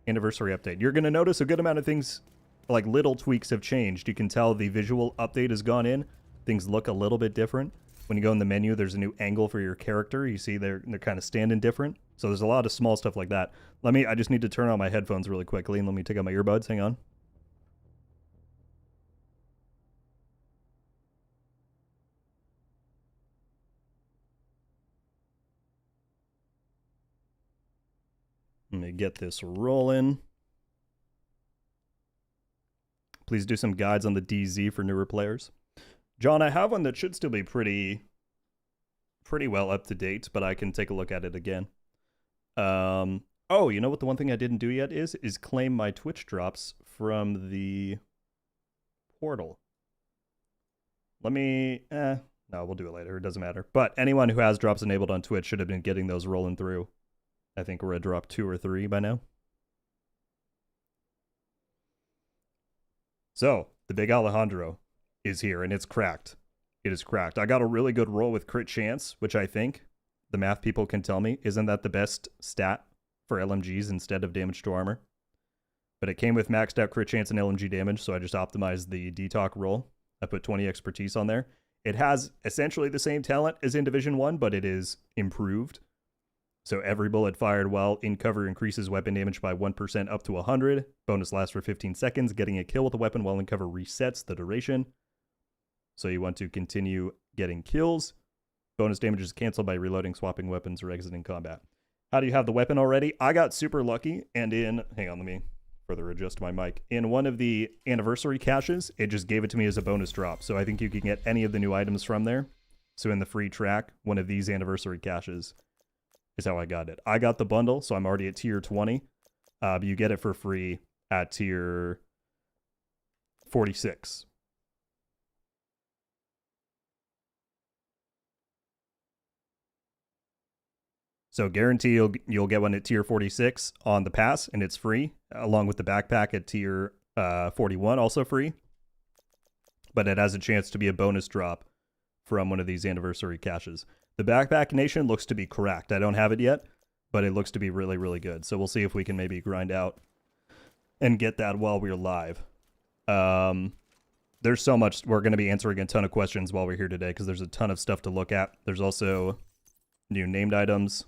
Anniversary update. You're going to notice a good amount of things, like little tweaks have changed. You can tell the visual update has gone in. Things look a little bit different. When you go in the menu, there's a new angle for your character. You see they're kind of standing different. So there's a lot of small stuff like that. I just need to turn on my headphones really quickly and let me take out my earbuds. Hang on. Let me get this rolling. Please do some guides on the DZ for newer players. John, I have one that should still be pretty well up to date, but I can take a look at it again. Oh, you know what the one thing I didn't do yet is claim my Twitch drops from the portal. Let me, no, we'll do it later. It doesn't matter. But anyone who has drops enabled on Twitch should have been getting those rolling through. I think we're at drop 2 or 3 by now. So, the big Alejandro is here, and it's cracked. It is cracked. I got a really good roll with crit chance, which I think the math people can tell me isn't that the best stat for LMGs instead of damage to armor. But it came with maxed out crit chance and LMG damage, so I just optimized the DTOC roll. I put 20 expertise on there. It has essentially the same talent as in Division 1, but it is improved. So every bullet fired while in cover increases weapon damage by 1% up to 100. Bonus lasts for 15 seconds. Getting a kill with a weapon while in cover resets the duration. So you want to continue getting kills. Bonus damage is canceled by reloading, swapping weapons, or exiting combat. How do you have the weapon already? I got super lucky, and hang on, let me further adjust my mic. In one of the anniversary caches, it just gave it to me as a bonus drop. So I think you can get any of the new items from there. So in the free track, one of these anniversary caches is how I got it. I got the bundle, so I'm already at tier 20. But you get it for free at tier 46. So guarantee you'll get one at tier 46 on the pass, and it's free, along with the backpack at tier 41, also free. But it has a chance to be a bonus drop from one of these anniversary caches. The Backpack Nation looks to be cracked. I don't have it yet, but it looks to be really, really good. So we'll see if we can maybe grind out and get that while we're live. There's so much. We're going to be answering a ton of questions while we're here today because there's a ton of stuff to look at. There's also new named items.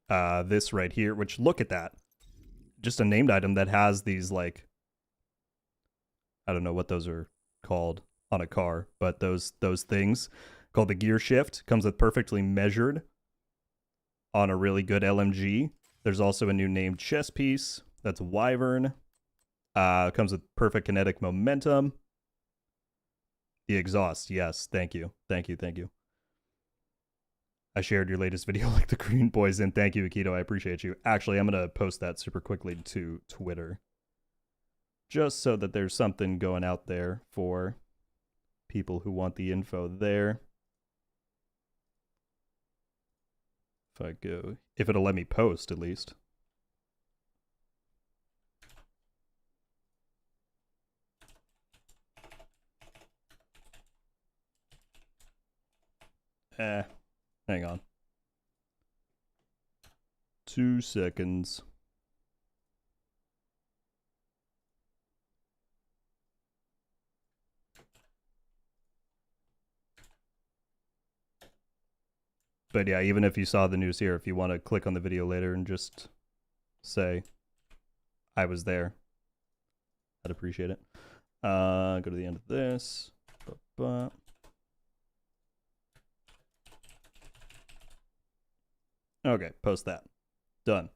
This right here, which look at that. Just a named item that has these, like, I don't know what those are called on a car, but those things called the gear shift comes with perfectly measured on a really good LMG. There's also a new named chess piece that's Wyvern. Comes with perfect kinetic momentum. The exhaust, yes, thank you. I shared your latest video like the Green Boys, and thank you, Akito, I appreciate you. Actually, I'm gonna post that super quickly to Twitter, just so that there's something going out there for people who want the info there. If I go, if it'll let me post at least. Hang on. 2 seconds. But yeah, even if you saw the news here, if you want to click on the video later and just say, I was there, I'd appreciate it. Go to the end of this. Okay, post that. Done.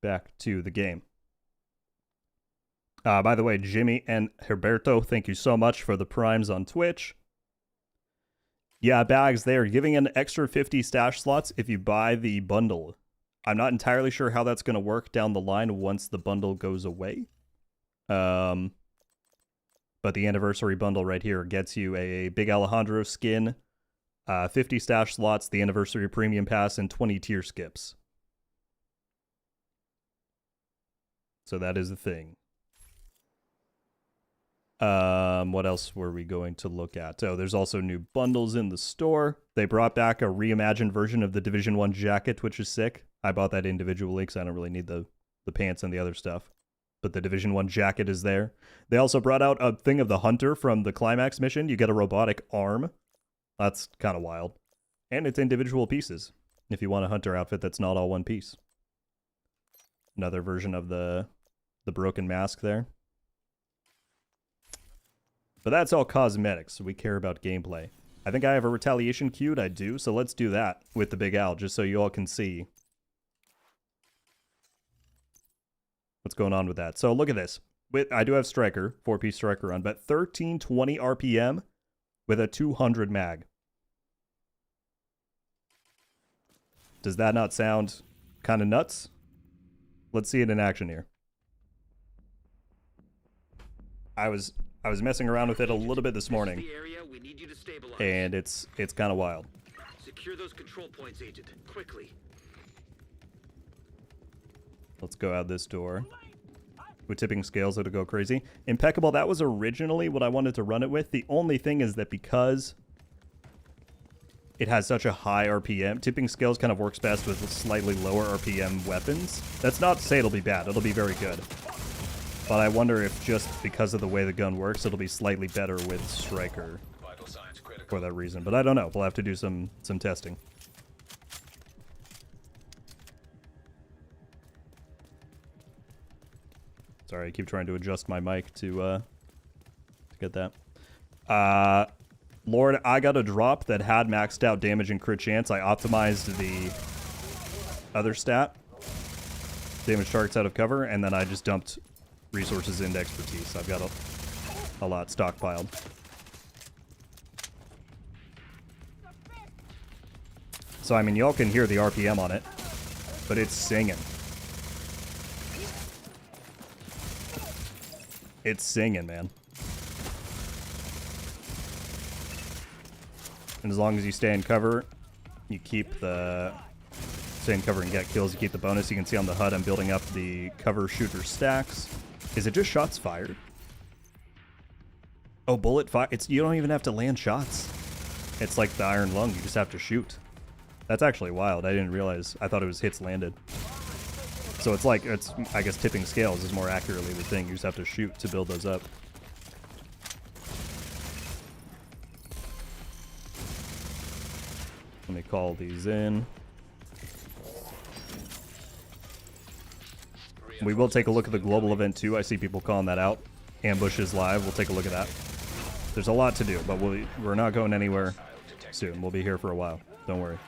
Back to the game. By the way, Jimmy and Herberto, thank you so much for the primes on Twitch. Yeah, Bags, they are giving an extra 50 stash slots if you buy the bundle. I'm not entirely sure how that's going to work down the line once the bundle goes away. But the anniversary bundle right here gets you a Big Alejandro skin, 50 stash slots, the anniversary premium pass, and 20 tier skips. So that is the thing. What else were we going to look at? Oh, there's also new bundles in the store. They brought back a reimagined version of the Division 1 jacket, which is sick. I bought that individually because I don't really need the pants and the other stuff. But the Division 1 jacket is there. They also brought out a thing of the Hunter from the Climax mission. You get a robotic arm. That's kind of wild. And it's individual pieces, if you want a Hunter outfit that's not all one piece. Another version of the broken mask there. But that's all cosmetics, so we care about gameplay. I think I have a retaliation queued, I do, so let's do that with the Big Al, just so you all can see what's going on with that. So look at this. I do have Striker, 4-piece Striker on, but 1320 RPM with a 200 mag. Does that not sound kind of nuts? Let's see it in action here. I was messing around with it a little bit this morning, and it's kind of wild. Secure those control points, Agent. Quickly. Let's go out this door. With tipping scales, it'll go crazy. Impeccable, that was originally what I wanted to run it with. The only thing is that because it has such a high RPM, tipping scales kind of works best with slightly lower RPM weapons. That's not to say it'll be bad. It'll be very good. But I wonder if just because of the way the gun works, it'll be slightly better with Striker for that reason. But I don't know. We'll have to do some testing. Sorry, I keep trying to adjust my mic to get that. Lord, I got a drop that had maxed out damage and crit chance. I optimized the other stat, damage targets out of cover, and then I just dumped resources into expertise. I've got a lot stockpiled. So, I mean, y'all can hear the RPM on it, but it's singing. It's singing, man. And as long as you stay in cover, you keep the... Stay in cover and get kills, you keep the bonus. You can see on the HUD I'm building up the cover shooter stacks. Is it just shots fired? Oh, bullet fire. You don't even have to land shots. It's like the Iron Lung. You just have to shoot. That's actually wild. I didn't realize. I thought it was hits landed. So it's like, I guess tipping scales is more accurately the thing. You just have to shoot to build those up. Let me call these in. We will take a look at the global event too. I see people calling that out. Ambush is live. We'll take a look at that. There's a lot to do, but we're not going anywhere soon. We'll be here for a while. Don't worry.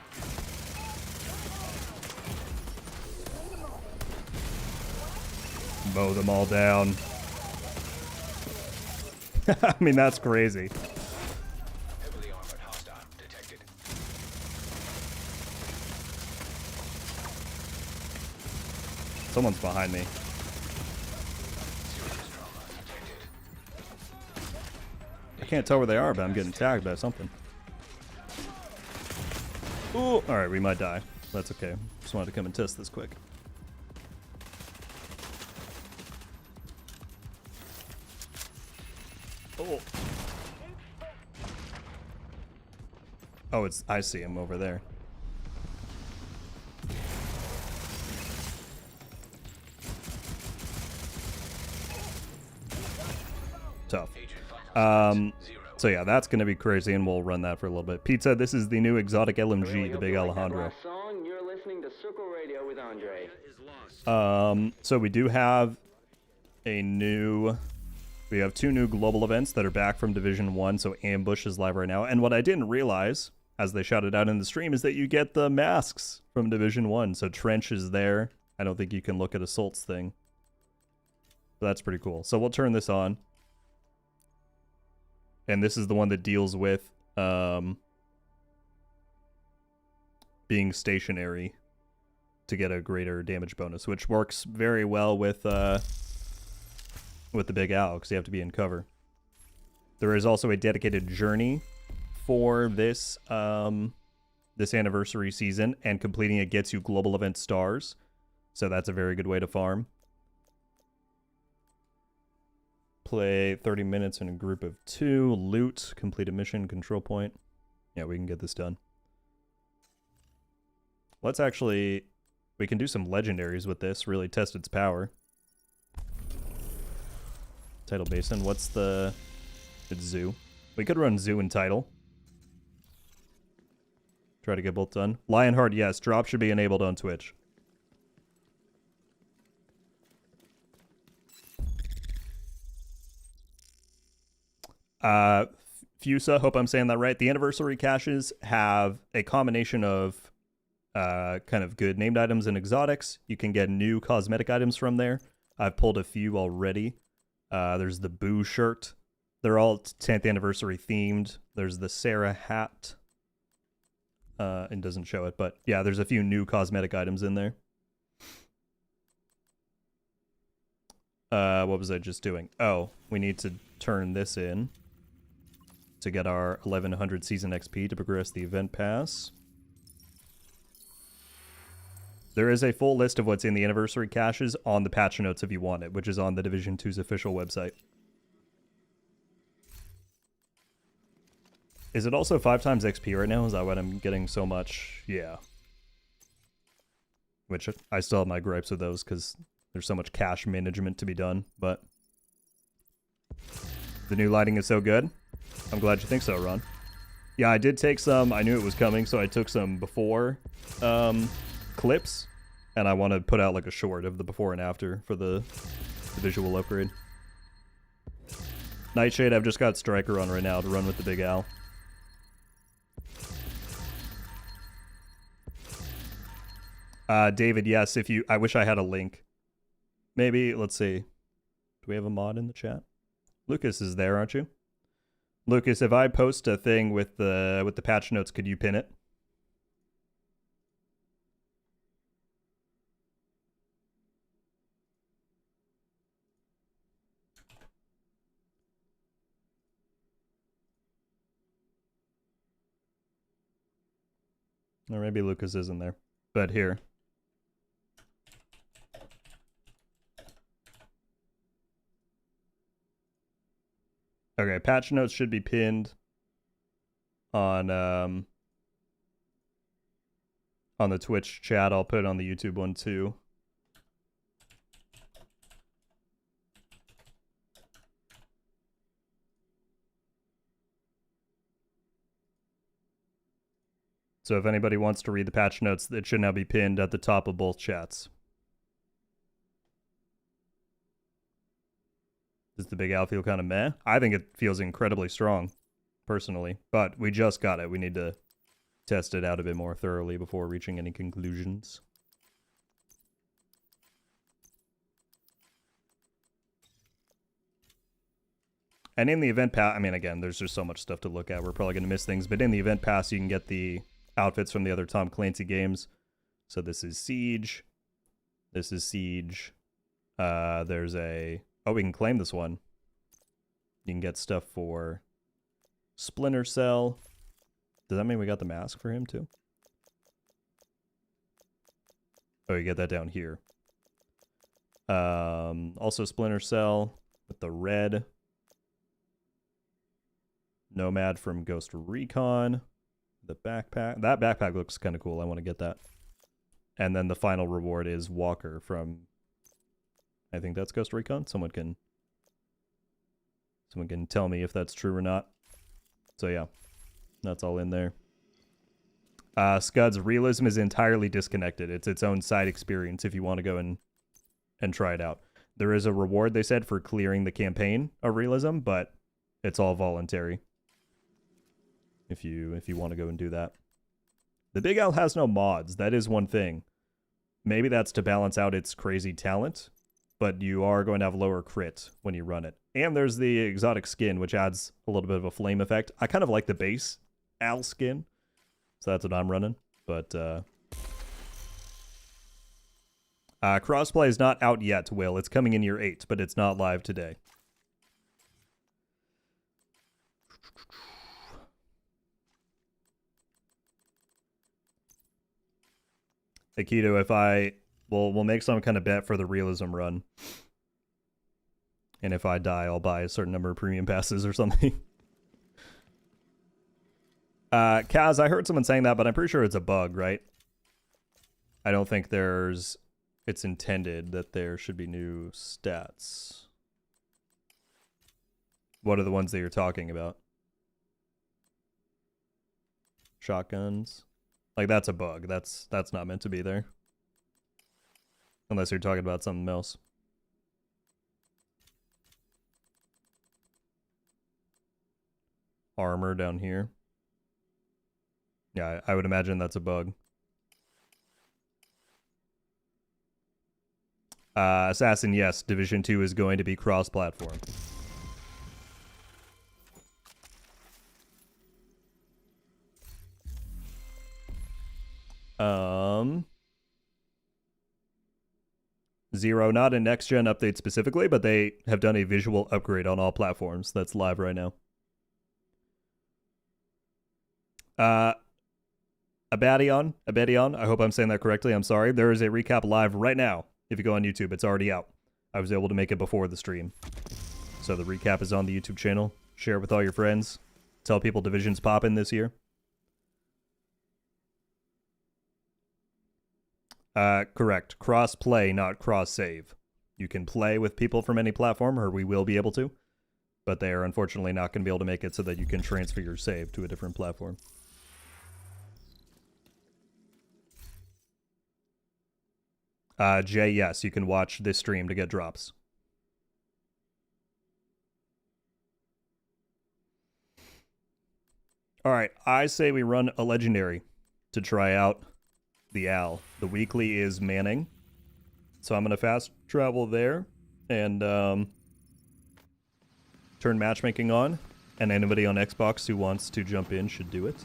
Mow them all down. I mean, that's crazy. Someone's behind me. I can't tell where they are, but I'm getting tagged by something. Ooh, alright, we might die. That's okay. Just wanted to come and test this quick. Oh. Oh, I see him over there. Tough. So yeah, that's going to be crazy, and we'll run that for a little bit. Pete said this is the new exotic LMG, the big Alejandro. You're listening to Circle Radio with Andre. So we do have we have 2 new global events that are back from Division 1, so Ambush is live right now. And what I didn't realize, as they shouted out in the stream, is that you get the masks from Division 1. So Trench is there. I don't think you can look at Assault's thing. So that's pretty cool. So we'll turn this on. And this is the one that deals with being stationary to get a greater damage bonus, which works very well with the Big Al, because you have to be in cover. There is also a dedicated journey for this this anniversary season, and completing it gets you global event stars. So that's a very good way to farm. Play 30 minutes in a group of 2. Loot. Complete a mission. Control point. Yeah, we can get this done. Let's actually... We can do some legendaries with this. Really test its power. Tidal Basin. What's the... It's Zoo. We could run Zoo and Tidal. Try to get both done. Lionheart, yes. Drop should be enabled on Twitch. Fusa, hope I'm saying that right. The anniversary caches have a combination of kind of good named items and exotics. You can get new cosmetic items from there. I've pulled a few already. There's the Boo shirt. They're all 10th anniversary themed. There's the Sarah hat. It doesn't show it, but yeah, there's a few new cosmetic items in there. What was I just doing? Oh, we need to turn this in to get our 1100 season XP to progress the event pass. There is a full list of what's in the anniversary caches on the patch notes if you want it, which is on the Division 2's official website. Is it also 5 times XP right now? Is that what I'm getting so much? Yeah. Which I still have my gripes with those because there's so much cache management to be done, but the new lighting is so good. I'm glad you think so, Ron. Yeah, I did take some. I knew it was coming, so I took some before clips, and I want to put out like a short of the before and after for the visual upgrade. Nightshade, I've just got Striker on right now to run with the Big Al. David, yes, if you... I wish I had a link. Maybe, let's see. Do we have a mod in the chat? Lucas is there, aren't you? Lucas, if I post a thing with the patch notes, could you pin it? Or maybe Lucas isn't there. But here. Okay, patch notes should be pinned on the Twitch chat. I'll put it on the YouTube one too. So if anybody wants to read the patch notes, it should now be pinned at the top of both chats. Does the Big Al feel kind of meh? I think it feels incredibly strong, personally. But we just got it. We need to test it out a bit more thoroughly before reaching any conclusions. And in the event pass, I mean, again, there's just so much stuff to look at. We're probably going to miss things. But in the event pass, you can get the outfits from the other Tom Clancy games. So this is Siege. This is Siege. There's a... Oh, we can claim this one. You can get stuff for Splinter Cell. Does that mean we got the mask for him too? Oh, you get that down here. Also Splinter Cell with the red. Nomad from Ghost Recon. The backpack. That backpack looks kind of cool. I want to get that. And then the final reward is Walker from, I think that's Ghost Recon. Someone can tell me if that's true or not. So yeah, that's all in there. Scud's realism is entirely disconnected. It's its own side experience if you want to go and try it out. There is a reward, they said, for clearing the campaign of realism, but it's all voluntary. If you want to go and do that. The Big L has no mods. That is one thing. Maybe that's to balance out its crazy talent, but you are going to have lower crit when you run it. And there's the exotic skin, which adds a little bit of a flame effect. I kind of like the base Al skin, so that's what I'm running. But crossplay is not out yet, Will. It's coming in year 8, but it's not live today. Aikido, if we'll make some kind of bet for the realism run. And if I die, I'll buy a certain number of premium passes or something. Kaz, I heard someone saying that, but I'm pretty sure it's a bug, right? I don't think it's intended that there should be new stats. What are the ones that you're talking about? Shotguns? Like, that's a bug. That's not meant to be there. Unless you're talking about something else. Armor down here. Yeah, I would imagine that's a bug. Assassin, yes. Division 2 is going to be cross-platform. Zero, not a next-gen update specifically, but they have done a visual upgrade on all platforms. That's live right now. Abadion, I hope I'm saying that correctly. I'm sorry. There is a recap live right now. If you go on YouTube, it's already out. I was able to make it before the stream. So the recap is on the YouTube channel. Share it with all your friends. Tell people Division's popping this year. Correct. Cross-play, not cross-save. You can play with people from any platform, or we will be able to. But they are unfortunately not going to be able to make it so that you can transfer your save to a different platform. Jay, yes, you can watch this stream to get drops. Alright, I say we run a legendary to try out the Al. The weekly is Manning. So I'm going to fast travel there and turn matchmaking on. And anybody on Xbox who wants to jump in should do it.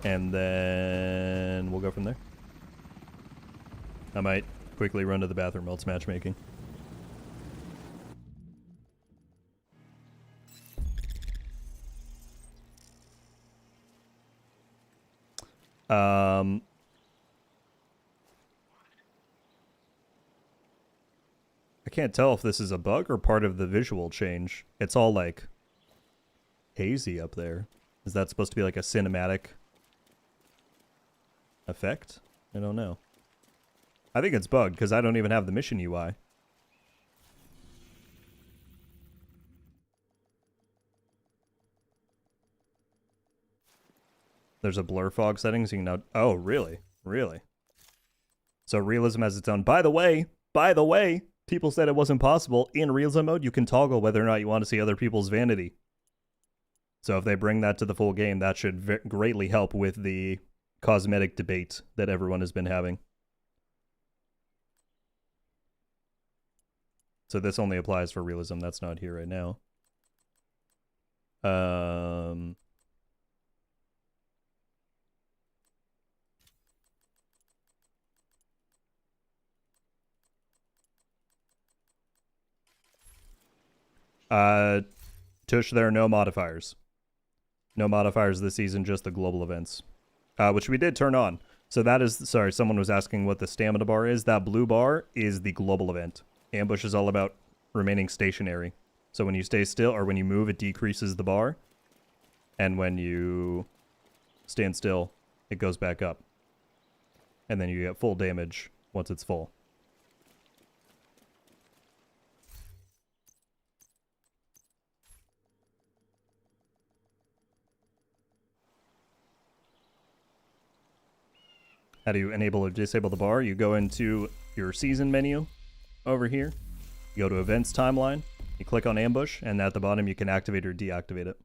And then we'll go from there. I might quickly run to the bathroom while it's matchmaking. I can't tell if this is a bug or part of the visual change. It's all like hazy up there. Is that supposed to be like a cinematic effect? I don't know. I think it's bugged because I don't even have the mission UI. There's a blur fog setting, so you can now... Oh, really? Really? So realism has its own... By the way, people said it wasn't possible. In realism mode, you can toggle whether or not you want to see other people's vanity. So if they bring that to the full game, that should greatly help with the cosmetic debate that everyone has been having. So this only applies for realism. That's not here right now. Tush, there are no modifiers. No modifiers this season, just the global events. Which we did turn on. So that is, sorry, someone was asking what the stamina bar is. That blue bar is the global event. Ambush is all about remaining stationary. So when you stay still or when you move, it decreases the bar. And when you stand still, it goes back up. And then you get full damage once it's full. How do you enable or disable the bar? You go into your season menu over here. You go to events timeline. You click on ambush, and at the bottom you can activate or deactivate it.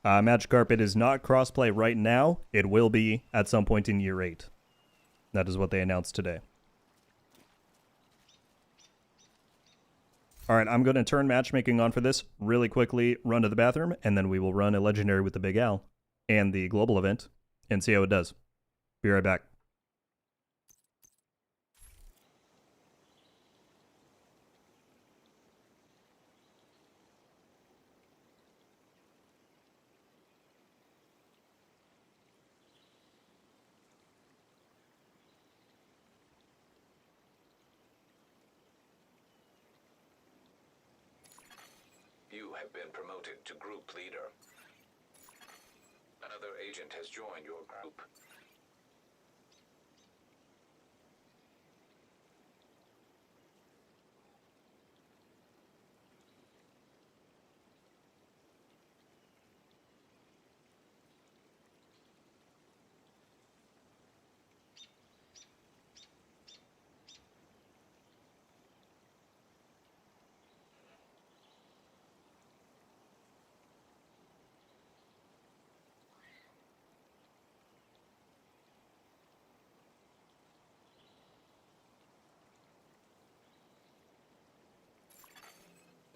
Magic Carpet is not crossplay right now. It will be at some point in year 8. That is what they announced today. Alright, I'm going to turn matchmaking on for this really quickly, run to the bathroom, and then we will run a legendary with the Big Al and the global event and see how it does. Be right back. You have been promoted to group leader. Another agent has joined your group.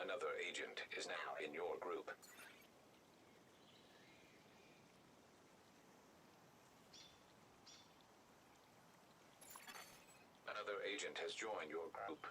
Another agent is now in your group. Another agent has joined your group.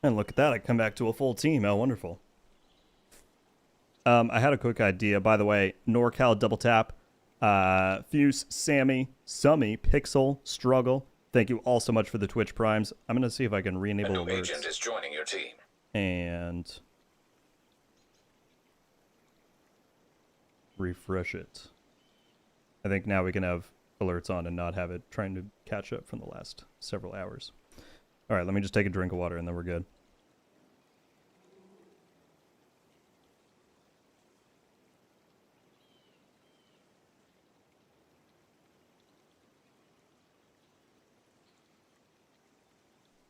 And look at that, I come back to a full team. How wonderful. I had a quick idea. By the way, NorCal double tap. Fuse, Sammy, Summy, Pixel, Struggle. Thank you all so much for the Twitch primes. I'm going to see if I can re-enable alerts. A new agent is joining your team. And refresh it. I think now we can have alerts on and not have it trying to catch up from the last several hours. All right, let me just take a drink of water and then we're good.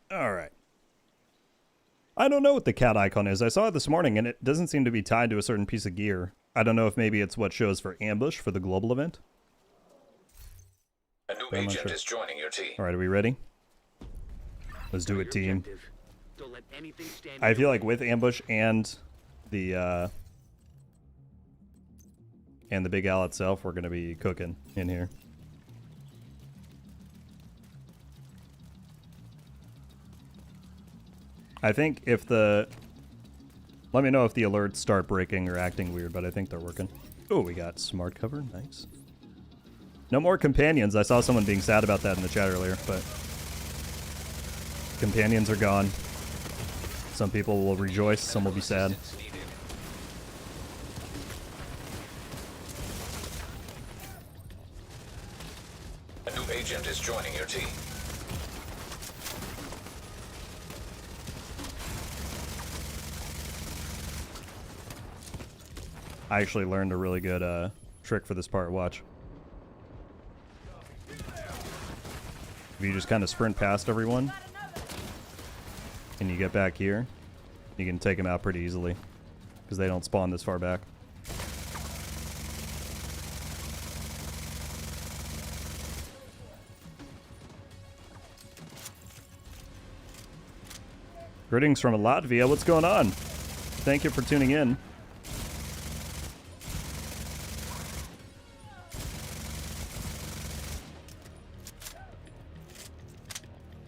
All right. I don't know what the cat icon is. I saw it this morning and it doesn't seem to be tied to a certain piece of gear. I don't know if maybe it's what shows for ambush for the global event. A new agent is joining your team. All right, are we ready? Let's do it, team. I feel like with ambush and the Big Al itself, we're gonna be cooking in here. I think if the... Let me know if the alerts start breaking or acting weird, but I think they're working. Oh, we got smart cover. Nice. No more companions. I saw someone being sad about that in the chat earlier, but... Companions are gone. Some people will rejoice, some will be sad. A new agent is joining your team. I actually learned a really good trick for this part. Watch. If you just kind of sprint past everyone and you get back here, you can take them out pretty easily because they don't spawn this far back. Greetings from Latvia. What's going on? Thank you for tuning in.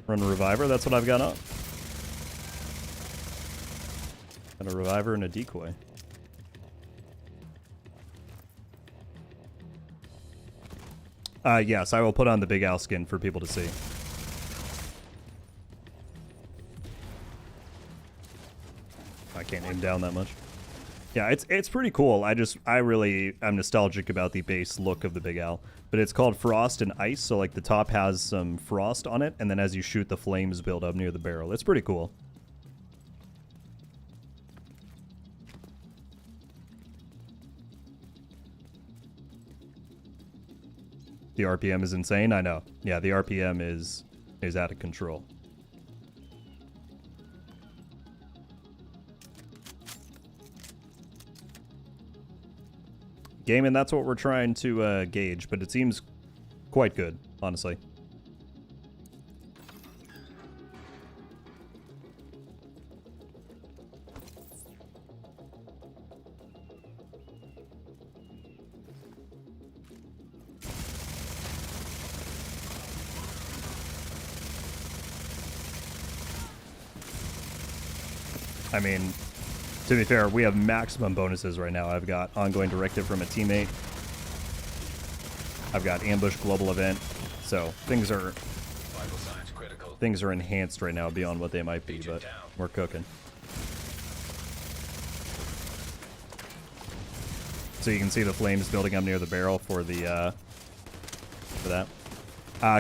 Run a reviver, that's what I've got up. Got a reviver and a decoy. Yes, I will put on the Big Al skin for people to see. I can't aim down that much. Yeah, it's pretty cool. I really am nostalgic about the base look of the Big Al. But it's called Frost and Ice, so like the top has some frost on it, and then as you shoot, the flames build up near the barrel. It's pretty cool. The RPM is insane, I know. Yeah, the RPM is out of control. Gaming, that's what we're trying to gauge, but it seems quite good, honestly. I mean, to be fair, we have maximum bonuses right now. I've got ongoing directive from a teammate. I've got ambush global event. So things are enhanced right now beyond what they might be, but we're cooking. So you can see the flames building up near the barrel for the for that.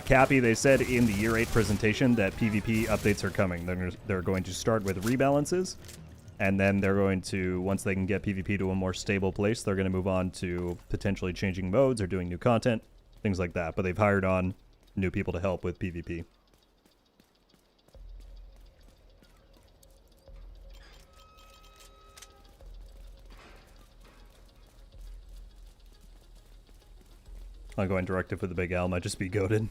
Cappy, they said in the Year 8 presentation that PvP updates are coming. They're going to start with rebalances, and then they're going to, once they can get PvP to a more stable place, they're going to move on to potentially changing modes or doing new content, things like that. But they've hired on new people to help with PvP. Ongoing directive for the Big Al might just be goated.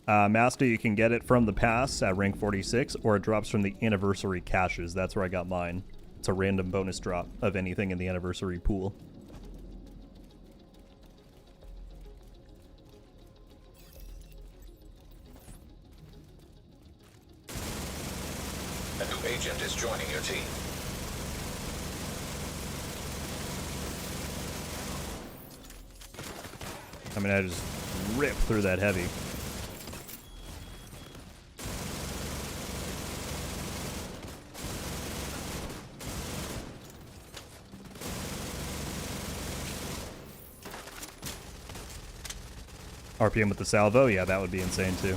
Master, you can get it from the pass at rank 46, or it drops from the anniversary caches. That's where I got mine. It's a random bonus drop of anything in the anniversary pool. A new agent is joining your team. I mean, I just ripped through that heavy. RPM with the salvo? Yeah, that would be insane too.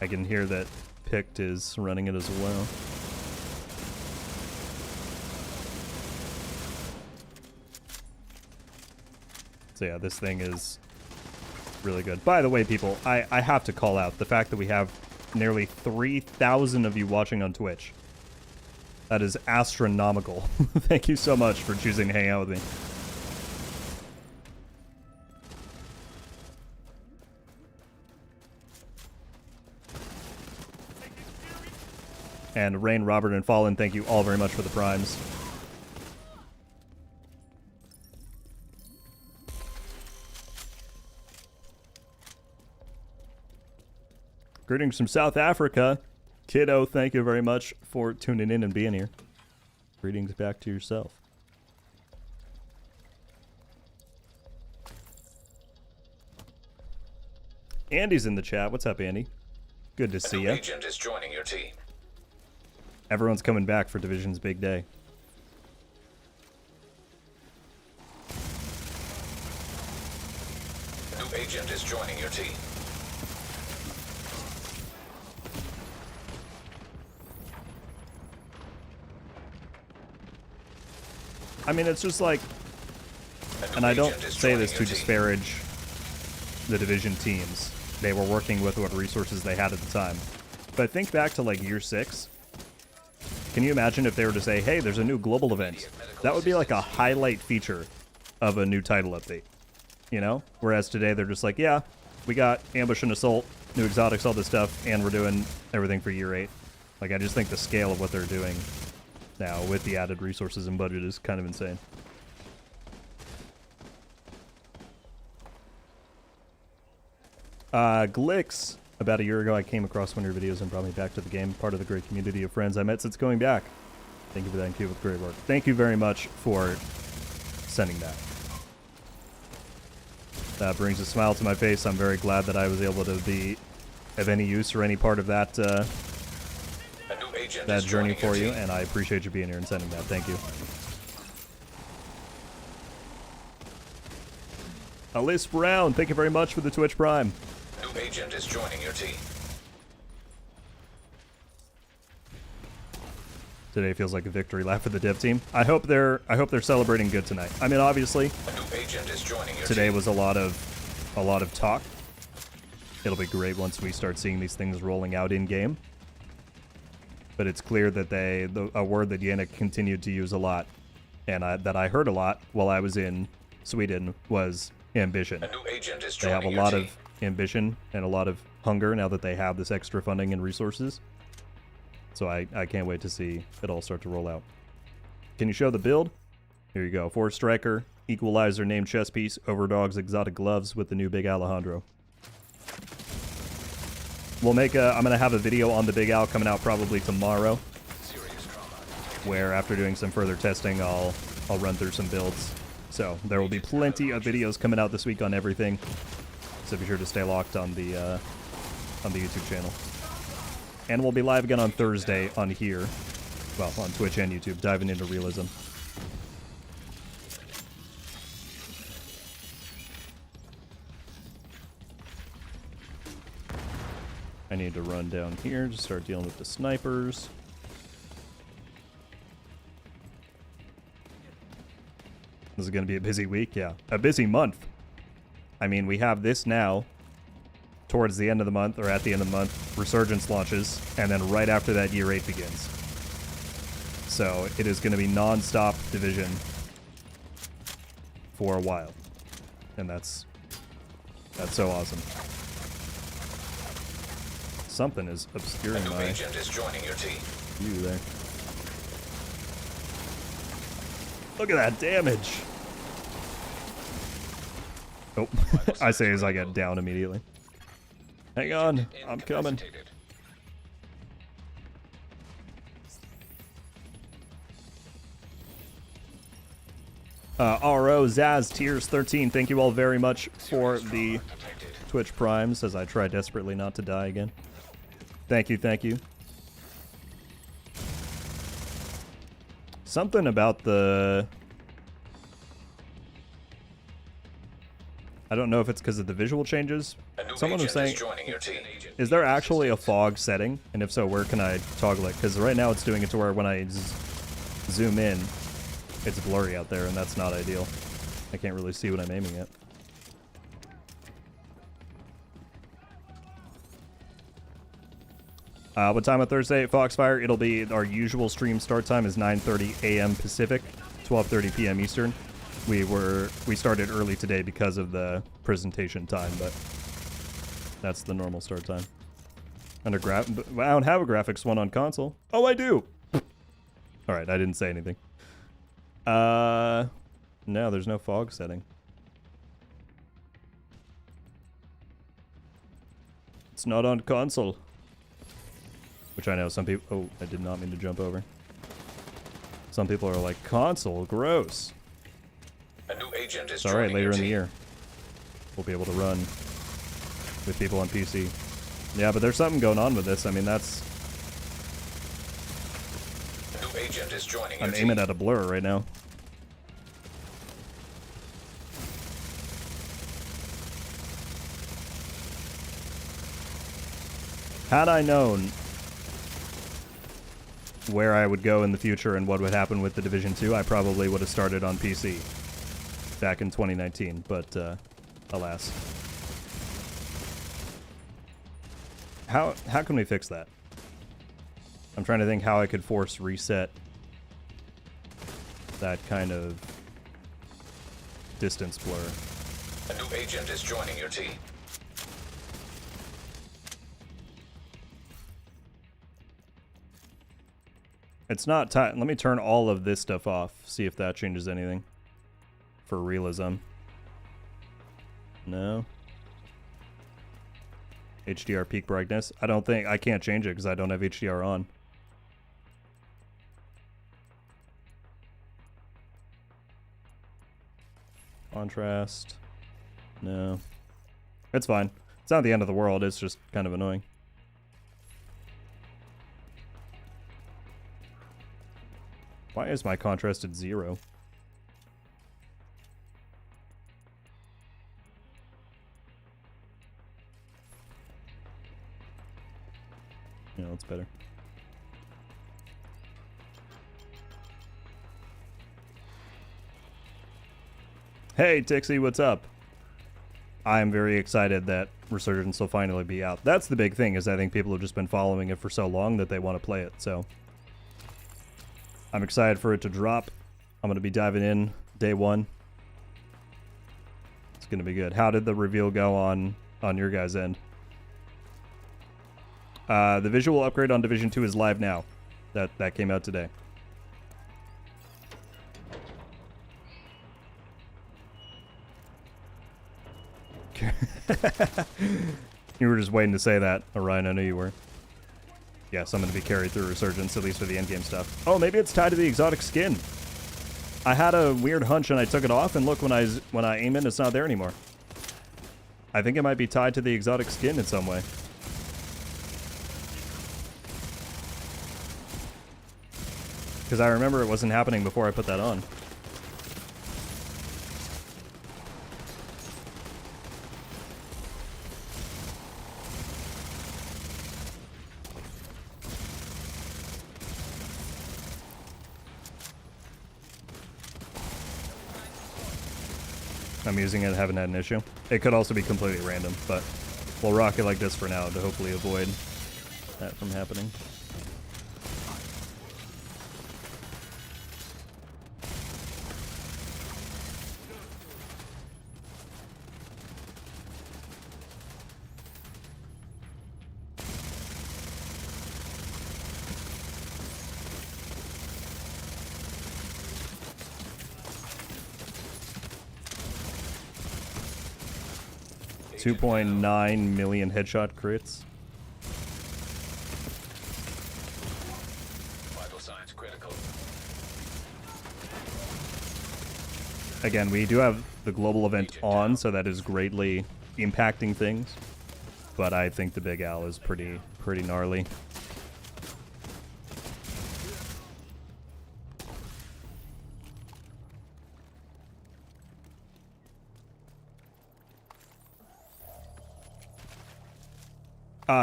I can hear that Pict is running it as well. So yeah, this thing is really good. By the way, people, I have to call out the fact that we have nearly 3,000 of you watching on Twitch. That is astronomical. Thank you so much for choosing to hang out with me. And Rain, Robert, and Fallen, thank you all very much for the primes. Greetings from South Africa. Kiddo, thank you very much for tuning in and being here. Greetings back to yourself. Andy's in the chat. What's up, Andy? Good to see you. Agent is joining your team. Everyone's coming back for Division's big day. A new agent is joining your team. I mean, it's just like, and I don't say this to disparage the Division teams. They were working with what resources they had at the time. But think back to like year 6. Can you imagine if they were to say, hey, there's a new global event? That would be like a highlight feature of a new title update, you know? Whereas today they're just like, yeah, we got ambush and assault, new exotics, all this stuff, and we're doing everything for year 8. Like, I just think the scale of what they're doing now with the added resources and budget is kind of insane. Glix. About a year ago, I came across one of your videos and brought me back to the game. Part of the great community of friends I met since going back. Thank you for that and keep up with great work. Thank you very much for sending that. That brings a smile to my face. I'm very glad that I was able to be of any use or any part of that that journey for you, and I appreciate you being here and sending that. Thank you. Alice Brown, thank you very much for the Twitch Prime. New agent is joining your team. Today feels like a victory lap for the dev team. I hope they're celebrating good tonight. I mean, obviously, A new agent is joining your today team. was a lot of talk. It'll be great once we start seeing these things rolling out in game. But it's clear that a word that Yannick continued to use a lot, and that I heard a lot while I was in Sweden, was ambition. A new agent is They joining have a your lot team. of ambition and a lot of hunger now that they have this extra funding and resources. So I can't wait to see it all start to roll out. Can you show the build? Here you go. 4 striker, equalizer, named chess piece, overdog's exotic gloves with the new Big Alejandro. We'll make I'm going to have a video on the Big Al coming out probably tomorrow, where after doing some further testing, I'll run through some builds. So there will be plenty of videos coming out this week on everything. So be sure to stay locked on the YouTube channel. And we'll be live again on Thursday on here. Well, on Twitch and YouTube, diving into realism. I need to run down here to start dealing with the snipers. This is going to be a busy week, yeah. A busy month. I mean, we have this now. Towards the end of the month, or at the end of the month, Resurgence launches, and then right after that, Year 8 begins. So it is going to be non-stop Division for a while. And that's so awesome. Something is obscuring my agent is joining your team. view there. Look at that damage! Oh, I say as I get down immediately. Hang on, I'm coming. RO Zaz Tears 13, thank you all very much for the Twitch Primes as I try desperately not to die again. Thank you, thank you. Something about the... I don't know if it's because of the visual changes. Someone was saying, is there actually a fog setting? And if so, where can I toggle it? Because right now it's doing it to where when I zoom in, it's blurry out there, and that's not ideal. I can't really see what I'm aiming at. What time on Thursday at Foxfire? It'll be our usual stream start time is 9:30 a.m. Pacific, 12:30 p.m. Eastern. We started early today because of the presentation time, but that's the normal start time. I don't have a graphics one on console. Oh, I do. All right, I didn't say anything. No, there's no fog setting. It's not on console. Which I know some people... Oh, I did not mean to jump over. Some people are like, console, gross. A new agent is It's alright, later your in the team. year. We'll be able to run with people on PC. Yeah, but there's something going on with this. I mean, that's... A new agent is joining I'm your aiming team. at a blur right now. Had I known where I would go in the future and what would happen with the Division 2, I probably would have started on PC back in 2019, but alas. How can we fix that? I'm trying to think how I could force reset that kind of distance blur. A new agent is joining your team. It's not tight. Let me turn all of this stuff off. See if that changes anything. For realism. No. HDR peak brightness. I can't change it because I don't have HDR on. Contrast. No. It's fine. It's not the end of the world. It's just kind of annoying. Why is my contrast at 0? Yeah, that's better. Hey, Tixie, what's up? I'm very excited that Resurgence will finally be out. That's the big thing, is I think people have just been following it for so long that they want to play it, so I'm excited for it to drop. I'm going to be diving in day 1. It's going to be good. How did the reveal go on your guys' end? The visual upgrade on Division 2 is live now. That came out today. You were just waiting to say that, Orion. I knew you were. Yes, I'm going to be carried through Resurgence, at least for the endgame stuff. Oh, maybe it's tied to the exotic skin. I had a weird hunch and I took it off, and look, when I aim it, it's not there anymore. I think it might be tied to the exotic skin in some way. Because I remember it wasn't happening before I put that on. I'm using it, haven't had an issue. It could also be completely random, but we'll rock it like this for now to hopefully avoid that from happening. $2.9 million headshot crits. Vital signs critical. Again, we do have the global event on, so that is greatly impacting things. But I think the Big Al is pretty gnarly.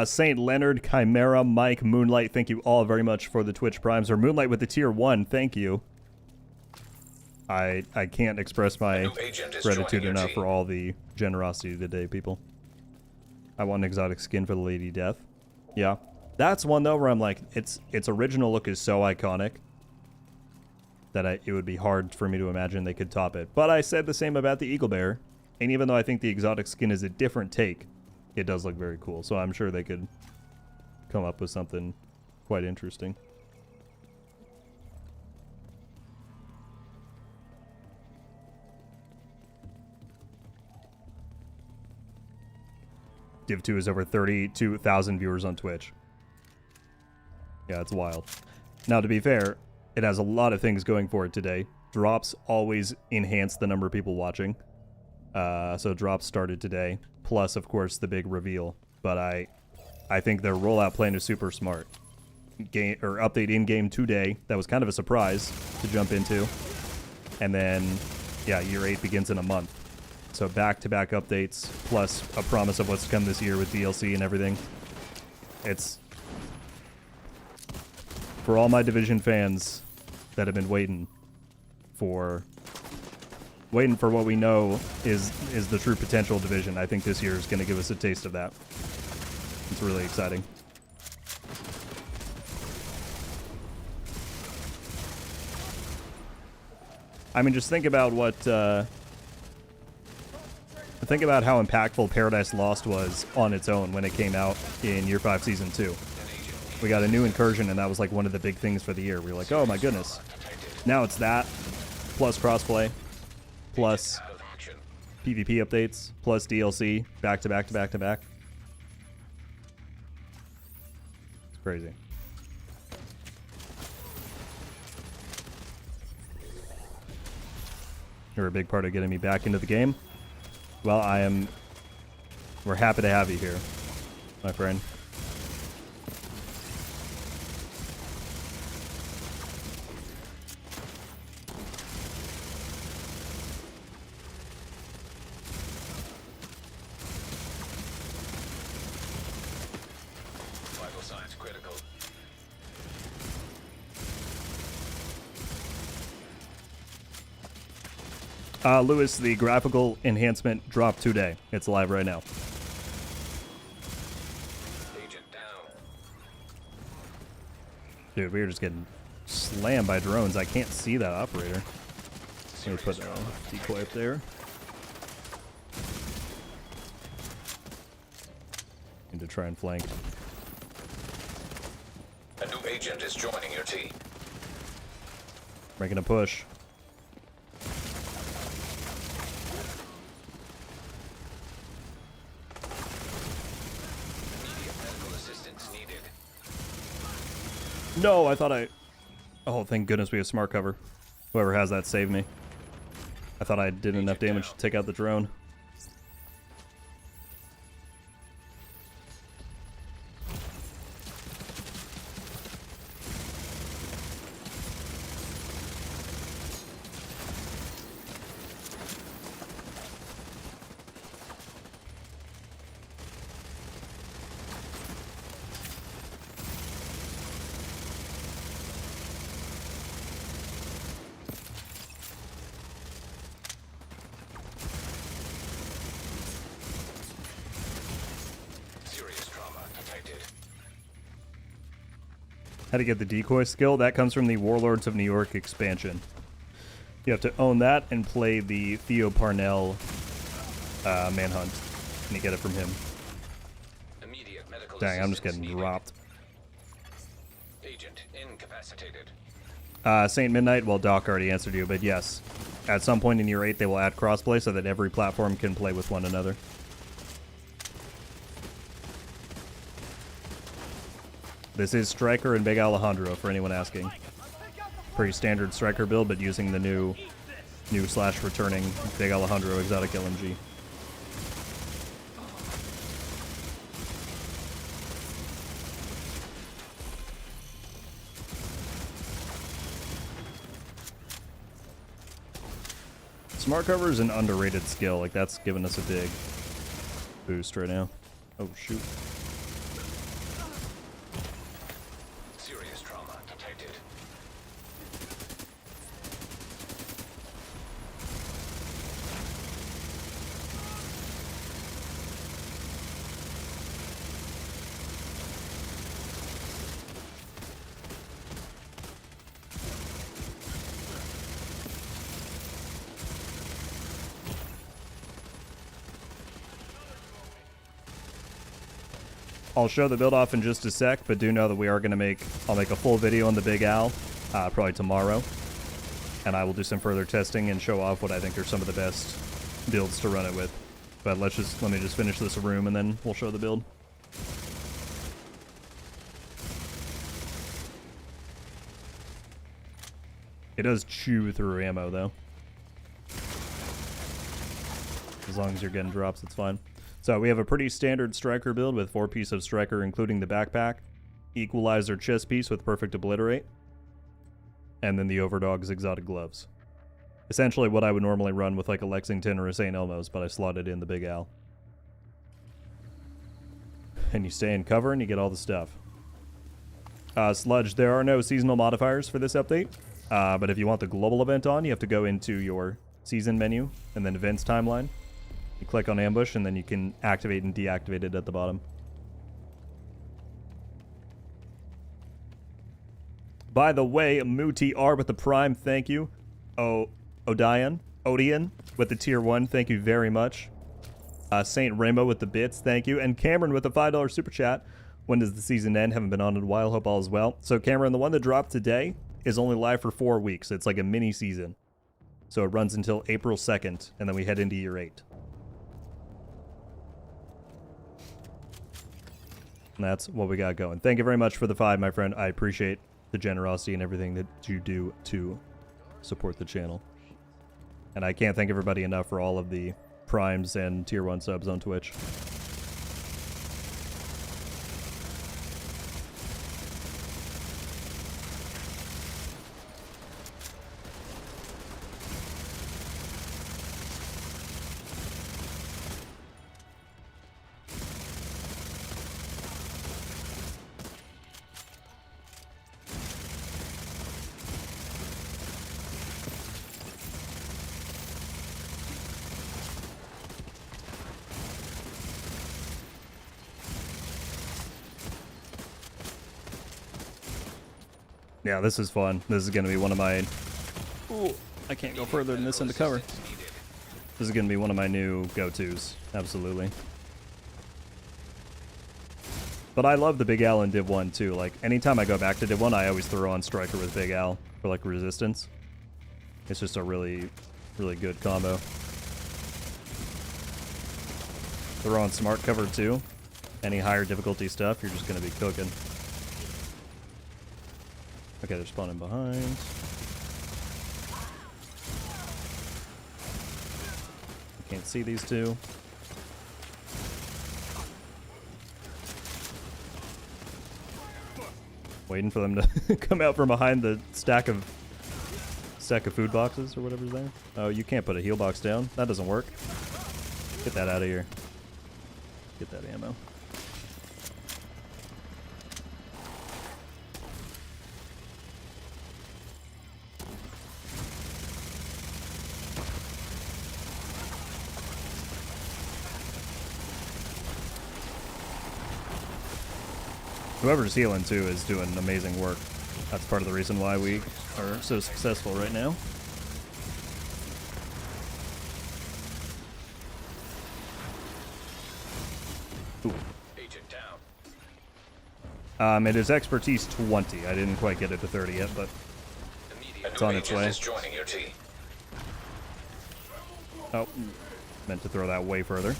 St. Leonard, Chimera, Mike, Moonlight, thank you all very much for the Twitch Primes. Or Moonlight with the tier 1, thank you. I can't express my gratitude enough for all the generosity today, people. I want an exotic skin for the Lady Death. Yeah. That's one, though, where I'm like, its original look is so iconic that it would be hard for me to imagine they could top it. But I said the same about the Eagle Bear. And even though I think the exotic skin is a different take, it does look very cool, so I'm sure they could come up with something quite interesting. Div 2 is over 32,000 viewers on Twitch. Yeah, it's wild. Now, to be fair, it has a lot of things going for it today. Drops always enhance the number of people watching. So drops started today. Plus, of course, the big reveal. But I think their rollout plan is super smart. Update in-game today. That was kind of a surprise to jump into. And then, yeah, year 8 begins in a month. So back-to-back updates, plus a promise of what's to come this year with DLC and everything. It's... For all my Division fans that have been waiting for what we know is the true potential Division. I think this year is going to give us a taste of that. It's really exciting. I mean, just think about think about how impactful Paradise Lost was on its own when it came out in Year 5 Season 2. We got a new incursion, and that was like one of the big things for the year. We were like, oh my goodness. Now it's that, plus crossplay, plus PvP updates, plus DLC, back to back to back to back. Crazy. You're a big part of getting me back into the game. Well, we're happy to have you here, my friend. Vital signs critical. Lewis, the graphical enhancement dropped today. It's live right now. Agent down. Dude, we are just getting slammed by drones. I can't see that operator. Let me put a decoy up there. Need to try and flank. A new agent is joining your team. Making a push. No, I thought oh, thank goodness we have smart cover. Whoever has that saved me. I thought I did enough damage to take out the drone. How to get the decoy skill? That comes from the Warlords of New York expansion. You have to own that and play the Theo Parnell manhunt, and you get it from him. Dang, I'm just getting dropped. Agent incapacitated. Saint Midnight, well, Doc already answered you, but yes. At some point in year 8, they will add crossplay so that every platform can play with one another. This is Striker and Big Alejandro, for anyone asking. Pretty standard Striker build, but using the new / returning Big Alejandro exotic LMG. Smart cover is an underrated skill. Like, that's giving us a big boost right now. Oh, shoot. Serious trauma detected. I'll show the build off in just a sec, but do know that we are going to I'll make a full video on the Big Al, probably tomorrow. And I will do some further testing and show off what I think are some of the best builds to run it with. But let me just finish this room and then we'll show the build. It does chew through ammo though. As long as you're getting drops, it's fine. So we have a pretty standard Striker build with 4-piece of Striker, including the backpack, Equalizer chest piece with Perfect Obliterate, and then the Overdog's exotic gloves. Essentially what I would normally run with like a Lexington or a St. Elmo's, but I slotted in the Big Al. And you stay in cover and you get all the stuff. Sludge, there are no seasonal modifiers for this update, but if you want the global event on, you have to go into your season menu and then events timeline. You click on ambush and then you can activate and deactivate it at the bottom. By the way, Muti R with the Prime, thank you. Odion with the tier 1, thank you very much. Saint Rainbow with the bits, thank you. And Cameron with the $5 super chat. When does the season end? Haven't been on in a while, hope all is well. So Cameron, the one that dropped today is only live for 4 weeks. It's like a mini season. So it runs until April 2nd, and then we head into year 8. And that's what we got going. Thank you very much for the 5, my friend. I appreciate the generosity and everything that you do to support the channel. And I can't thank everybody enough for all of the primes and tier 1 subs on Twitch. Yeah, this is fun. This is going to be one of my... Ooh, I can't go further than this into cover. This is going to be one of my new go-tos. Absolutely. But I love the Big Al in Div 1 too. Like, anytime I go back to Div 1, I always throw on Striker with Big Al for, like, resistance. It's just a really, really good combo. Throw on Smart Cover too. Any higher difficulty stuff, you're just going to be cooking. Okay, they're spawning behind. I can't see these two. Waiting for them to come out from behind the stack of food boxes or whatever's there. Oh, you can't put a heal box down. That doesn't work. Get that out of here. Get that ammo. Whoever's healing too is doing amazing work. That's part of the reason why we are so successful right now. Ooh. Agent down. It is expertise 20. I didn't quite get it to 30 yet, but it's on its way. Is joining your team. Oh, meant to throw that way further.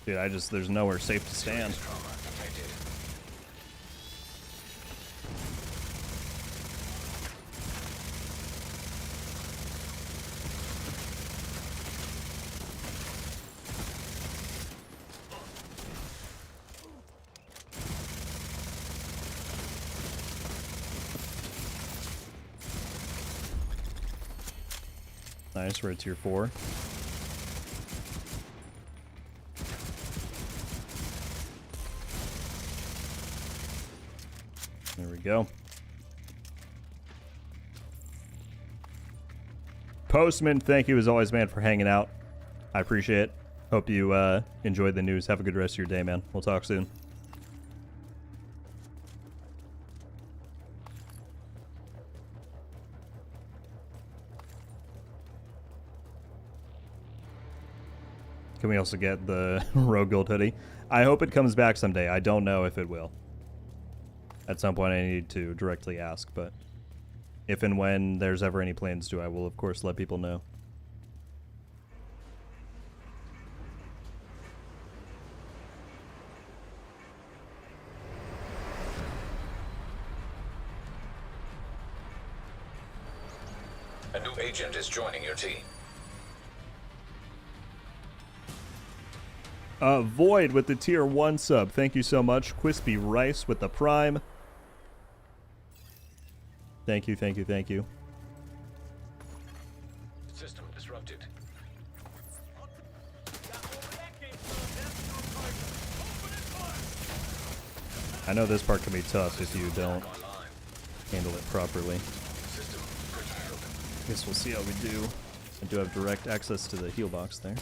Dude, there's nowhere safe to stand. Nice, we're at tier 4. There we go. Postman, thank you as always, man, for hanging out. I appreciate it. Hope you enjoyed the news. Have a good rest of your day, man. We'll talk soon. Can we also get the Rogue Gold hoodie? I hope it comes back someday. I don't know if it will. At some point I need to directly ask, but if and when there's ever any plans to, I will of course let people know. A new agent is joining your team. Void with the tier 1 sub. Thank you so much. Crispy Rice with the prime. Thank you, thank you, thank you. System disrupted. I know this part can be tough if you don't handle it properly. Guess we'll see how we do. I do have direct access to the heal box there.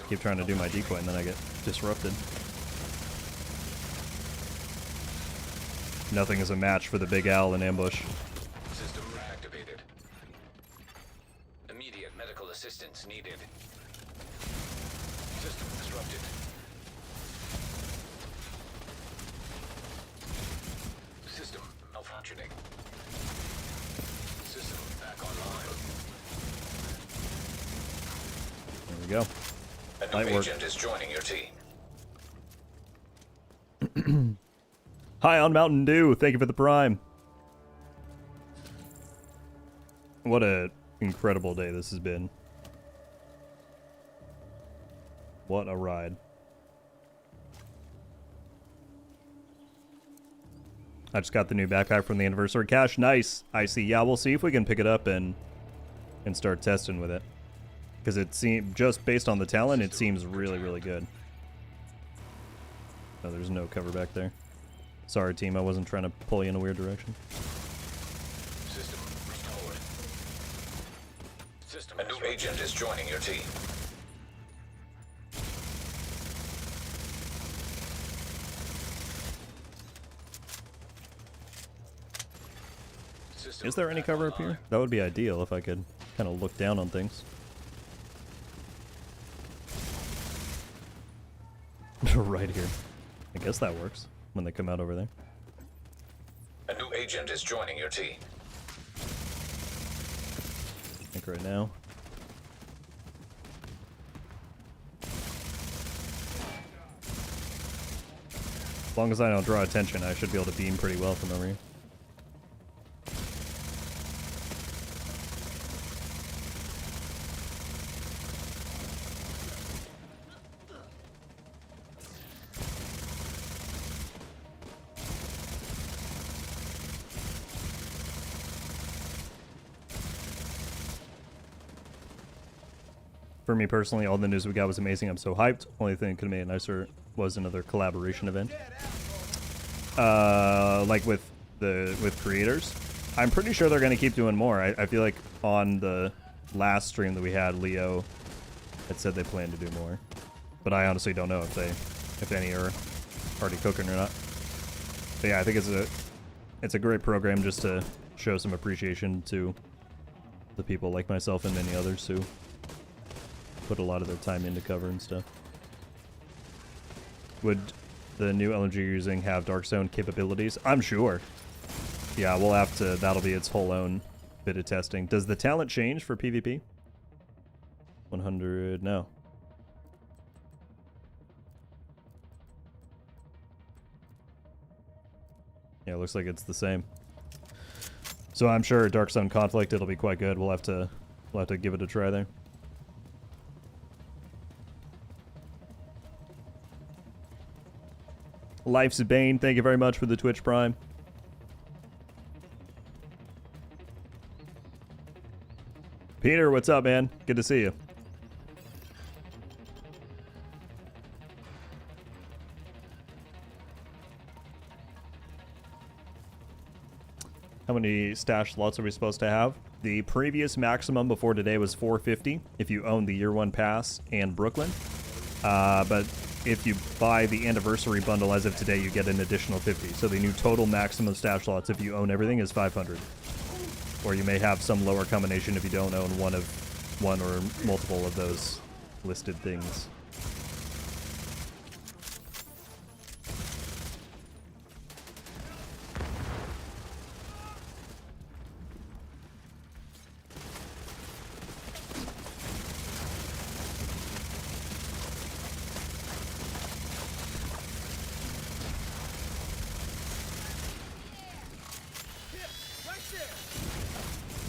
Keep trying to do my decoy and then I get disrupted. Nothing is a match for the Big Al in ambush. System reactivated. Immediate medical assistance needed. System disrupted. System go. A new agent is joining your team. Hi on Mountain Dew. Thank you for the prime. What a incredible day this has been. What a ride. I just got the new backpack from the anniversary cache. Nice. I see. Yeah, we'll see if we can pick it up and start testing with it. Because it seems, just based on the talent, it seems really, really good. Oh, there's no cover back there. Sorry, team. I wasn't trying to pull you in a weird direction. System restored. A new agent is joining your team. Is there any cover up here? That would be ideal if I could kind of look down on things. Right here. I guess that works when they come out over there. A new agent is joining your team. I think right now. As long as I don't draw attention, I should be able to beam pretty well from over here. For me personally, all the news we got was amazing. I'm so hyped. Only thing that could have made it nicer was another collaboration event. Like with creators. I'm pretty sure they're going to keep doing more. I feel like on the last stream that we had, Leo had said they plan to do more. But I honestly don't know if any are already cooking or not. But yeah, I think it's a great program just to show some appreciation to the people like myself and many others who put a lot of their time into cover and stuff. Would the new LNG you're using have Dark Zone capabilities? I'm sure. Yeah, we'll have to, that'll be its whole own bit of testing. Does the talent change for PvP? 100, no. Yeah, it looks like it's the same. So I'm sure Dark Zone Conflict, it'll be quite good. We'll have to give it a try there. Life's a Bane, thank you very much for the Twitch Prime. Peter, what's up, man? Good to see you. How many stash slots are we supposed to have? The previous maximum before today was 450 if you own the Year 1 Pass and Brooklyn. But if you buy the anniversary bundle as of today, you get an additional 50. So the new total maximum stash slots if you own everything is 500. Or you may have some lower combination if you don't own one or multiple of those listed things.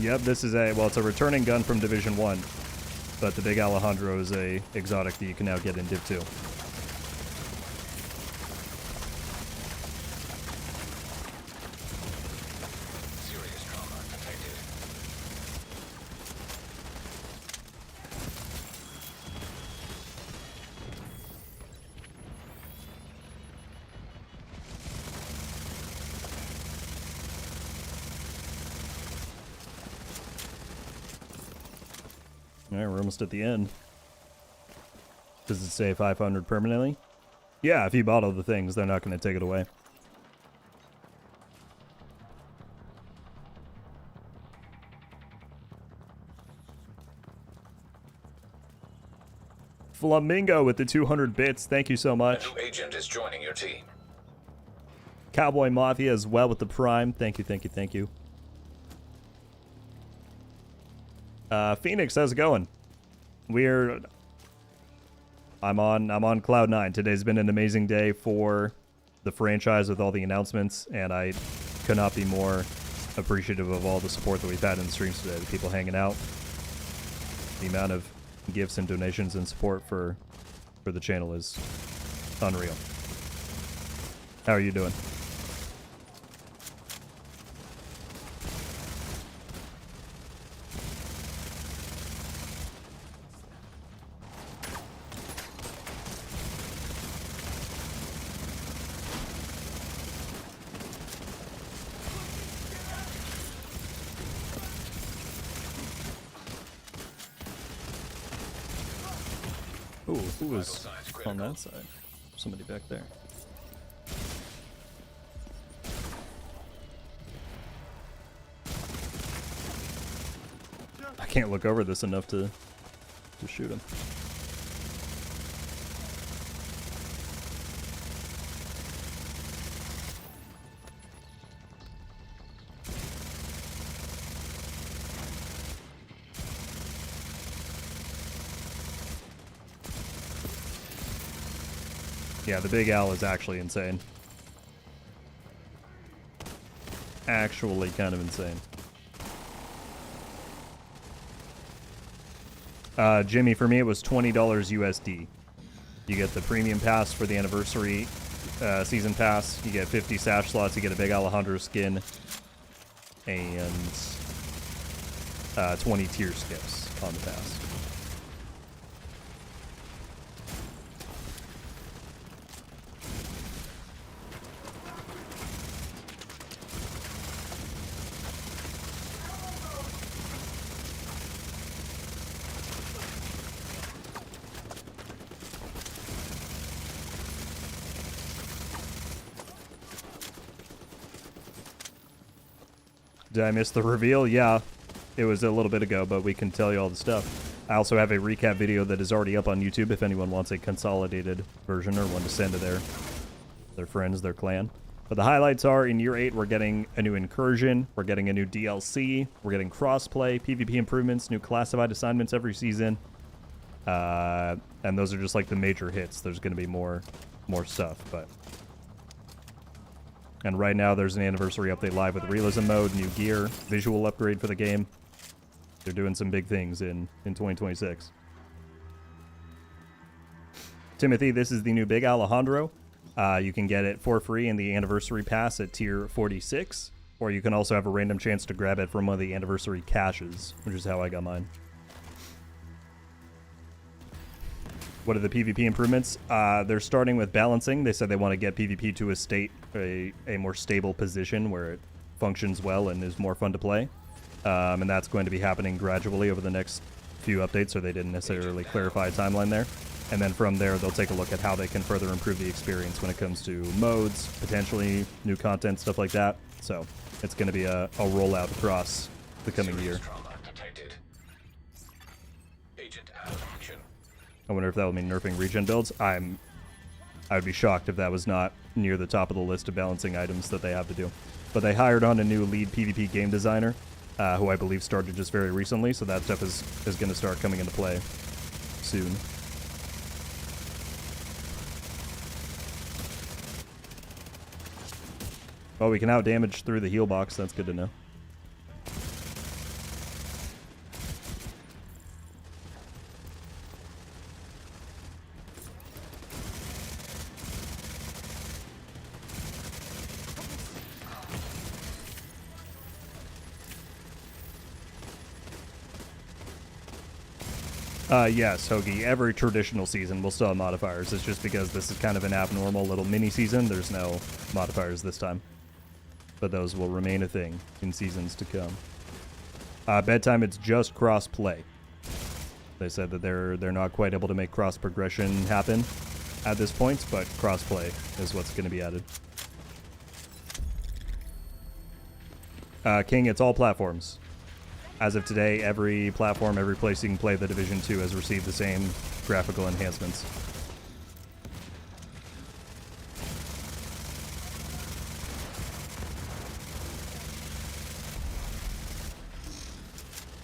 Yep, this is it's a returning gun from Division 1, but the Big Alejandro is a exotic that you can now get in Div 2. Serious trauma detected. Alright, we're almost at the end. Does it say 500 permanently? Yeah, if you bought all the things, they're not going to take it away. Flamingo with the 200 bits. Thank you so much. A new agent is joining your team. Cowboy Mafia as well with the Prime. Thank you, thank you, thank you. Phoenix, how's it going? We're I'm on cloud 9. Today's been an amazing day for the franchise with all the announcements, and I could not be more appreciative of all the support that we've had in the streams today. The people hanging out, the amount of gifts and donations and support for the channel is unreal. How are you doing? Ooh, who was on that side? Somebody back there. I can't look over this enough to shoot him. Yeah, the Big Al is actually insane. Actually kind of insane. Jimmy, for me it was $20 USD. You get the premium pass for the anniversary season pass. You get 50 sash slots. You get a Big Alejandro skin. And 20 tier skips on the pass. Did I miss the reveal? Yeah, it was a little bit ago, but we can tell you all the stuff. I also have a recap video that is already up on YouTube if anyone wants a consolidated version or one to send to their friends, their clan. But the highlights are, in Year 8, we're getting a new incursion, we're getting a new DLC, we're getting crossplay, PvP improvements, new classified assignments every season. And those are just like the major hits. There's going to be more stuff, but... And right now there's an anniversary update live with realism mode, new gear, visual upgrade for the game. They're doing some big things in 2026. Timothy, this is the new Big Alejandro. You can get it for free in the anniversary pass at tier 46, or you can also have a random chance to grab it from one of the anniversary caches, which is how I got mine. What are the PvP improvements? They're starting with balancing. They said they want to get PvP to a more stable position where it functions well and is more fun to play. And that's going to be happening gradually over the next few updates, so they didn't necessarily clarify a timeline there. And then from there, they'll take a look at how they can further improve the experience when it comes to modes, potentially new content, stuff like that. So it's going to be a rollout across the coming year. I wonder if that would mean nerfing regen builds. I would be shocked if that was not near the top of the list of balancing items that they have to do. But they hired on a new lead PvP game designer, who I believe started just very recently, so that stuff is going to start coming into play soon. Oh, we can out damage through the heal box. That's good to know. Yes, Hoagie. Every traditional season will still have modifiers. It's just because this is kind of an abnormal little mini season. There's no modifiers this time. But those will remain a thing in seasons to come. Bedtime, it's just cross-play. They said that they're not quite able to make cross-progression happen at this point, but cross-play is what's going to be added. King, it's all platforms. As of today, every platform, every place you can play the Division 2 has received the same graphical enhancements.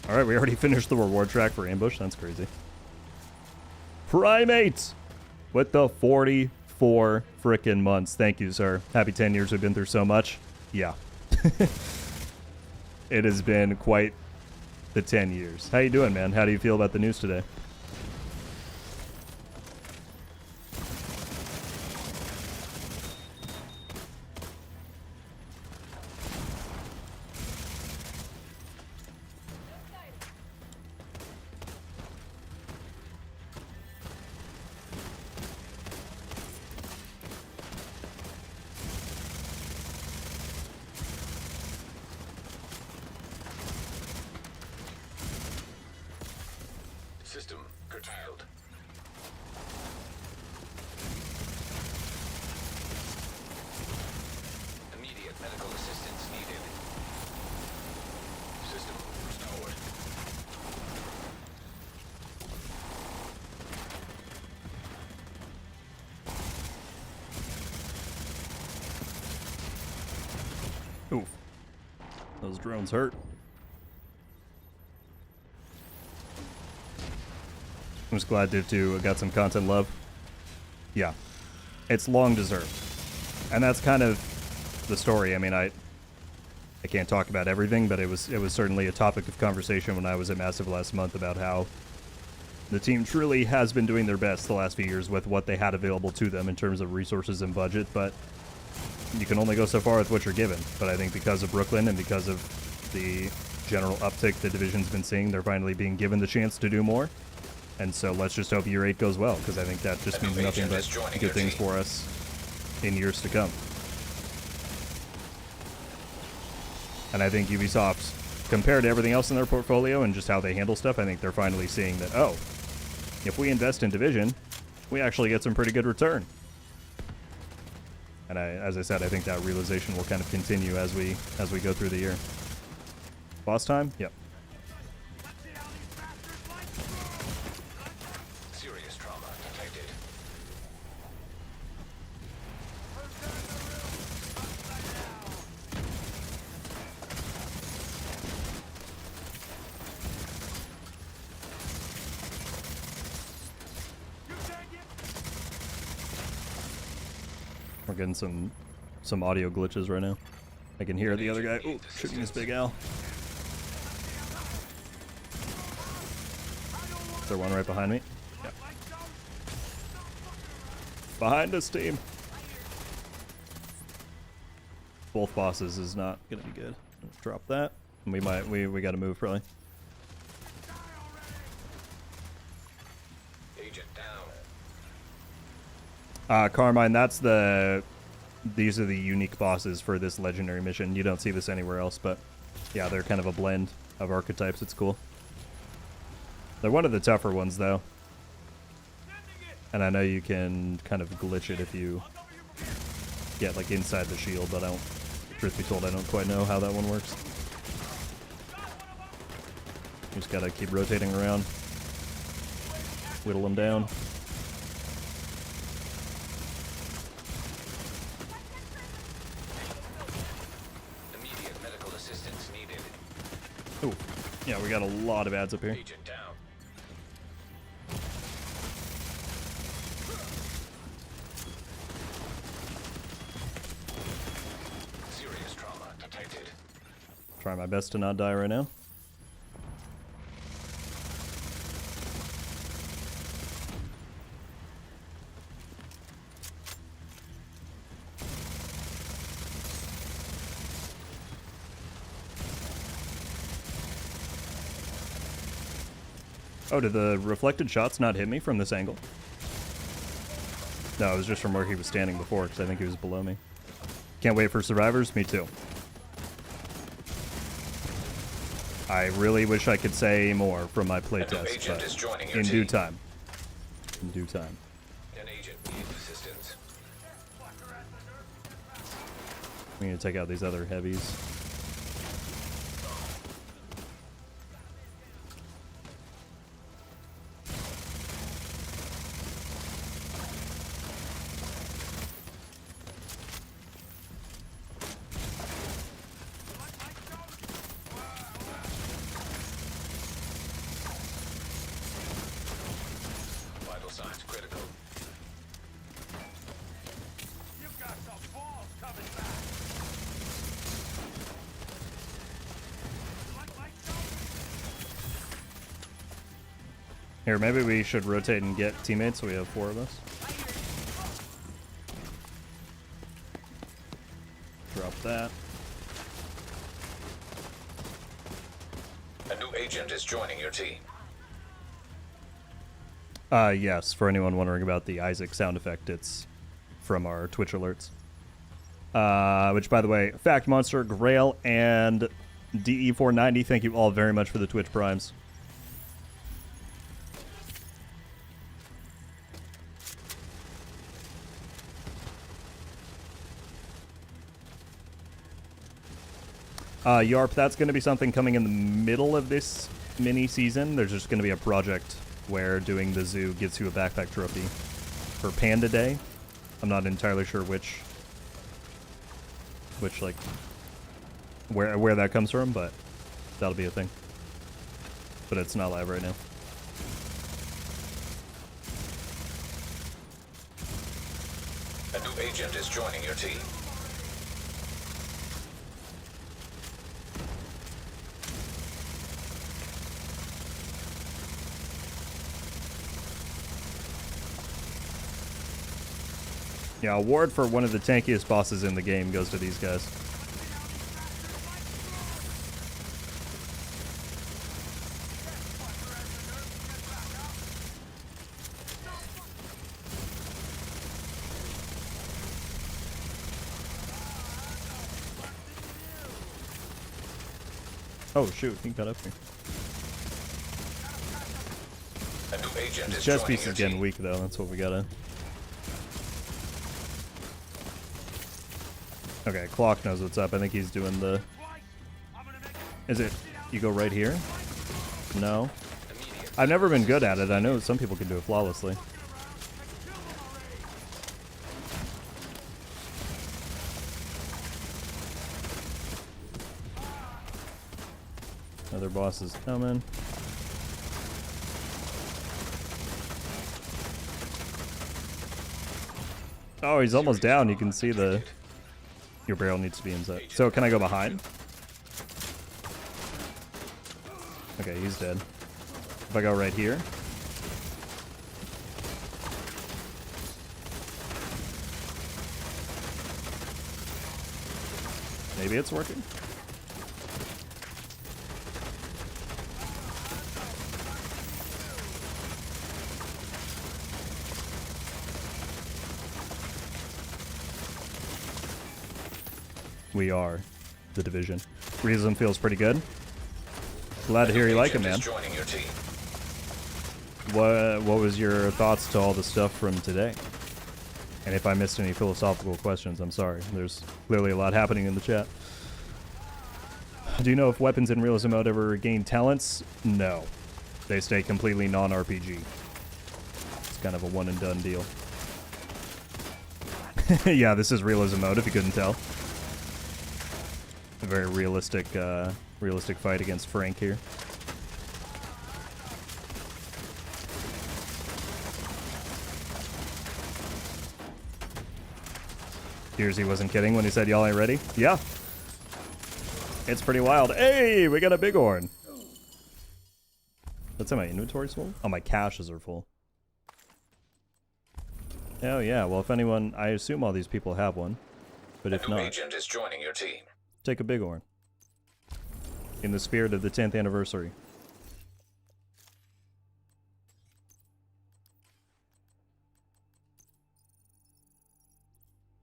Alright, we already finished the reward track for Ambush. That's crazy. Primate! with the 44 frickin' months. Thank you, sir. Happy 10 years. We've been through so much. Yeah. It has been quite the 10 years. How you doing, man? How do you feel about the news today? System curtailed. Immediate medical assistance needed. System restored. Oof. Those drones hurt. I'm just glad Div 2 got some content love. Yeah. It's long deserved. And that's kind of the story. I mean, I can't talk about everything, but it was certainly a topic of conversation when I was at Massive last month about how the team truly has been doing their best the last few years with what they had available to them in terms of resources and budget, but you can only go so far with what you're given. But I think because of Brooklyn and because of the general uptick the division's been seeing, they're finally being given the chance to do more. And so let's just hope year 8 goes well, because I think that just means nothing but good things for us in years to come. And I think Ubisoft, compared to everything else in their portfolio and just how they handle stuff, I think they're finally seeing that, oh, if we invest in Division, we actually get some pretty good return. And as I said, I think that realization will kind of continue as we go through the year. Boss time? Yep. We're getting some audio glitches right now. I can hear the other guy shooting his big Al. Is there one right behind me? Yep. Behind us, team. Both bosses is not gonna be good. Let's drop that. We gotta move probably. Carmine, these are the unique bosses for this legendary mission. You don't see this anywhere else, but yeah, they're kind of a blend of archetypes. It's cool. They're one of the tougher ones, though. And I know you can kind of glitch it if you get, like, inside the shield, but truth be told, I don't quite know how that one works. You just gotta keep rotating around. Whittle them down. Ooh, yeah, we got a lot of ads up here. Serious trauma detected. Try my best to not die right now. Oh, did the reflected shots not hit me from this angle? No, it was just from where he was standing before, because I think he was below me. Can't wait for Survivors? Me too. I really wish I could say more from my playtest, but in due time. In due time. An agent needs assistance. We need to take out these other heavies. Here, maybe we should rotate and get teammates so we have 4 of us. Drop that. A new agent is joining your team. Yes, for anyone wondering about the Isaac sound effect, it's from our Twitch alerts. Which, by the way, Fact Monster, Grail, and DE490, thank you all very much for the Twitch primes. Yarp, that's going to be something coming in the middle of this mini season. There's just going to be a project where doing the zoo gets you a backpack trophy for Panda Day. I'm not entirely sure which like where that comes from, but that'll be a thing. But it's not live right now. A new agent is joining your team. Yeah, award for one of the tankiest bosses in the game goes to these guys. Oh shoot, he got up here. A new agent His is chest joining piece your is getting team. weak though, that's what we gotta... Okay, Clock knows what's up. I think he's doing the... Is it... You go right here? No. I've never been good at it. I know some people can do it flawlessly. Another boss is coming. Oh, he's almost down. You can see the... Your barrel needs to be inside. So can I go behind? Okay, he's dead. If I go right here. Maybe it's working. We are the Division. Realism feels pretty good. Glad to hear you like it, man. What was your thoughts to all the stuff from today? And if I missed any philosophical questions, I'm sorry. There's clearly a lot happening in the chat. Do you know if weapons in realism mode ever gain talents? No. They stay completely non-RPG. It's kind of a one and done deal. Yeah, this is realism mode if you couldn't tell. A very realistic realistic fight against Frank here. Here's he wasn't kidding when he said y'all ain't ready. Yeah. It's pretty wild. Hey, we got a bighorn. That's how my inventory's full? Oh, my caches are full. Oh yeah, well if anyone, I assume all these people have one. But if A new not, agent is joining your team. take a bighorn. In the spirit of the 10th anniversary.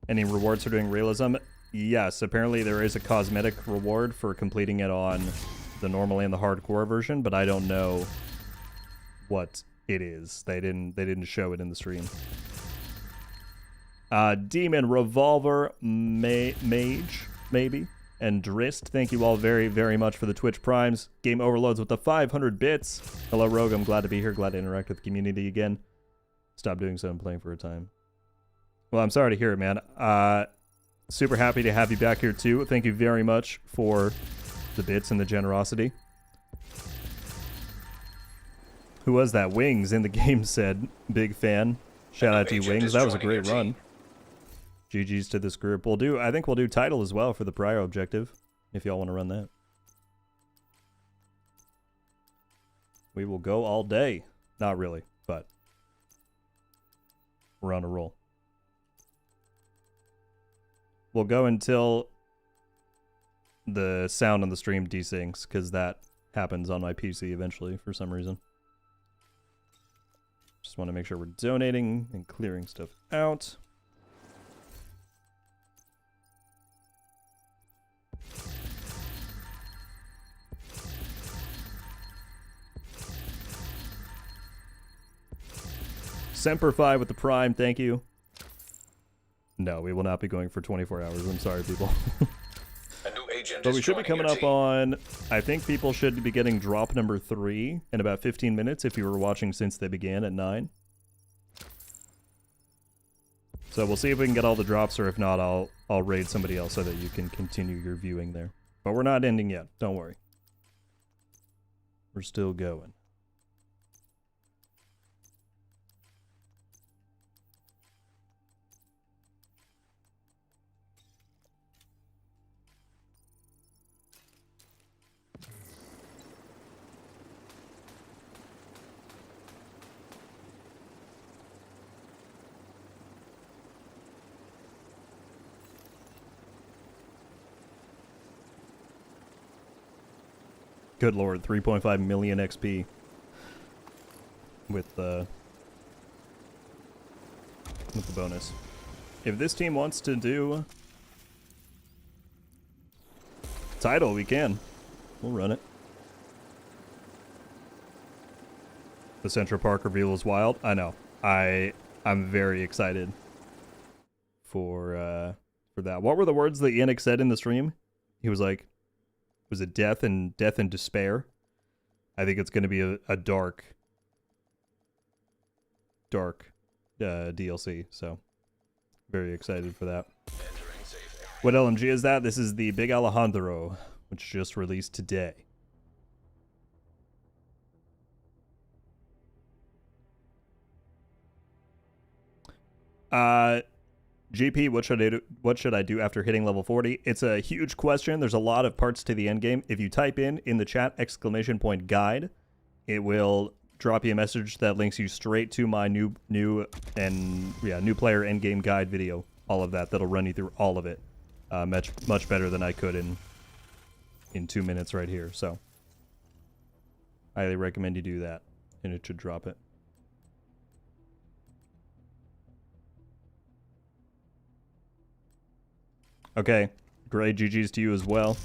Any rewards for doing realism? Yes, apparently there is a cosmetic reward for completing it on the normal and the hardcore version, but I don't know what it is. They didn't show it in the stream. Demon, Revolver, Mage, maybe, and Drist. Thank you all very, very much for the Twitch Primes. Game Overloads with the 500 bits. Hello, Rogue. I'm glad to be here. Glad to interact with the community again. Stop doing so. I'm playing for a time. Well, I'm sorry to hear it, man. Super happy to have you back here, too. Thank you very much for the bits and the generosity. Who was that? Wings in the game said. Big fan. Shout out to you, Wings. That was a great run. GG's to this group. I think we'll do title as well for the prior objective, if y'all want to run that. We will go all day. Not really, but we're on a roll. We'll go until the sound on the stream desyncs, because that happens on my PC eventually for some reason. Just want to make sure we're donating and clearing stuff out. Semper with the Prime, thank you. No, we will not be going for 24 hours. I'm sorry, people. A new agent but we should be coming up on, I think people should be getting drop number 3 in about 15 minutes if you were watching since they began at 9. So we'll see if we can get all the drops, or if not, I'll raid somebody else so that you can continue your viewing there. But we're not ending yet, don't worry. We're still going. Good lord, 3.5 million XP with the bonus. If this team wants to do title, we can. We'll run it. The Central Park reveal is wild. I know. I'm very excited for that. What were the words that Yannick said in the stream? He was like, was it death and despair? I think it's going to be a dark DLC. So very excited for that. What LMG is that? This is the Big Alejandro, which just released today. GP, what should I do after hitting level 40? It's a huge question. There's a lot of parts to the end game. If you type in the chat !guide, it will drop you a message that links you straight to my new player end game guide video. All of that. That'll run you through all of it. Much better than I could in 2 minutes right here. So highly recommend you do that, and it should drop it. Okay, great GGs to you as well.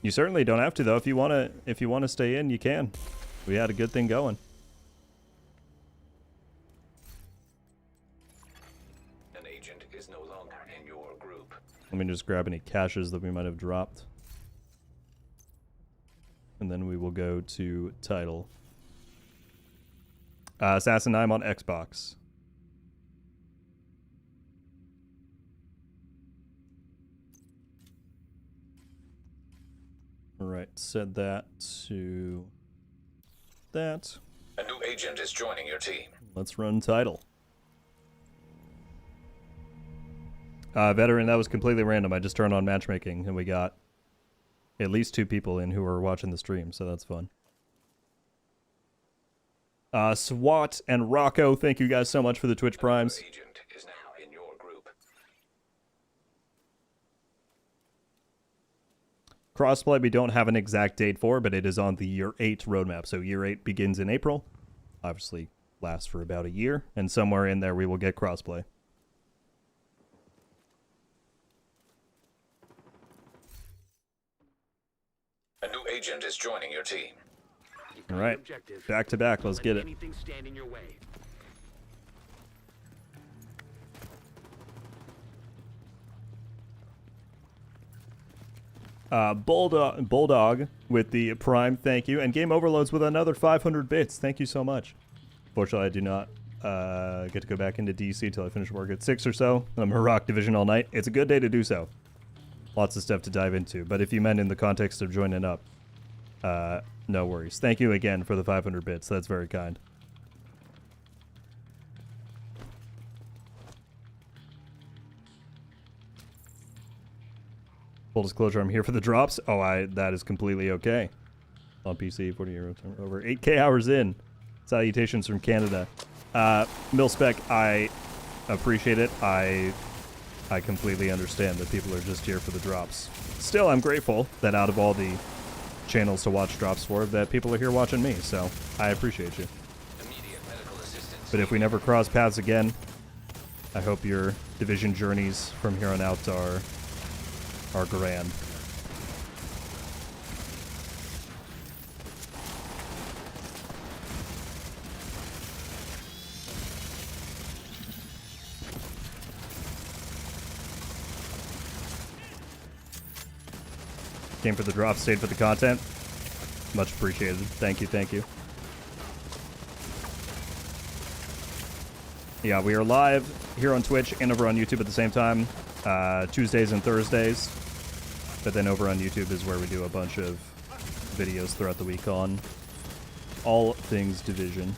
You certainly don't have to though. If you wanna stay in, you can. We had a good thing going. An agent is no longer in your group. Let me just grab any caches that we might have dropped. And then we will go to title. Assassin, I'm on Xbox. Alright, set that to that. A new agent is joining your team. Let's run title. Veteran, that was completely random. I just turned on matchmaking and we got at least 2 people in who were watching the stream, so that's fun. SWAT and Rocco, thank you guys so much for the Twitch Primes. Agent is now in your group. Crossplay we don't have an exact date for, but it is on the Year 8 roadmap. So Year 8 begins in April. Obviously lasts for about a year, and somewhere in there we will get crossplay. A new agent is joining your team. All right, back to back. Let's get it. Bulldog with the Prime, thank you. And Game Overloads with another 500 bits. Thank you so much. Fortunately, I do not get to go back into DC until I finish work at 6 or so. I'm going to rock Division all night. It's a good day to do so. Lots of stuff to dive into. But if you meant in the context of joining up, no worries. Thank you again for the 500 bits. That's very kind. Full disclosure, I'm here for the drops. Oh, that is completely okay. On PC, 40 euros over 8K hours in. Salutations from Canada. Milspec, I appreciate it. I completely understand that people are just here for the drops. Still, I'm grateful that out of all the channels to watch drops for, that people are here watching me, so I appreciate you. But if we never cross paths again, I hope your Division journeys from here on out are grand. Came for the drop, stayed for the content. Much appreciated. Thank you, thank you. Yeah, we are live here on Twitch and over on YouTube at the same time, Tuesdays and Thursdays. But then over on YouTube is where we do a bunch of videos throughout the week on all things Division.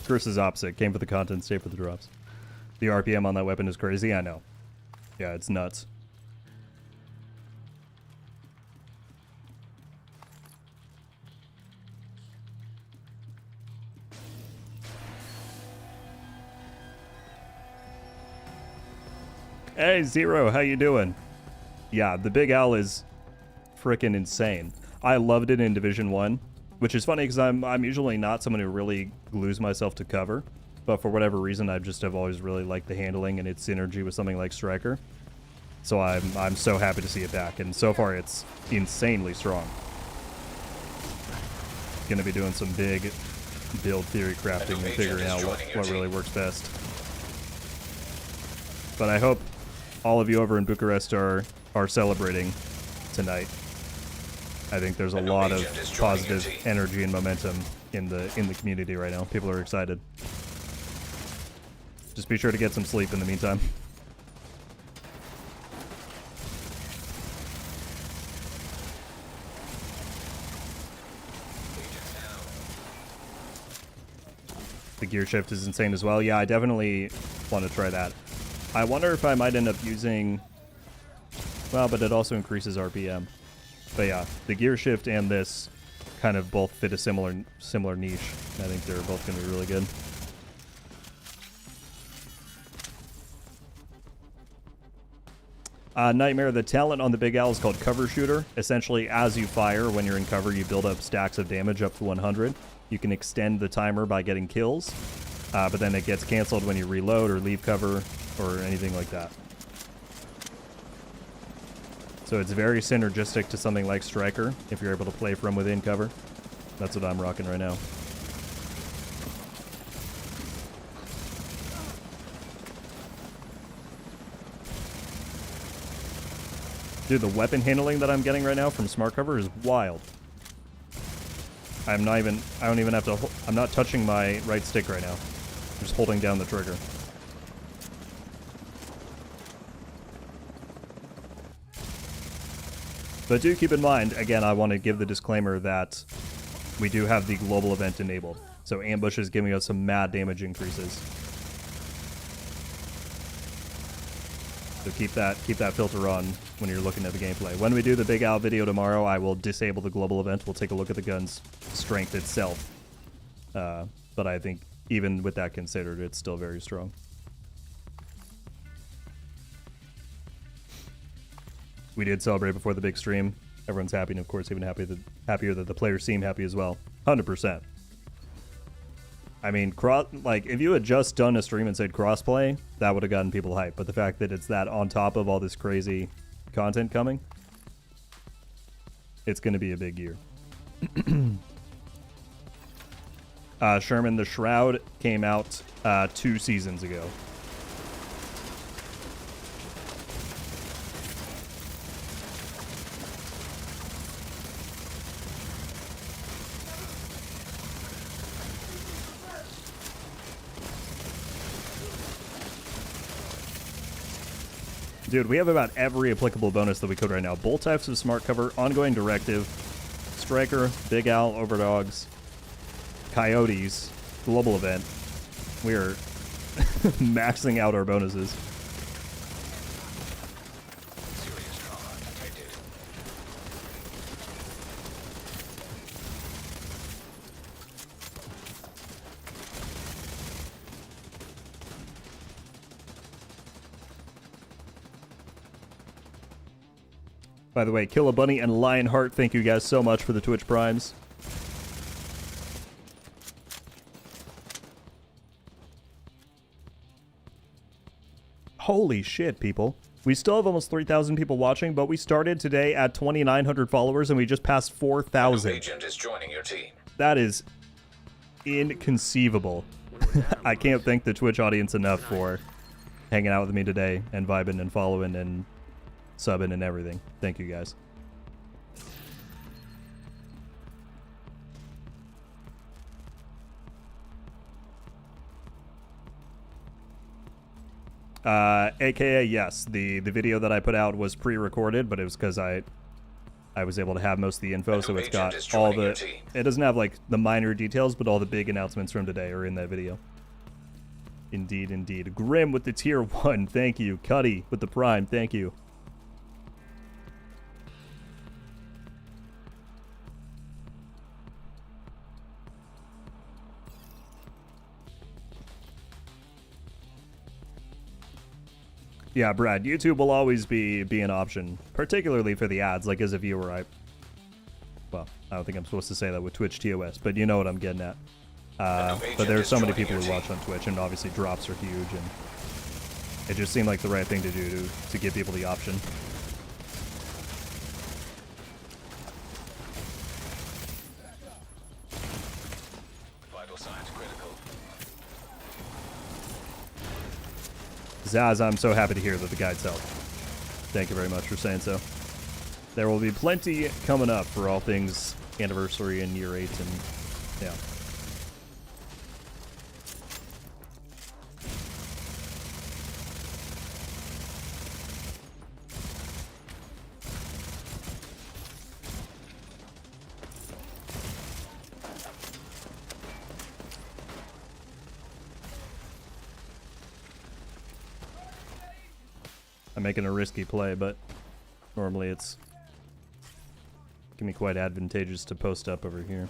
Chris is opposite. Came for the content, stayed for the drops. The RPM on that weapon is crazy, I know. Yeah, it's nuts. Hey, Zero, how you doing? Yeah, the Big Al is freaking insane. I loved it in Division 1. Which is funny because I'm usually not someone who really glues myself to cover, but for whatever reason I just have always really liked the handling and its synergy with something like Striker. So I'm so happy to see it back, and so far it's insanely strong. Gonna be doing some big build theory crafting and figuring out what really works best. But I hope all of you over in Bucharest are celebrating tonight. I think there's a lot of positive energy and momentum in the community right now. People are excited. Just be sure to get some sleep in the meantime. The gear shift is insane as well. Yeah, I definitely want to try that. I wonder if I might end up using... Well, but it also increases RPM. But yeah, the gear shift and this kind of both fit a similar niche. I think they're both going to be really good. Nightmare, the talent on the Big Al is called Cover Shooter. Essentially, as you fire, when you're in cover, you build up stacks of damage up to 100. You can extend the timer by getting kills, but then it gets canceled when you reload or leave cover or anything like that. So it's very synergistic to something like Striker, if you're able to play from within cover. That's what I'm rocking right now. Dude, the weapon handling that I'm getting right now from Smart Cover is wild. I don't even have to, I'm not touching my right stick right now. I'm just holding down the trigger. But do keep in mind, again, I want to give the disclaimer that we do have the global event enabled. So Ambush is giving us some mad damage increases. So keep that filter on when you're looking at the gameplay. When we do the Big Al video tomorrow, I will disable the global event. We'll take a look at the gun's strength itself. But I think even with that considered, it's still very strong. We did celebrate before the big stream. Everyone's happy, and of course, even happier that the players seem happy as well. 100%. I mean, if you had just done a stream and said crossplay, that would have gotten people hyped. But the fact that it's that on top of all this crazy content coming, it's going to be a big year. Sherman, the Shroud came out 2 seasons ago. Dude, we have about every applicable bonus that we could right now. Both types of Smart Cover, Ongoing Directive, Striker, Big Al, Overdogs, Coyotes, global event. We are maxing out our bonuses. By the way, Kill a Bunny and Lionheart, thank you guys so much for the Twitch Primes. Holy shit, people. We still have almost 3,000 people watching, but we started today at 2,900 followers and we just passed 4,000. Agent is joining your team. That is inconceivable. I can't thank the Twitch audience enough for hanging out with me today and vibing and following and subbing and everything. Thank you guys. AKA yes, the video that I put out was pre-recorded, but it was because I was able to have most of the info, so it's got all the, it doesn't have like the minor details, but all the big announcements from today are in that video. Indeed, indeed. Grim with the tier 1, thank you. Cuddy with the prime, thank you. Yeah, Brad, YouTube will always be an option, particularly for the ads. Like, as a viewer, well, I don't think I'm supposed to say that with Twitch TOS, but you know what I'm getting at. But there's so many people who watch on Twitch, and obviously drops are huge, and it just seemed like the right thing to do to give people the option. Vital signs critical. Zaz, I'm so happy to hear that the guides help. Thank you very much for saying so. There will be plenty coming up for all things anniversary and year 8, and yeah. I'm making a risky play, but normally it's can be quite advantageous to post up over here.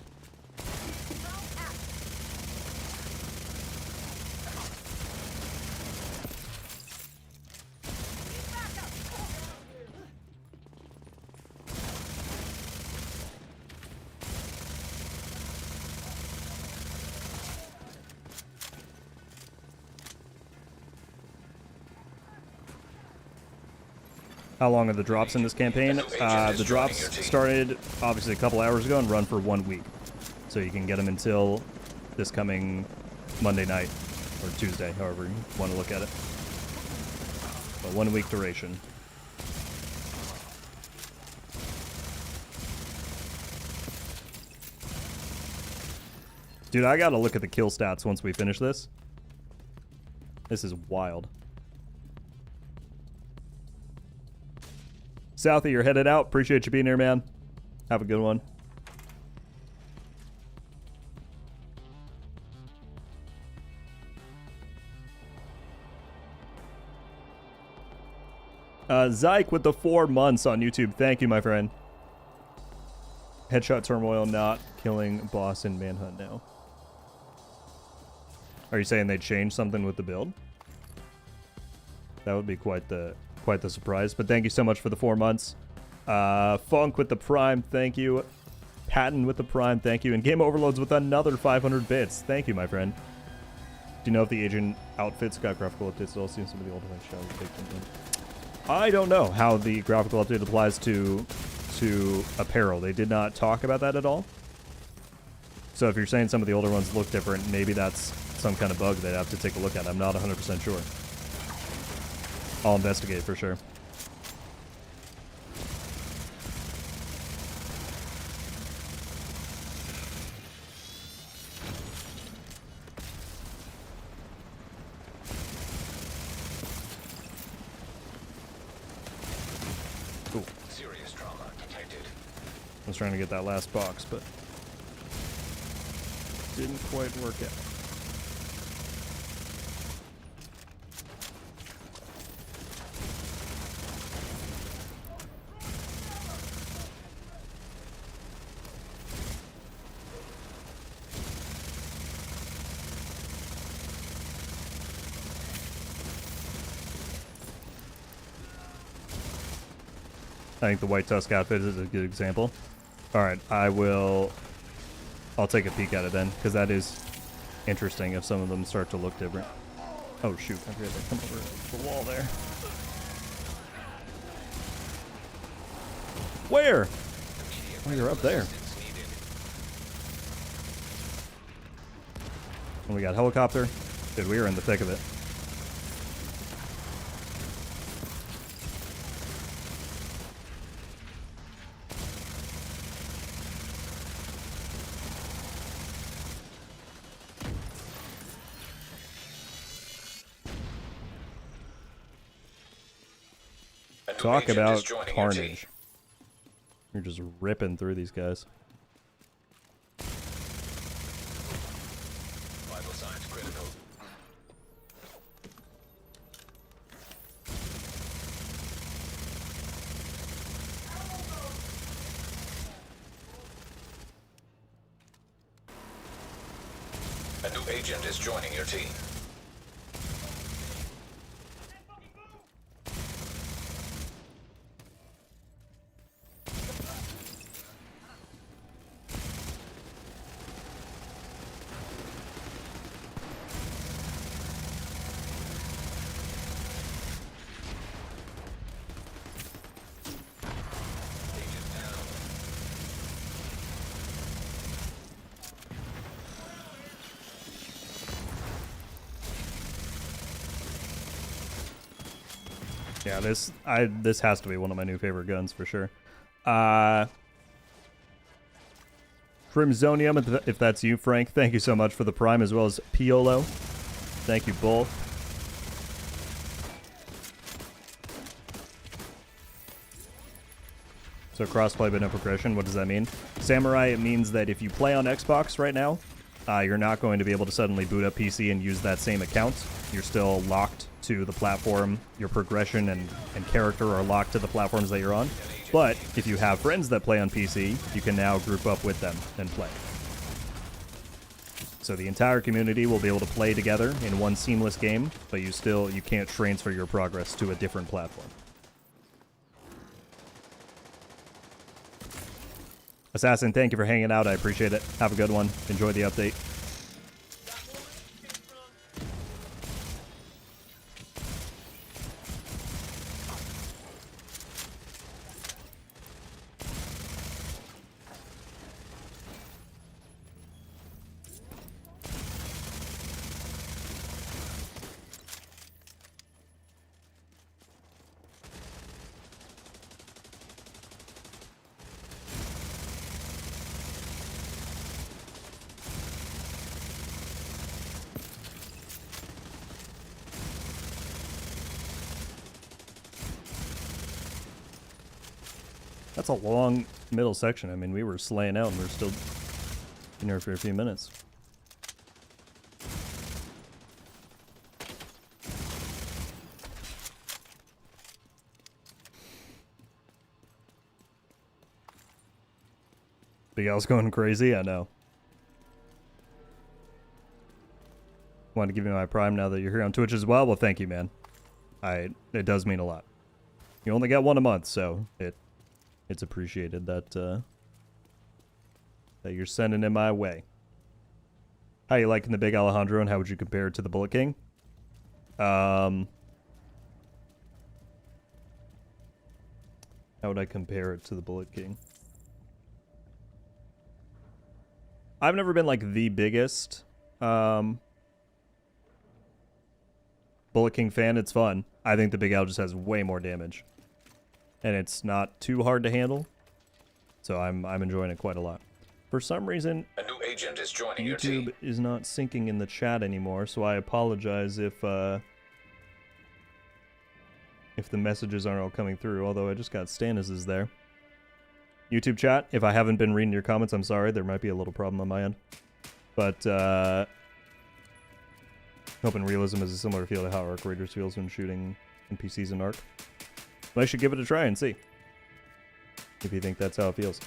How long are the drops in this campaign? The drops started obviously a couple hours ago and run for 1 week. So you can get them until this coming Monday night or Tuesday, however you want to look at it. But 1 week duration. Dude, I gotta look at the kill stats once we finish this. This is wild. Southie, you're headed out. Appreciate you being here, man. Have a good one. Zyke with the 4 months on YouTube. Thank you, my friend. Headshot Turmoil not killing boss in Manhunt now. Are you saying they changed something with the build? That would be quite the surprise. But thank you so much for the 4 months. Funk with the prime, thank you. Patton with the prime, thank you. And Game Overloads with another 500 bits. Thank you, my friend. Do you know if the agent outfits got graphical updates at all? Seeing some of the old events show. I don't know how the graphical update applies to apparel. They did not talk about that at all. So if you're saying some of the older ones look different, maybe that's some kind of bug they'd have to take a look at. I'm not 100% sure. I'll investigate for sure. Cool. Serious trauma detected. Let's trying to get that last box, but didn't quite work out. I think the White Tusk outfit is a good example. Alright, I'll take a peek at it then, because that is interesting if some of them start to look different. Oh shoot, I forgot to come over the wall there. Where? Oh, you're up there. And we got helicopter. Dude, we are in the thick of it. Talk about carnage. You're just ripping through these guys. Vital signs critical. A new agent is joining your team. Yeah, this has to be one of my new favorite guns for sure. Crimsonium, if that's you, Frank, thank you so much for the Prime, as well as Piolo. Thank you both. So crossplay but no progression, what does that mean? Samurai, it means that if you play on Xbox right now, you're not going to be able to suddenly boot up PC and use that same account. You're still locked to the platform. Your progression and character are locked to the platforms that you're on. But if you have friends that play on PC, you can now group up with them and play. So the entire community will be able to play together in one seamless game, but you can't transfer your progress to a different platform. Assassin, thank you for hanging out. I appreciate it. Have a good one. Enjoy the update. That's a long middle section. I mean, we were slaying out and we're still in here for a few minutes. Big Al's going crazy? I know. Want to give you my Prime now that you're here on Twitch as well? Well, thank you, man. It does mean a lot. You only get one a month, so it's appreciated that that you're sending it my way. How you liking the Big Alejandro, and how would you compare it to the Bullet King? How would I compare it to the Bullet King? I've never been like the biggest Bullet King fan. It's fun. I think the Big Al just has way more damage. And it's not too hard to handle. So I'm enjoying it quite a lot. For some reason, a new agent is joining your team. YouTube is not syncing in the chat anymore, so I apologize if the messages aren't all coming through, although I just got Stannis' there. YouTube chat, if I haven't been reading your comments, I'm sorry. There might be a little problem on my end. But, Open realism is a similar feel to how Arc Raiders feels when shooting NPCs in Arc. But I should give it a try and see if you think that's how it feels.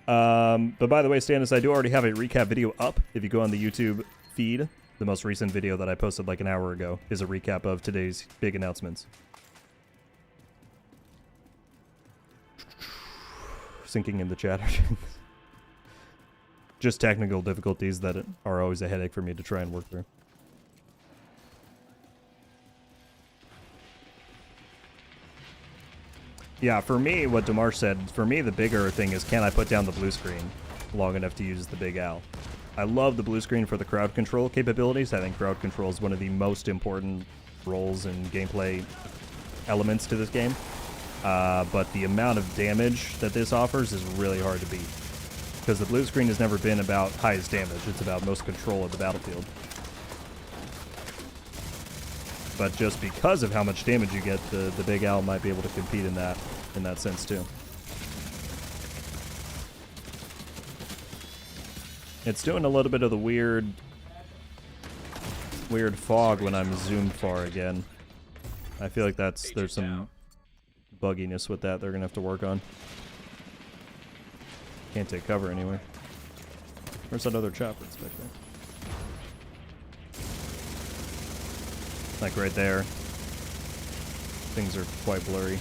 But by the way, Stannis, I do already have a recap video up. If you go on the YouTube feed, the most recent video that I posted like an hour ago is a recap of today's big announcements. Syncing in the chat. Just technical difficulties that are always a headache for me to try and work through. Yeah, for me, what Demarsh said, for me the bigger thing is, can I put down the blue screen long enough to use the Big Al? I love the blue screen for the crowd control capabilities. I think crowd control is one of the most important roles and gameplay elements to this game. But the amount of damage that this offers is really hard to beat. Because the blue screen has never been about highest damage, it's about most control of the battlefield. But just because of how much damage you get, the Big Al might be able to compete in that sense too. It's doing a little bit of the weird fog when I'm zoomed far again. I feel like there's some bugginess with that they're gonna have to work on. Can't take cover anyway. Where's that other chopper back there? Like right there. Things are quite blurry.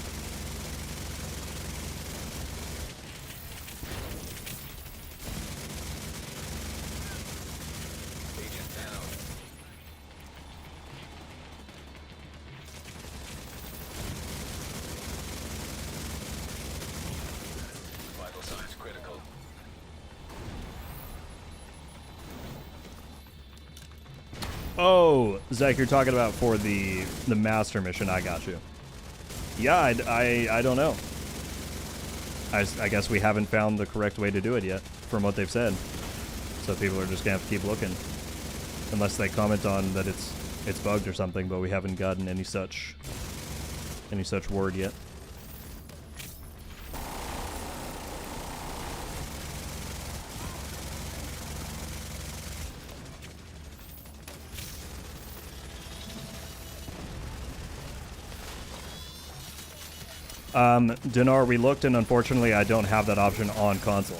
Vital signs critical. Oh, Zach, you're talking about for the master mission. I got you. Yeah, I don't know. I guess we haven't found the correct way to do it yet, from what they've said. So people are just gonna have to keep looking, unless they comment on that it's bugged or something. But we haven't gotten any such word yet. Dinar, we looked, and unfortunately I don't have that option on console.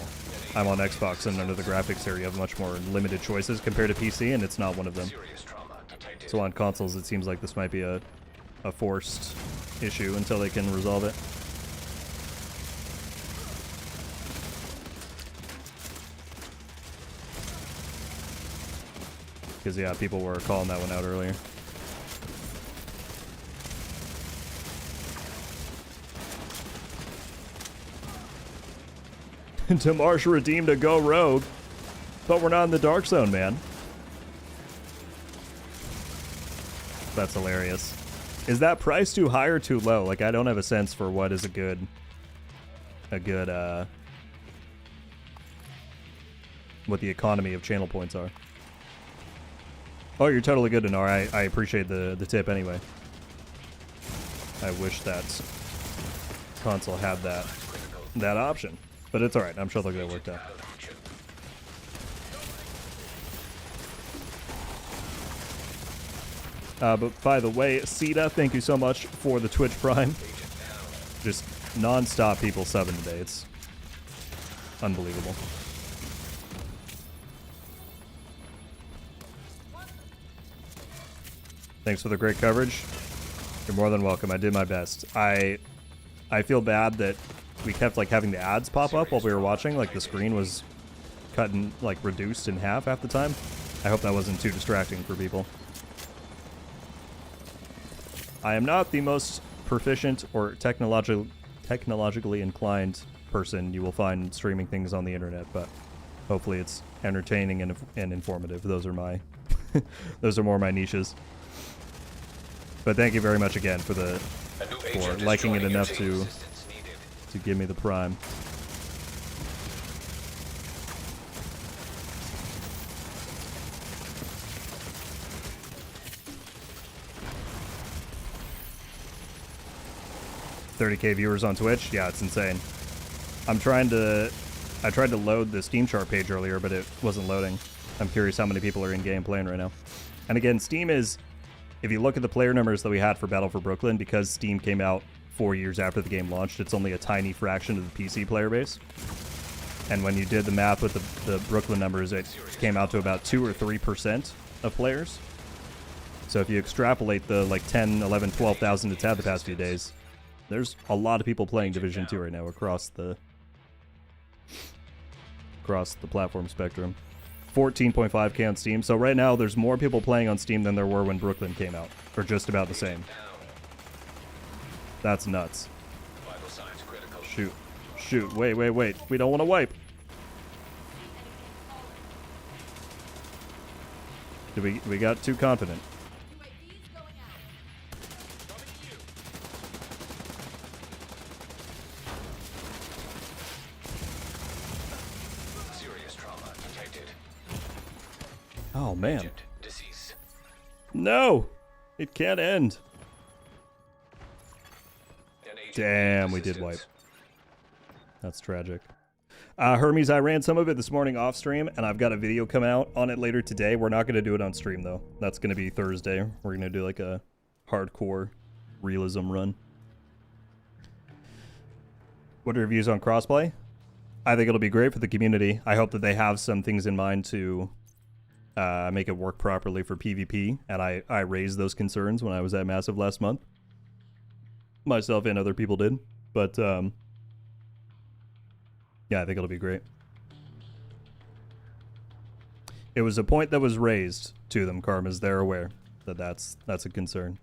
I'm on Xbox, and under the graphics here you have much more limited choices compared to PC, and it's not one of them. So on consoles it seems like this might be a forced issue until they can resolve it. Because yeah, people were calling that one out earlier. Demarsh redeemed a Go Rogue. But we're not in the Dark Zone, man. That's hilarious. Is that price too high or too low? Like, I don't have a sense for what is a good what the economy of channel points are. Oh, you're totally good, Dinar. I appreciate the tip anyway. I wish that console had that option. But it's alright, I'm sure they'll get it worked out. But by the way, Sita, thank you so much for the Twitch Prime. Just non-stop people subbing today. It's unbelievable. Thanks for the great coverage. You're more than welcome. I did my best. I feel bad that we kept like having the ads pop up while we were watching. Like the screen was cut and like reduced in half the time. I hope that wasn't too distracting for people. I am not the most proficient or technologically inclined person you will find streaming things on the internet, but hopefully it's entertaining and informative. Those are my those are more my niches. But thank you very much again for liking it enough to give me the Prime. $30K viewers on Twitch? Yeah, it's insane. I tried to load the Steam chart page earlier, but it wasn't loading. I'm curious how many people are in game playing right now. And again, Steam is, if you look at the player numbers that we had for Battle for Brooklyn, because Steam came out 4 years after the game launched, it's only a tiny fraction of the PC player base. And when you did the math with the Brooklyn numbers, it came out to about 2 or 3% of players. So if you extrapolate the like 10, 11, 12,000 it's had the past few days, there's a lot of people playing Division 2 right now across the platform spectrum. 14.5K on Steam. So right now there's more people playing on Steam than there were when Brooklyn came out, or just about the same. That's nuts. Shoot. Shoot. Wait. We don't want to wipe. We got too confident. Oh, man. No! It can't end. Damn, we did wipe. That's tragic. Hermes, I ran some of it this morning off stream, and I've got a video come out on it later today. We're not going to do it on stream, though. That's going to be Thursday. We're going to do like a hardcore realism run. What are your views on crossplay? I think it'll be great for the community. I hope that they have some things in mind to make it work properly for PvP, and I raised those concerns when I was at Massive last month. Myself and other people did, but yeah, I think it'll be great. It was a point that was raised to them, Karmas. They're aware that that's a concern.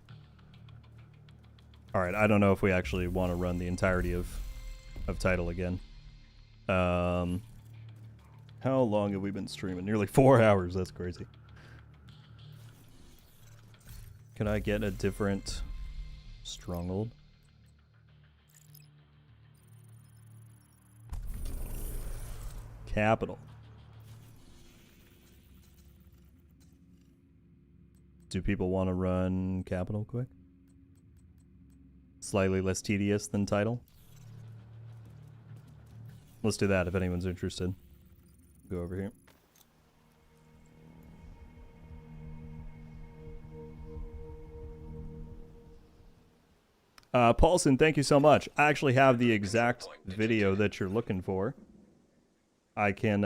All right, I don't know if we actually want to run the entirety of Title again. How long have we been streaming? Nearly 4 hours. That's crazy. Can I get a different stronghold? Capital. Do people want to run Capital quick? Slightly less tedious than Title? Let's do that if anyone's interested. Go over here. Paulson, thank you so much. I actually have the exact video that you're looking for. I can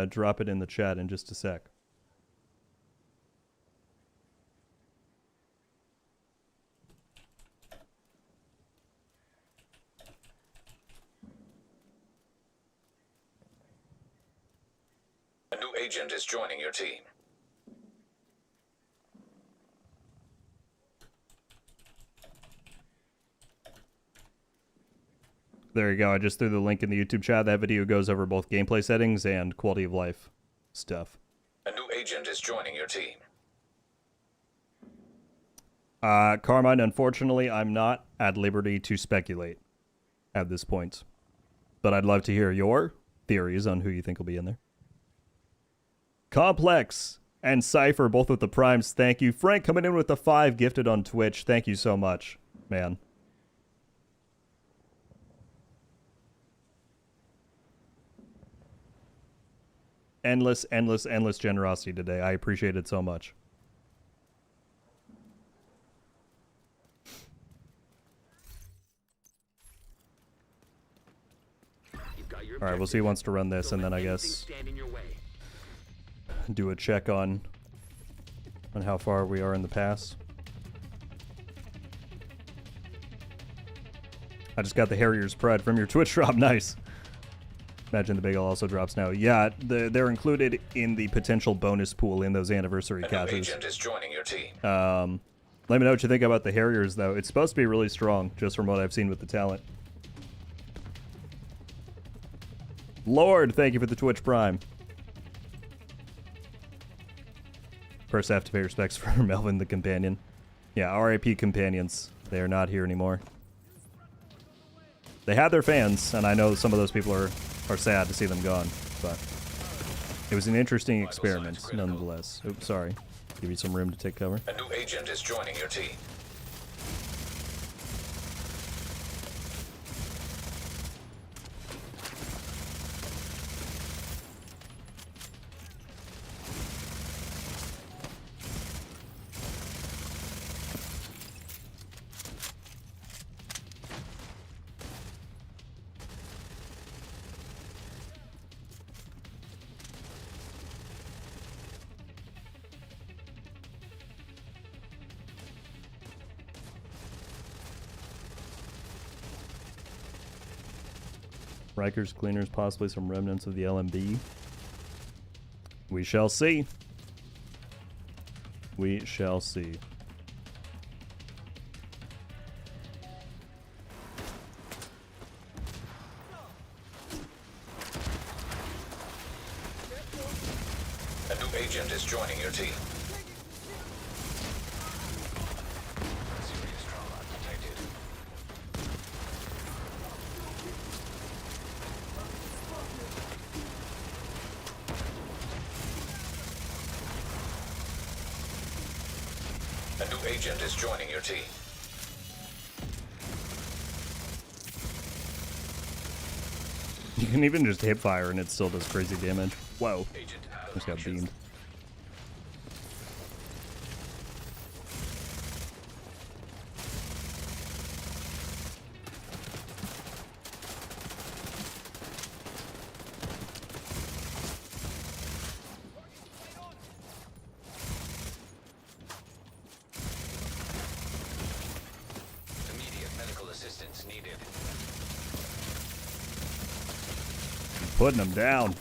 drop it in the chat in just a sec. A new agent is joining your team. There you go. I just threw the link in the YouTube chat. That video goes over both gameplay settings and quality of life stuff. A new agent is joining your team. Carmine, unfortunately, I'm not at liberty to speculate at this point. But I'd love to hear your theories on who you think will be in there. Complex and Cypher, both with the primes. Thank you. Frank coming in with the 5 gifted on Twitch. Thank you so much, man. Endless generosity today. I appreciate it so much. All right, we'll see who wants to run this, and then I guess do a check on how far we are in the pass. I just got the Harrier's Pride from your Twitch drop. Nice. Imagine the Big L also drops now. Yeah, they're included in the potential bonus pool in those anniversary caches. Agent is joining your team. Let me know what you think about the Harriers, though. It's supposed to be really strong, just from what I've seen with the talent. Lord, thank you for the Twitch Prime. First, I have to pay respects for Melvin the Companion. Yeah, RIP Companions. They are not here anymore. They had their fans, and I know some of those people are sad to see them gone, but it was an interesting experiment, nonetheless. Oops, sorry. Give you some room to take cover. A new agent is joining your team. Rikers, cleaners, possibly some remnants of the LMB. We shall see. We shall see. A new agent is joining your team. Serious trauma detected. A new agent is joining your team. You can even just hip fire and it still does crazy damage. Whoa. Just got beamed. Immediate medical assistance needed. Putting them down.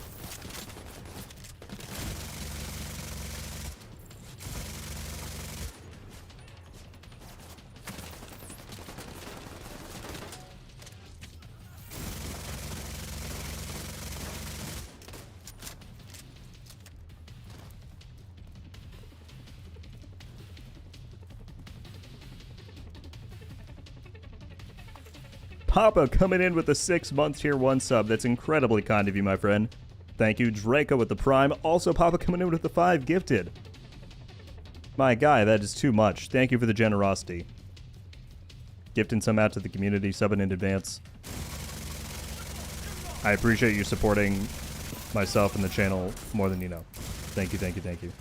Papa coming in with the 6-month tier 1 sub. That's incredibly kind of you, my friend. Thank you. Draco with the prime. Also, Papa coming in with the 5 gifted. My guy, that is too much. Thank you for the generosity. Gifting some out to the community, subbing in advance. I appreciate you supporting myself and the channel more than you know. Thank you, thank you, thank you.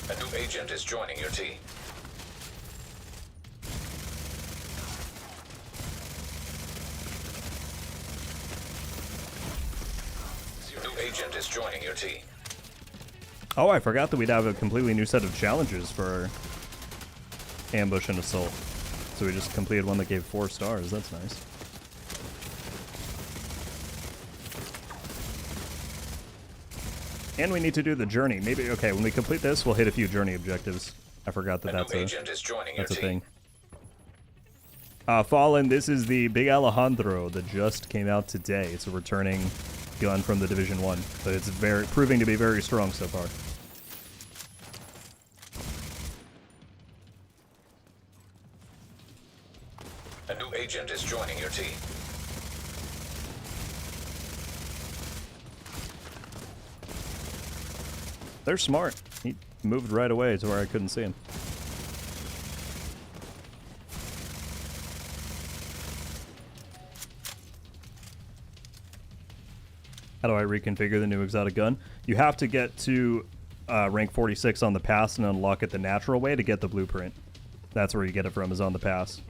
A new agent is joining your team. Your new agent is joining your team. Oh, I forgot that we'd have a completely new set of challenges for ambush and assault. So we just completed one that gave 4 stars. That's nice. And we need to do the journey. Maybe, okay, when we complete this, we'll hit a few journey objectives. I forgot that that's a thing. Fallen, this is the Big Alejandro that just came out today. It's a returning gun from the Division 1, but it's proving to be very strong so far. A new agent is joining your team. They're smart. He moved right away to where I couldn't see him. How do I reconfigure the new exotic gun? You have to get to rank 46 on the pass and unlock it the natural way to get the blueprint. That's where you get it from, is on the pass.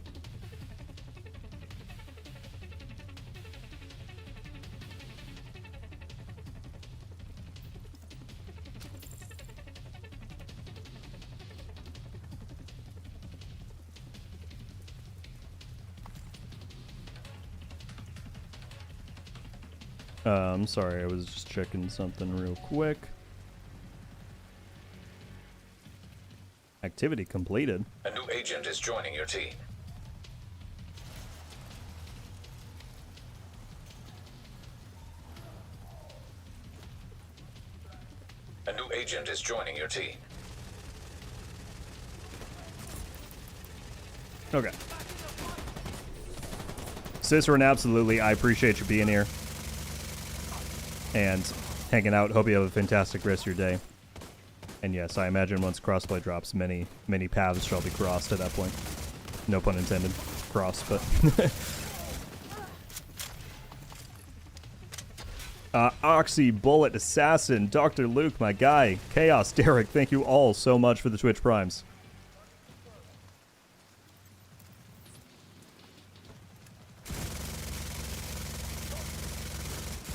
I'm sorry, I was just checking something real quick. Activity completed. A new agent is joining your team. A new agent is joining your team. Okay. Cicerin, absolutely. I appreciate you being here and hanging out. Hope you have a fantastic rest of your day. And yes, I imagine once crossplay drops, many paths shall be crossed at that point. No pun intended. Cross, but... Oxy, Bullet, Assassin, Dr. Luke, my guy, Chaos, Derek, thank you all so much for the Twitch Primes.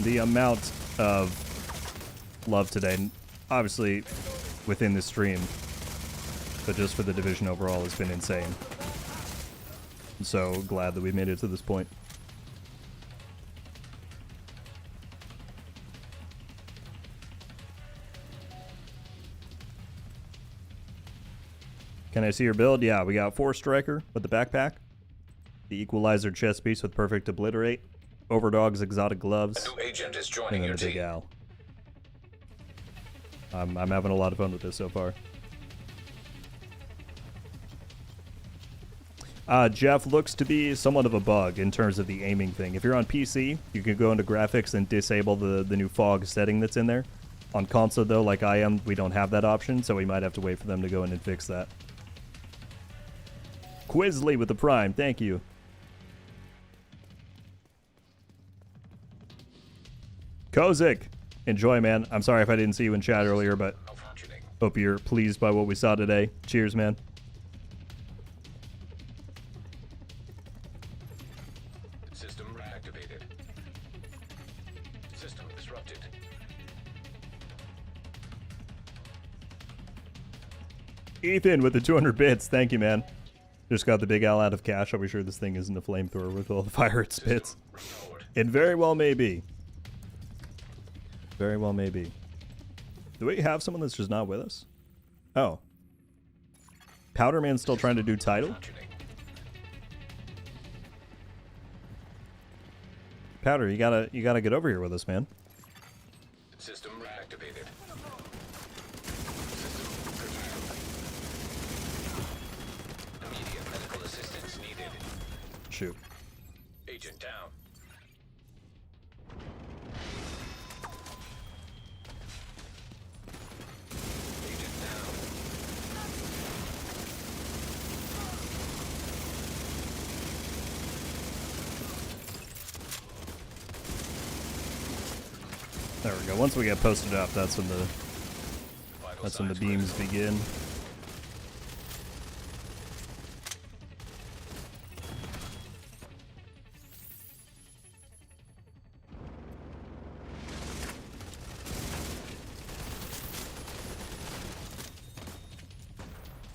The amount of love today, obviously within the stream, but just for the division overall has been insane. I'm so glad that we made it to this point. Can I see your build? Yeah, we got 4 striker with the backpack, the equalizer chest piece with perfect obliterate, overdog's exotic gloves, A new agent is joining and then your the big team. owl. I'm having a lot of fun with this so far. Jeff, looks to be somewhat of a bug in terms of the aiming thing. If you're on PC, you can go into graphics and disable the new fog setting that's in there. On console, though, like I am, we don't have that option, so we might have to wait for them to go in and fix that. Quizly with the Prime, thank you. Kozik, enjoy, man. I'm sorry if I didn't see you in chat earlier, but hope you're pleased by what we saw today. Cheers, man. System reactivated. System disrupted. Ethan with the 200 bits, thank you, man. Just got the big owl out of cash. I'll be sure this thing isn't a flamethrower with all the fire it spits. It very well may be. Very well may be. Do we have someone that's just not with us? Oh. Powder Man's still trying to do title? Powder, you gotta get over here with us, man. System reactivated. Immediate medical assistance needed. Shoot. Agent down. There we go. Once we get posted up, that's when the beams begin.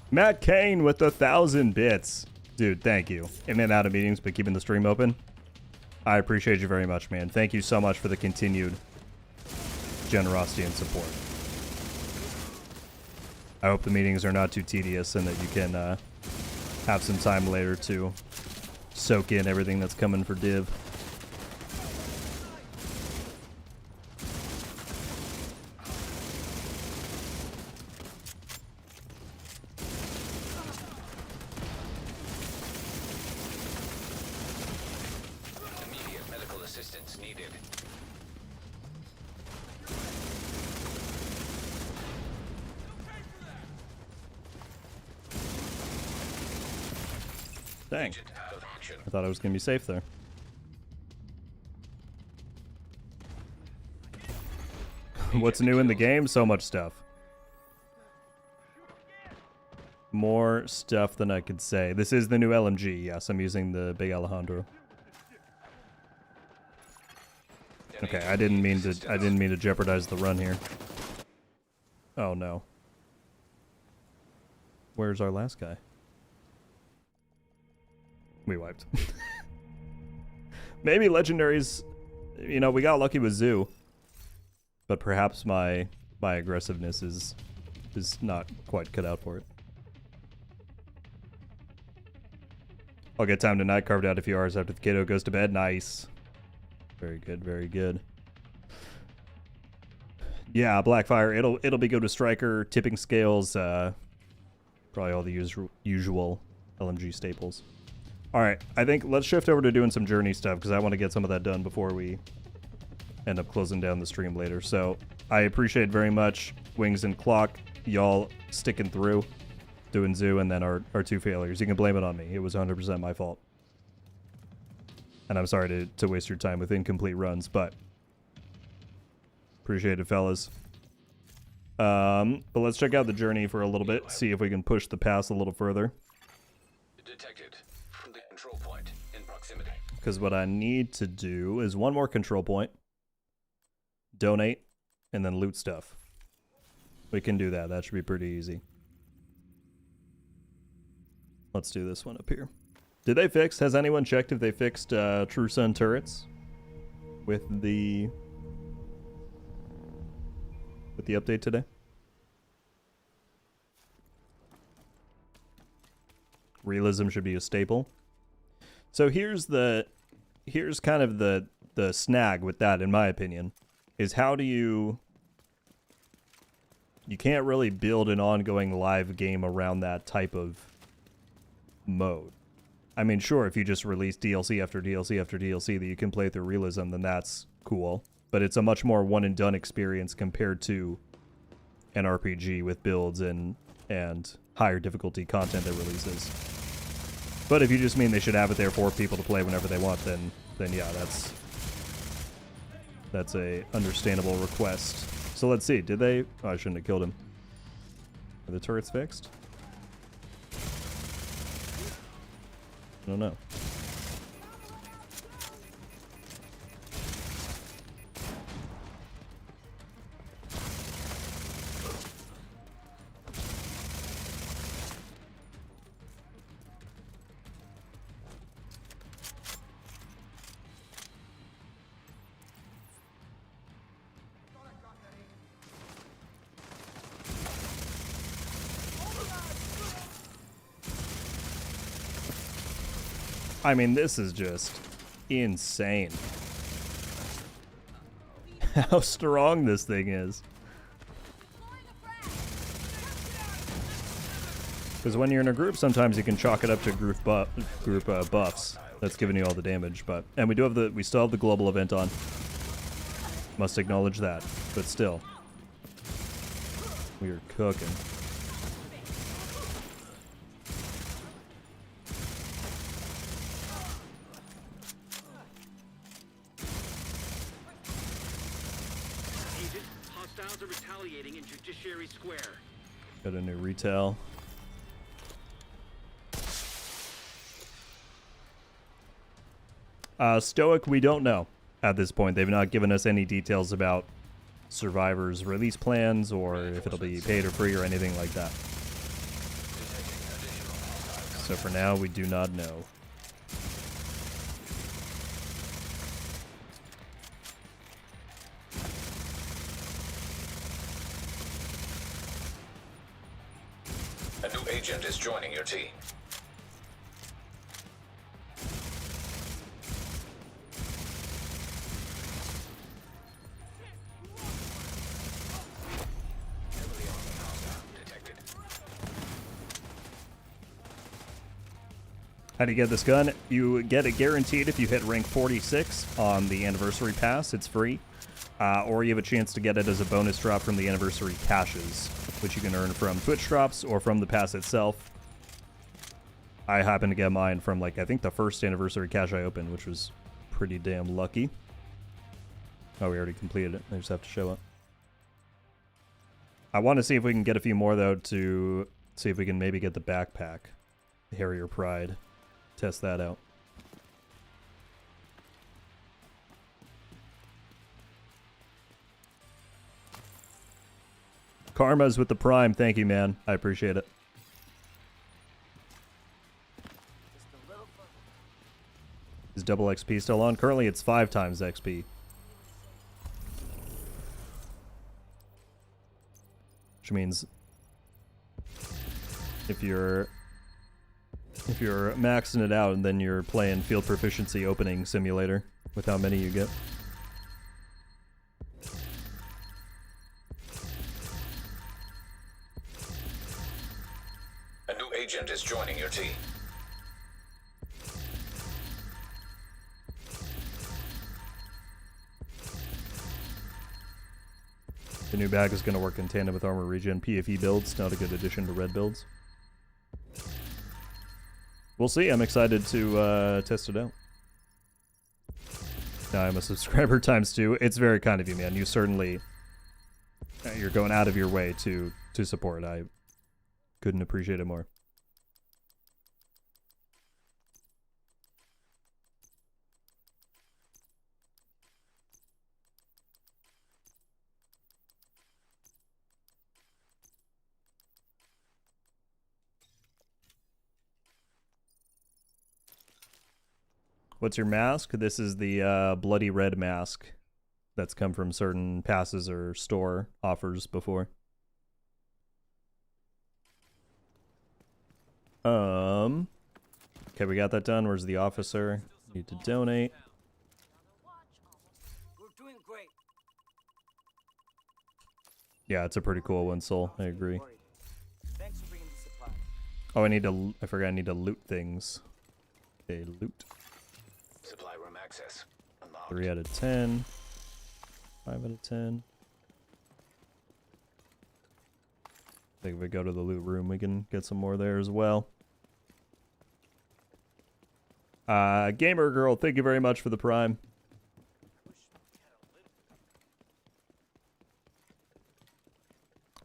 Matt Kane with 1,000 bits. Dude, thank you. In and out of meetings, but keeping the stream open. I appreciate you very much, man. Thank you so much for the continued generosity and support. I hope the meetings are not too tedious and that you can have some time later to soak in everything that's coming for Div. Immediate medical assistance needed. Dang. I thought I was going to be safe there. What's new in the game? So much stuff. More stuff than I could say. This is the new LMG. Yes, I'm using the big Alejandro. Okay, I didn't mean to jeopardize the run here. Oh no. Where's our last guy? We wiped. Maybe legendaries, you know, we got lucky with Zoo, but perhaps my aggressiveness is not quite cut out for it. I'll get time tonight carved out a few hours after the kiddo goes to bed. Nice. Very good, very good. Yeah, Blackfire, it'll be good with Striker, tipping scales, probably all the usual LMG staples. Alright, I think let's shift over to doing some journey stuff because I want to get some of that done before we end up closing down the stream later. So I appreciate very much Wings and Clock, y'all sticking through, doing Zoo, and then our 2 failures. You can blame it on me. It was 100% my fault. And I'm sorry to waste your time with incomplete runs, but appreciate it, fellas. But let's check out the journey for a little bit, see if we can push the pass a little further. Detected from the control point in proximity. Because what I need to do is one more control point, donate, and then loot stuff. We can do that. That should be pretty easy. Let's do this one up here. Did they fix? Has anyone checked if they fixed True Sun turrets with the update today? Realism should be a staple. So here's kind of the snag with that, in my opinion, is how do you can't really build an ongoing live game around that type of mode. I mean, sure, if you just release DLC after DLC after DLC that you can play through realism, then that's cool. But it's a much more one and done experience compared to an RPG with builds and higher difficulty content that releases. But if you just mean they should have it there for people to play whenever they want, then yeah, that's a understandable request. So let's see, did they? Oh, I shouldn't have killed him. Are the turrets fixed? I don't know. I mean, this is just insane. How strong this thing is. Because when you're in a group, sometimes you can chalk it up to group buffs. That's giving you all the damage, and we still have the global event on. Must acknowledge that, but still, we are cooking. Got a new retail. Stoic, we don't know at this point. They've not given us any details about Survivor's release plans or if it'll be paid or free or anything like that. So for now, we do not know. A new agent is joining your team. How do you get this gun? You get it guaranteed if you hit rank 46 on the anniversary pass. It's free. Or you have a chance to get it as a bonus drop from the anniversary caches, which you can earn from Twitch drops or from the pass itself. I happened to get mine from, like, I think the first anniversary cache I opened, which was pretty damn lucky. Oh, we already completed it. They just have to show up. I want to see if we can get a few more, though, to see if we can maybe get the backpack. The Harrier Pride. Test that out. Karma's with the Prime. Thank you, man. I appreciate it. Is double XP still on? Currently, it's 5 times XP. Which means if you're maxing it out and then you're playing Field Proficiency Opening Simulator with how many you get. A new agent is joining your team. The new bag is going to work in tandem with armor regen PFE builds. Not a good addition to red builds. We'll see. I'm excited to test it out. Now I'm a subscriber ×2. It's very kind of you, man. You certainly... You're going out of your way to support. I couldn't appreciate it more. What's your mask? This is the bloody red mask that's come from certain passes or store offers before. Okay, we got that done. Where's the officer? Need to donate. Yeah, it's a pretty cool one, Soul. I agree. Oh, I forgot I need to loot things. Okay, loot. Supply room access. 3 out of 10. 5 out of 10. I think if we go to the loot room, we can get some more there as well. Gamer Girl, thank you very much for the Prime.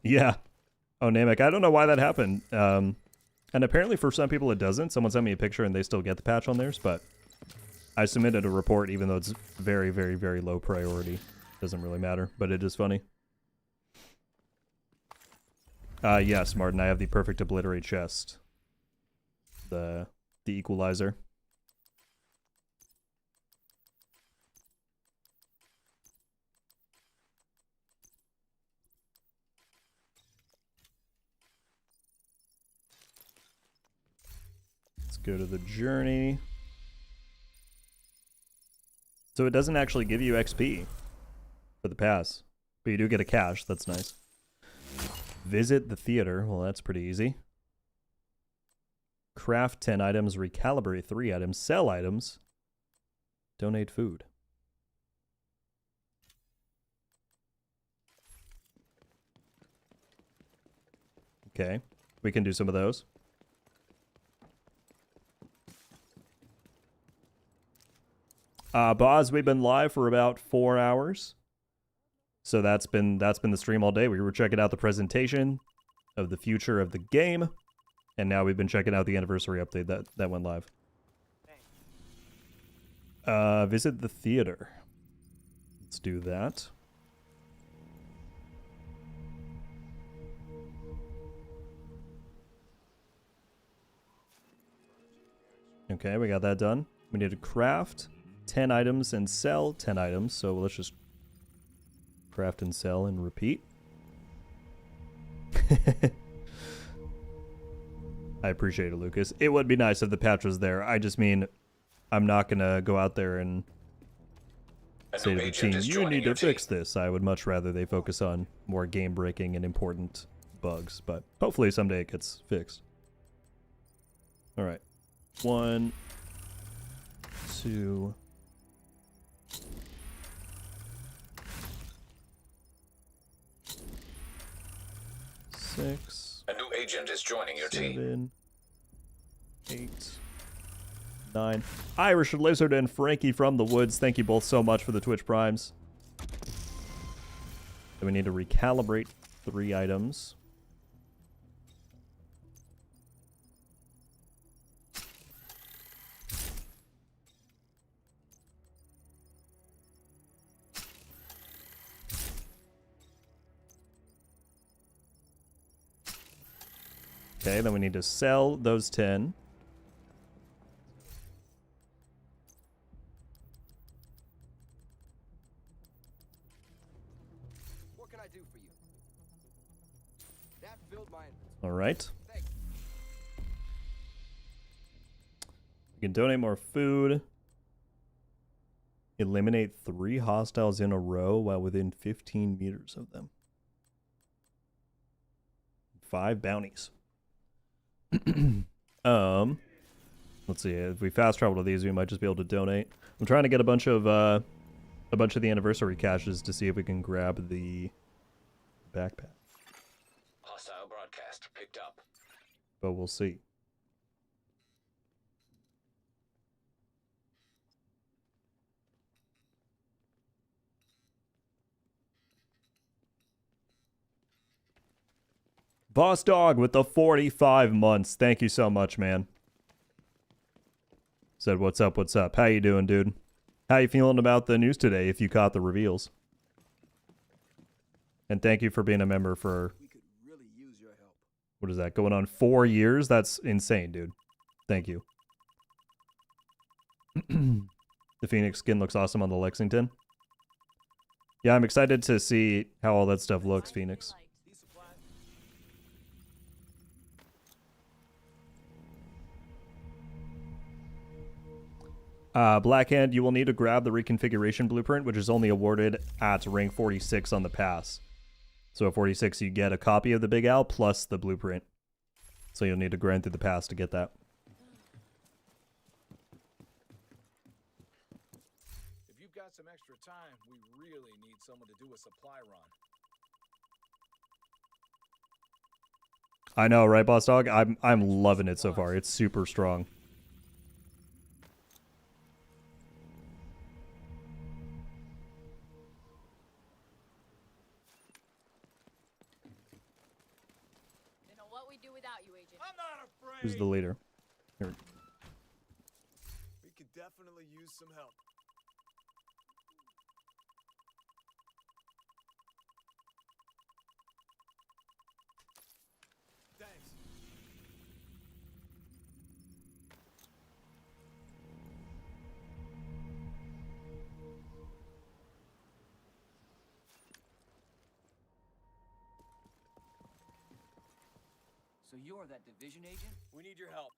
Yeah. Oh, Namek, I don't know why that happened. And apparently for some people it doesn't. Someone sent me a picture and they still get the patch on theirs, but I submitted a report even though it's very, very, very low priority. Doesn't really matter, but it is funny. Yes, Martin, I have the perfect obliterate chest. The equalizer. Let's go to the journey. So it doesn't actually give you XP for the pass, but you do get a cash. That's nice. Visit the theater. Well, that's pretty easy. Craft 10 items, recalibrate 3 items, sell items, donate food. Okay, we can do some of those. Boz, we've been live for about 4 hours. So that's been the stream all day. We were checking out the presentation of the future of the game, and now we've been checking out the anniversary update that went live. Visit the theater. Let's do that. Okay, we got that done. We need to craft 10 items and sell 10 items, so let's just craft and sell and repeat. I appreciate it, Lucas. It would be nice if the patch was there. I just mean, I'm not going to go out there and say to the team, you need to fix this. I would much rather they focus on more game-breaking and important bugs, but hopefully someday it gets fixed. All right. 1, 2... 6. A new agent is joining your 7, 8, 9. Irish Lizard and Frankie from the Woods, thank you both so much for the Twitch Primes. Then we need to recalibrate 3 items. Okay, then we need to sell those 10. What can I do for you? That filled my All right. You can donate more food. Eliminate 3 hostiles in a row while within 15 meters of them. 5 bounties. Let's see. If we fast travel to these, we might just be able to donate. I'm trying to get a bunch of the anniversary caches to see if we can grab the backpack. Hostile broadcast picked up. But we'll see. Boss Dog with the 45 months. Thank you so much, man. Said, what's up, what's up? How you doing, dude? How you feeling about the news today, if you caught the reveals? And thank you for being a member for... What is that, going on 4 years? That's insane, dude. Thank you. The Phoenix skin looks awesome on the Lexington. Yeah, I'm excited to see how all that stuff looks, Phoenix. Blackhand, you will need to grab the reconfiguration blueprint, which is only awarded at rank 46 on the pass. So at 46, you get a copy of the Big Al plus the blueprint. So you'll need to grind through the pass to get that. If you've got some extra time, we really need someone to do a supply run. I know, right, Boss Dog? I'm loving it so far. It's super strong. Who's the leader? Here. We could definitely use some help. Thanks. So you're that division agent? We need your help.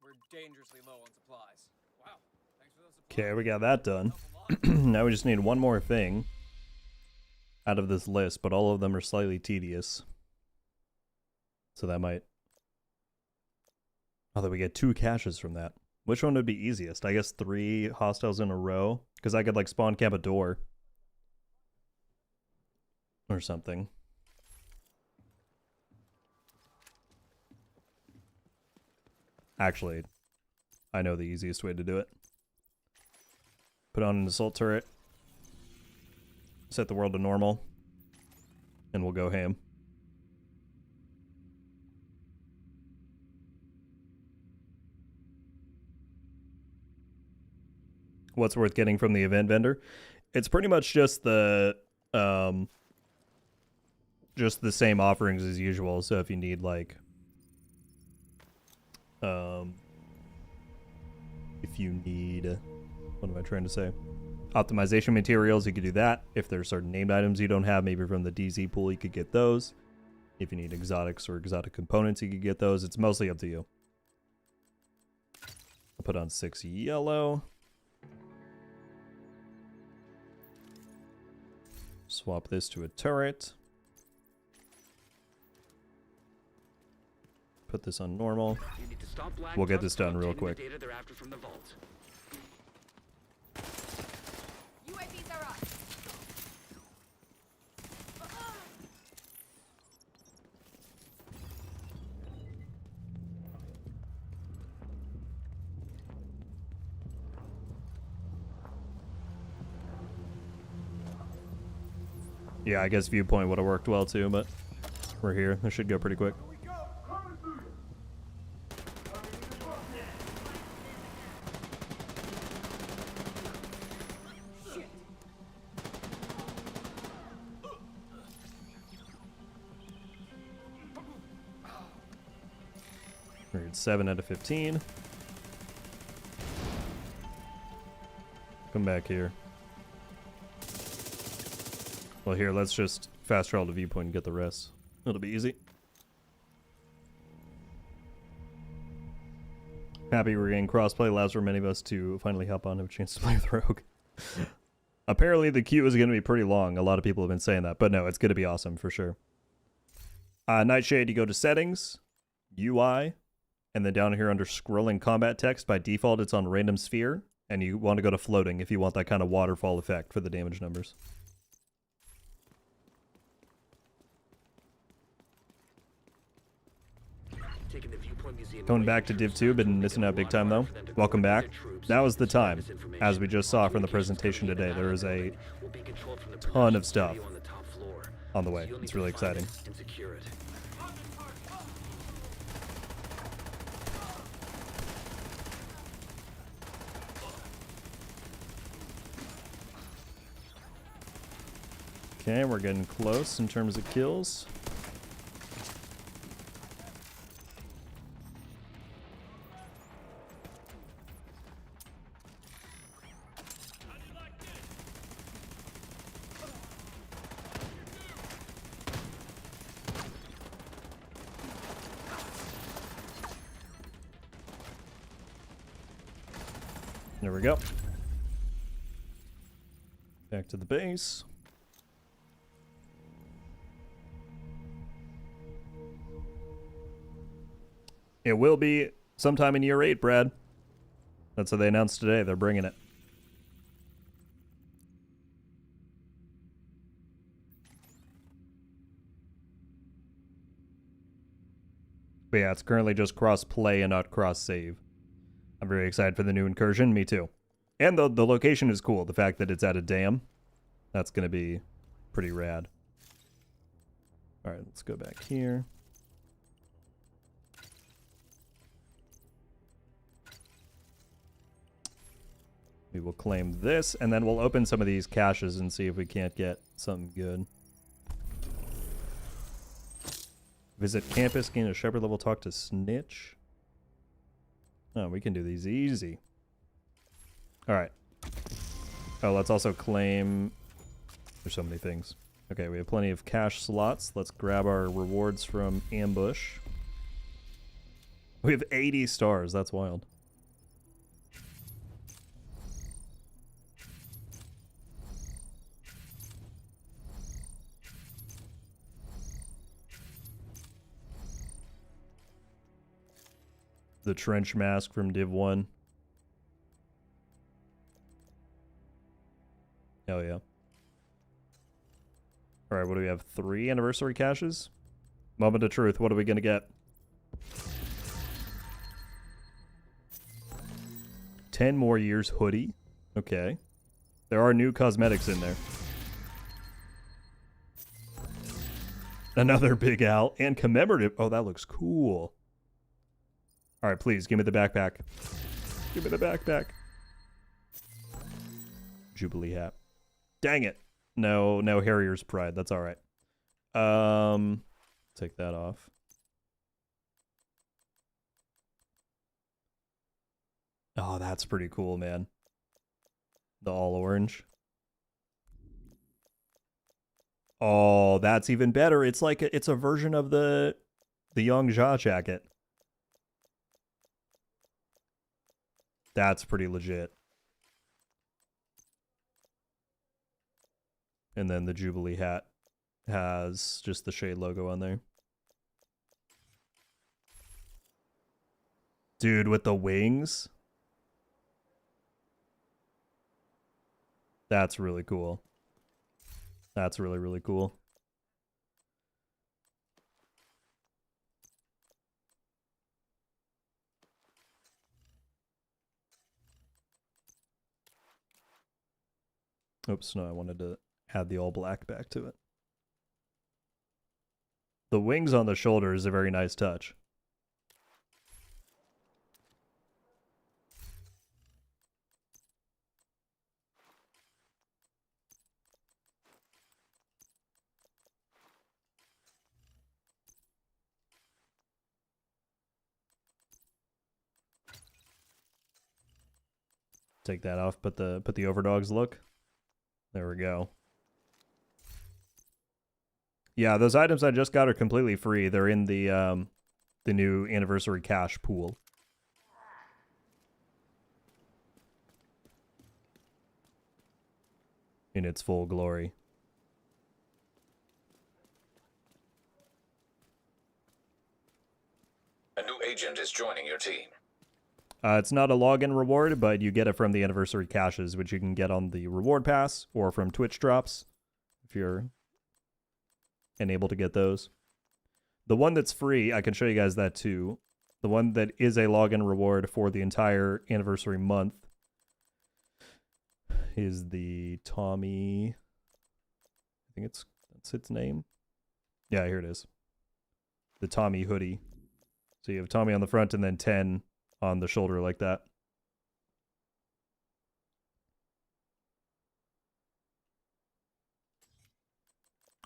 We're dangerously low on supplies. Wow. Thanks for those supplies. Okay, we got that done. Now we just need one more thing out of this list, but all of them are slightly tedious. So that might... Although we get 2 caches from that. Which one would be easiest? I guess 3 hostiles in a row? Because I could like spawn camp a door. Or something. Actually, I know the easiest way to do it. Put on an assault turret. Set the world to normal. And we'll go ham. What's worth getting from the event vendor? It's pretty much just the same offerings as usual. So if you need like if you need, what am I trying to say? Optimization materials, you could do that. If there's certain named items you don't have, maybe from the DZ pool, you could get those. If you need exotics or exotic components, you could get those. It's mostly up to you. I'll put on 6 yellow. Swap this to a turret. Put this on normal. We'll get this done real quick. Yeah, I guess viewpoint would have worked well too, but we're here. This should go pretty quick. We're at 7 out of 15. Come back here. Well, here, let's just fast travel to viewpoint and get the rest. It'll be easy. Happy we're getting crossplay. Allows for many of us to finally hop on and have a chance to play with Rogue. Apparently the queue is going to be pretty long. A lot of people have been saying that. But no, it's going to be awesome for sure. Nightshade, you go to Settings, UI, and then down here under Scrolling Combat Text, by default it's on Random Sphere. And you want to go to Floating if you want that kind of waterfall effect for the damage numbers. Going back to Div 2, been missing out big time though. Welcome back. Now is the time. As we just saw from the presentation today, there is a ton of stuff on the way. It's really exciting. Okay, we're getting close in terms of kills. There we go. Back to the base. It will be sometime in year 8, Brad. That's what they announced today. They're bringing it. But yeah, it's currently just cross-play and not cross-save. I'm very excited for the new incursion. Me too. And the location is cool. The fact that it's at a dam, that's going to be pretty rad. All right, let's go back here. We will claim this, and then we'll open some of these caches and see if we can't get something good. Visit campus, gain a shepherd level, talk to Snitch. Oh, we can do these easy. Alright. Oh, let's also claim... There's so many things. Okay, we have plenty of cash slots. Let's grab our rewards from Ambush. We have 80 stars. That's wild. The trench mask from Div 1. Hell yeah. Alright, what do we have? 3 anniversary caches? Moment of truth, what are we gonna get? 10 more years hoodie. Okay. There are new cosmetics in there. Another Big Al and commemorative. Oh, that looks cool. Alright, please, give me the backpack. Give me the backpack. Jubilee hat. Dang it. No Harrier's Pride. That's alright. Take that off. Oh, that's pretty cool, man. The all orange. Oh, that's even better. It's like it's a version of the Young Ja jacket. That's pretty legit. And then the Jubilee hat has just the Shade logo on there. Dude, with the wings. That's really cool. That's really, really cool. Oops, no, I wanted to add the all black back to it. The wings on the shoulder is a very nice touch. Take that off, put the overdogs look. There we go. Yeah, those items I just got are completely free. They're in the new anniversary cash pool. In its full glory. A new agent is joining your team. It's not a login reward, but you get it from the anniversary caches, which you can get on the reward pass or from Twitch drops if you're able to get those. The one that's free, I can show you guys that too. The one that is a login reward for the entire anniversary month is the Tommy. I think that's its name. Yeah, here it is. The Tommy hoodie. So you have Tommy on the front and then 10 on the shoulder like that.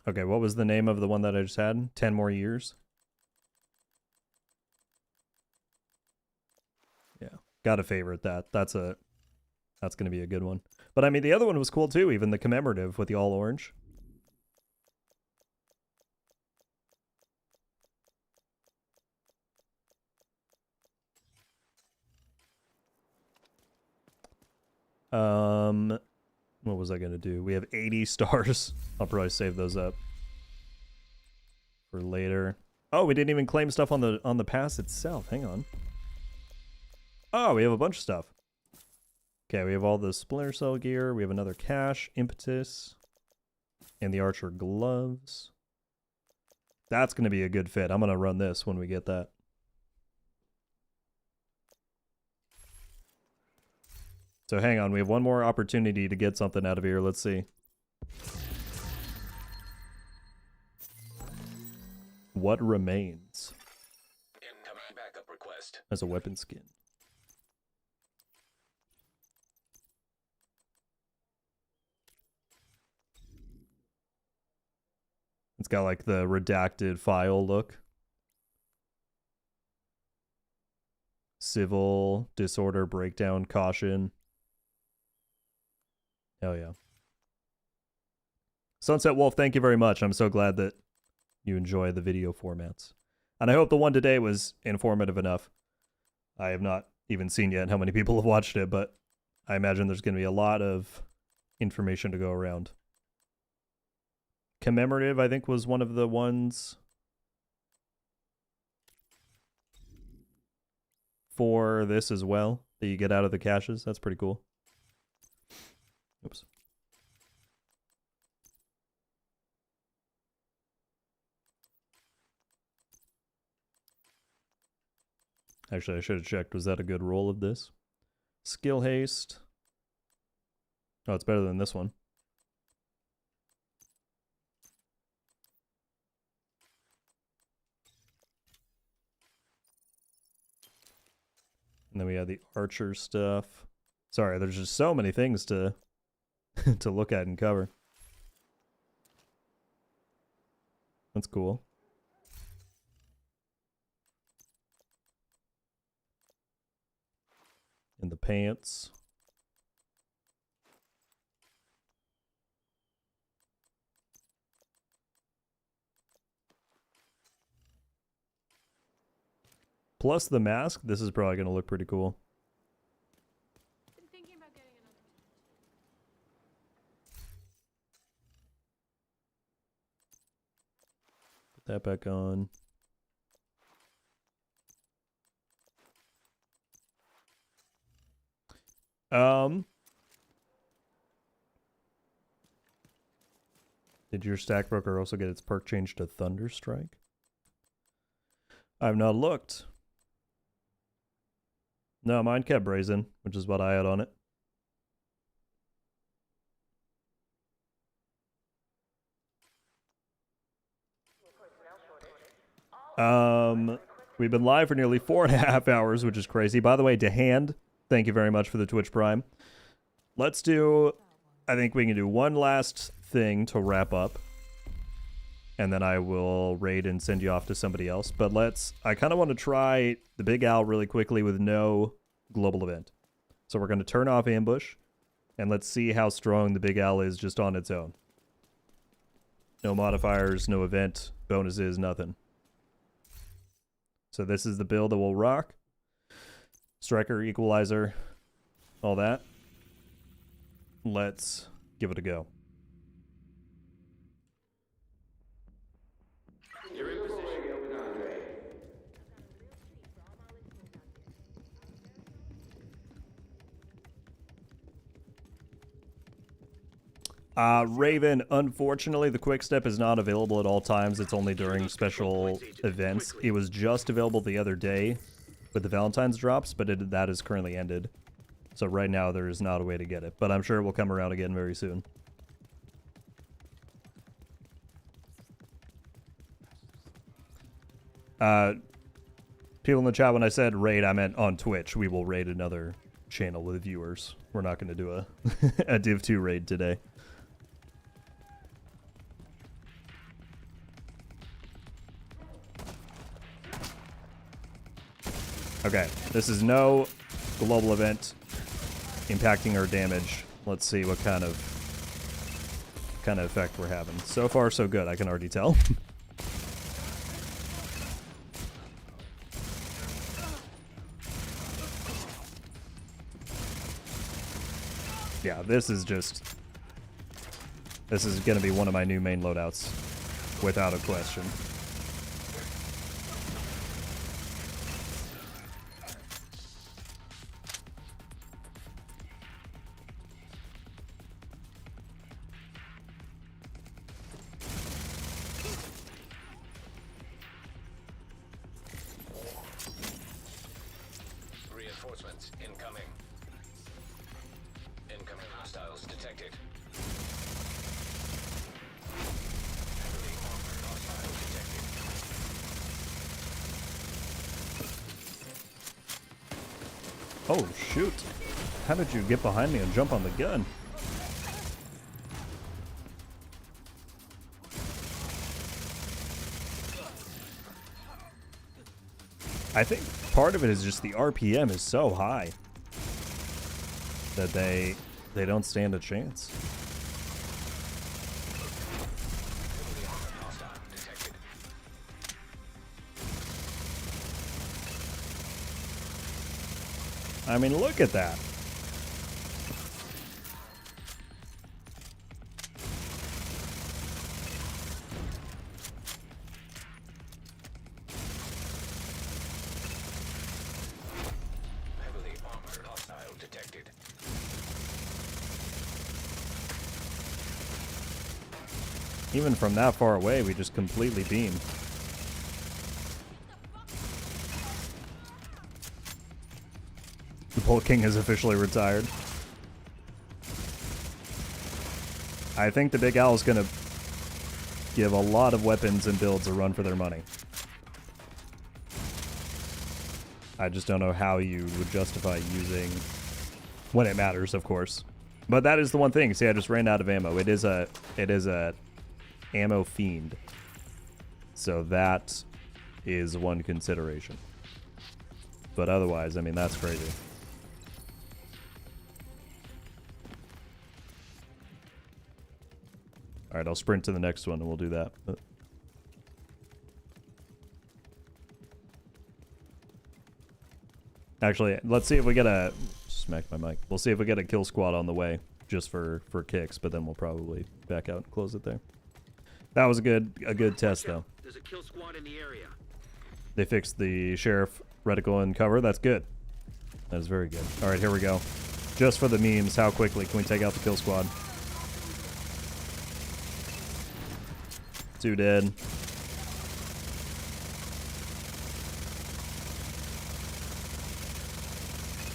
Okay, what was the name of the one that I just had? 10 more years? Yeah, gotta favorite that. That's gonna be a good one. But I mean, the other one was cool too, even the commemorative with the all orange. What was I gonna do? We have 80 stars. I'll probably save those up for later. Oh, we didn't even claim stuff on the pass itself. Hang on. Oh, we have a bunch of stuff. Okay, we have all the Splinter Cell gear. We have another cache, impetus, and the Archer gloves. That's gonna be a good fit. I'm gonna run this when we get that. So hang on, we have one more opportunity to get something out of here. Let's see. What remains? Incoming backup request. As a weapon skin. It's got like the redacted file look. Civil, disorder, breakdown, caution. Hell yeah. Sunset Wolf, thank you very much. I'm so glad that you enjoy the video formats. And I hope the one today was informative enough. I have not even seen yet how many people have watched it, but I imagine there's going to be a lot of information to go around. Commemorative, I think, was one of the ones for this as well that you get out of the caches. That's pretty cool. Oops. Actually, I should have checked. Was that a good roll of this? Skill haste. Oh, it's better than this one. And then we have the Archer stuff. Sorry, there's just so many things to to look at and cover. That's cool. And the pants. Plus the mask. This is probably going to look pretty cool. Put that back on. Did your stack broker also get its perk changed to Thunderstrike? I've not looked. No, mine kept Brazen, which is what I had on it. We've been live for nearly 4.5 hours, which is crazy. By the way, to Hand, thank you very much for the Twitch Prime. Let's do, I think we can do one last thing to wrap up. And then I will raid and send you off to somebody else. But I kind of want to try the Big Owl really quickly with no global event. So we're going to turn off Ambush. And let's see how strong the Big Owl is just on its own. No modifiers, no event, bonuses, nothing. So this is the build that will rock. Striker, Equalizer, all that. Let's give it a go. Raven, unfortunately, the quick step is not available at all times. It's only during special events. It was just available the other day with the Valentine's drops, but that is currently ended. So right now there is not a way to get it, but I'm sure it will come around again very soon. People in the chat, when I said raid, I meant on Twitch. We will raid another channel with viewers. We're not going to do a Div 2 raid today. Okay, this is no global event impacting our damage. Let's see what kind of effect we're having. So far, so good, I can already tell. Yeah, this is going to be one of my new main loadouts, without a question. Reinforcements incoming. Incoming hostiles detected. Heavily armored hostile detected. Oh, shoot. How did you get behind me and jump on the gun? I think part of it is just the RPM is so high that they don't stand a chance. I mean, look at that. Even from that far away, we just completely beamed. The Pole King is officially retired. I think the Big Owl is going to give a lot of weapons and builds a run for their money. I just don't know how you would justify using, when it matters, of course. But that is the one thing. See, I just ran out of ammo. It is a ammo fiend. So that is one consideration. But otherwise, I mean, that's crazy. All right, I'll sprint to the next one and we'll do that. Actually, let's see if we get a... Smack my mic. We'll see if we get a kill squad on the way, just for kicks, but then we'll probably back out and close it there. That was a good test, though. There's a kill squad in the area. They fixed the sheriff reticle and cover. That's good. That is very good. All right, here we go. Just for the memes, how quickly can we take out the kill squad? 2 dead.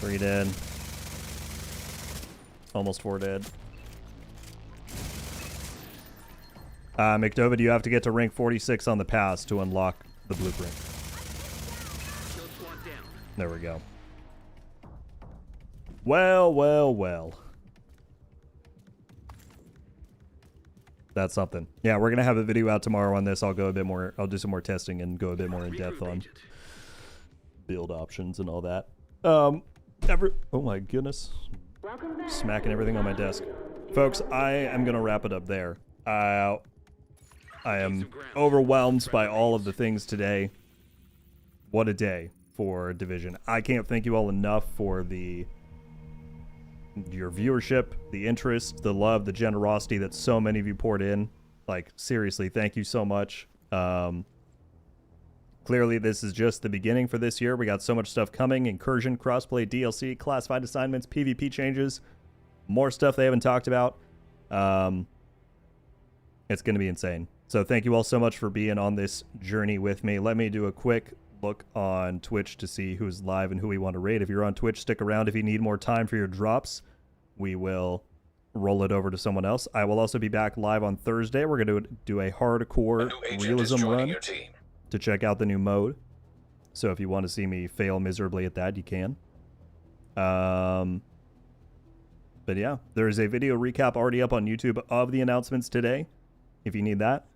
3 dead. Almost 4 dead. McDovid, you have to get to rank 46 on the pass to unlock the blueprint. There we go. Well, well, well. That's something. Yeah, we're gonna have a video out tomorrow on this. I'll go a bit more. I'll do some more testing and go a bit more in depth on build options and all that. Oh my goodness, smacking everything on my desk, folks. I am gonna wrap it up there. I am overwhelmed by all of the things today. What a day for Division. I can't thank you all enough for your viewership, the interest, the love, the generosity that so many of you poured in. Like, seriously, thank you so much. Clearly, this is just the beginning for this year. We got so much stuff coming. Incursion, crossplay, DLC, classified assignments, PvP changes, more stuff they haven't talked about. It's going to be insane. So thank you all so much for being on this journey with me. Let me do a quick look on Twitch to see who's live and who we want to raid. If you're on Twitch, stick around. If you need more time for your drops, we will roll it over to someone else. I will also be back live on Thursday. We're going to do a hardcore realism run to check out the new mode. So if you want to see me fail miserably at that, you can. But yeah, there is a video recap already up on YouTube of the announcements today, if you need that.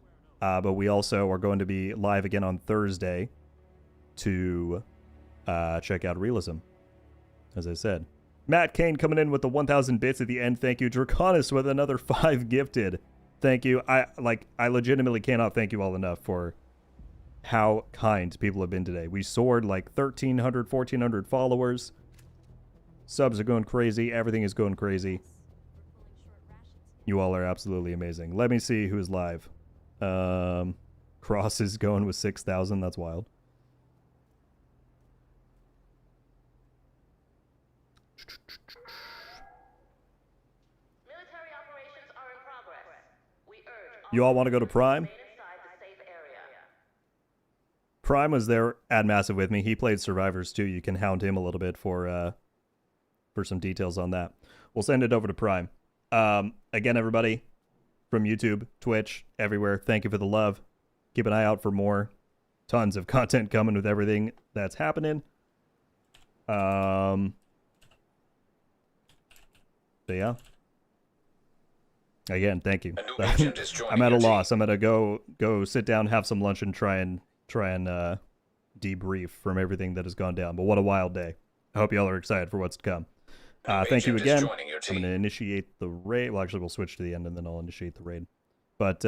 But we also are going to be live again on Thursday to check out realism, as I said. Matt Kane coming in with the 1,000 bits at the end. Thank you. Draconis with another 5 gifted. Thank you. I legitimately cannot thank you all enough for how kind people have been today. We soared like 1,300, 1,400 followers. Subs are going crazy. Everything is going crazy. You all are absolutely amazing. Let me see who's live. Cross is going with 6,000. That's wild. Military operations are in progress. We urge you all want to go to Prime? Prime was there at Massive with me. He played Survivors too. You can hound him a little bit for some details on that. We'll send it over to Prime. Again, everybody, from YouTube, Twitch, everywhere, thank you for the love. Keep an eye out for more. Tons of content coming with everything that's happening. So yeah. Again, thank you. I'm at a loss. I'm gonna go sit down, have some lunch, and try and debrief from everything that has gone down. But what a wild day. I hope y'all are excited for what's to come. Thank you again. I'm gonna initiate the raid. Well, actually, we'll switch to the end and then I'll initiate the raid. But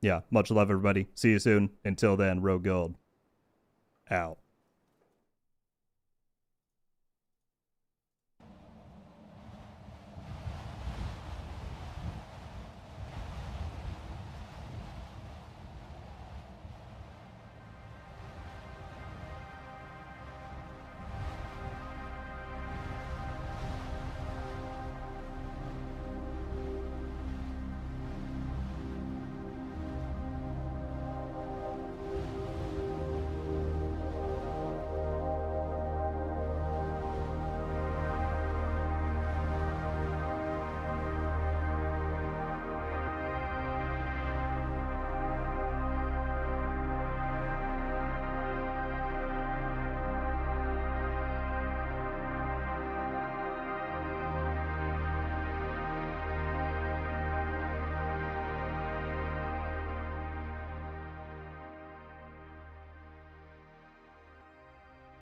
yeah, much love, everybody. See you soon. Until then, Rogue Gold out.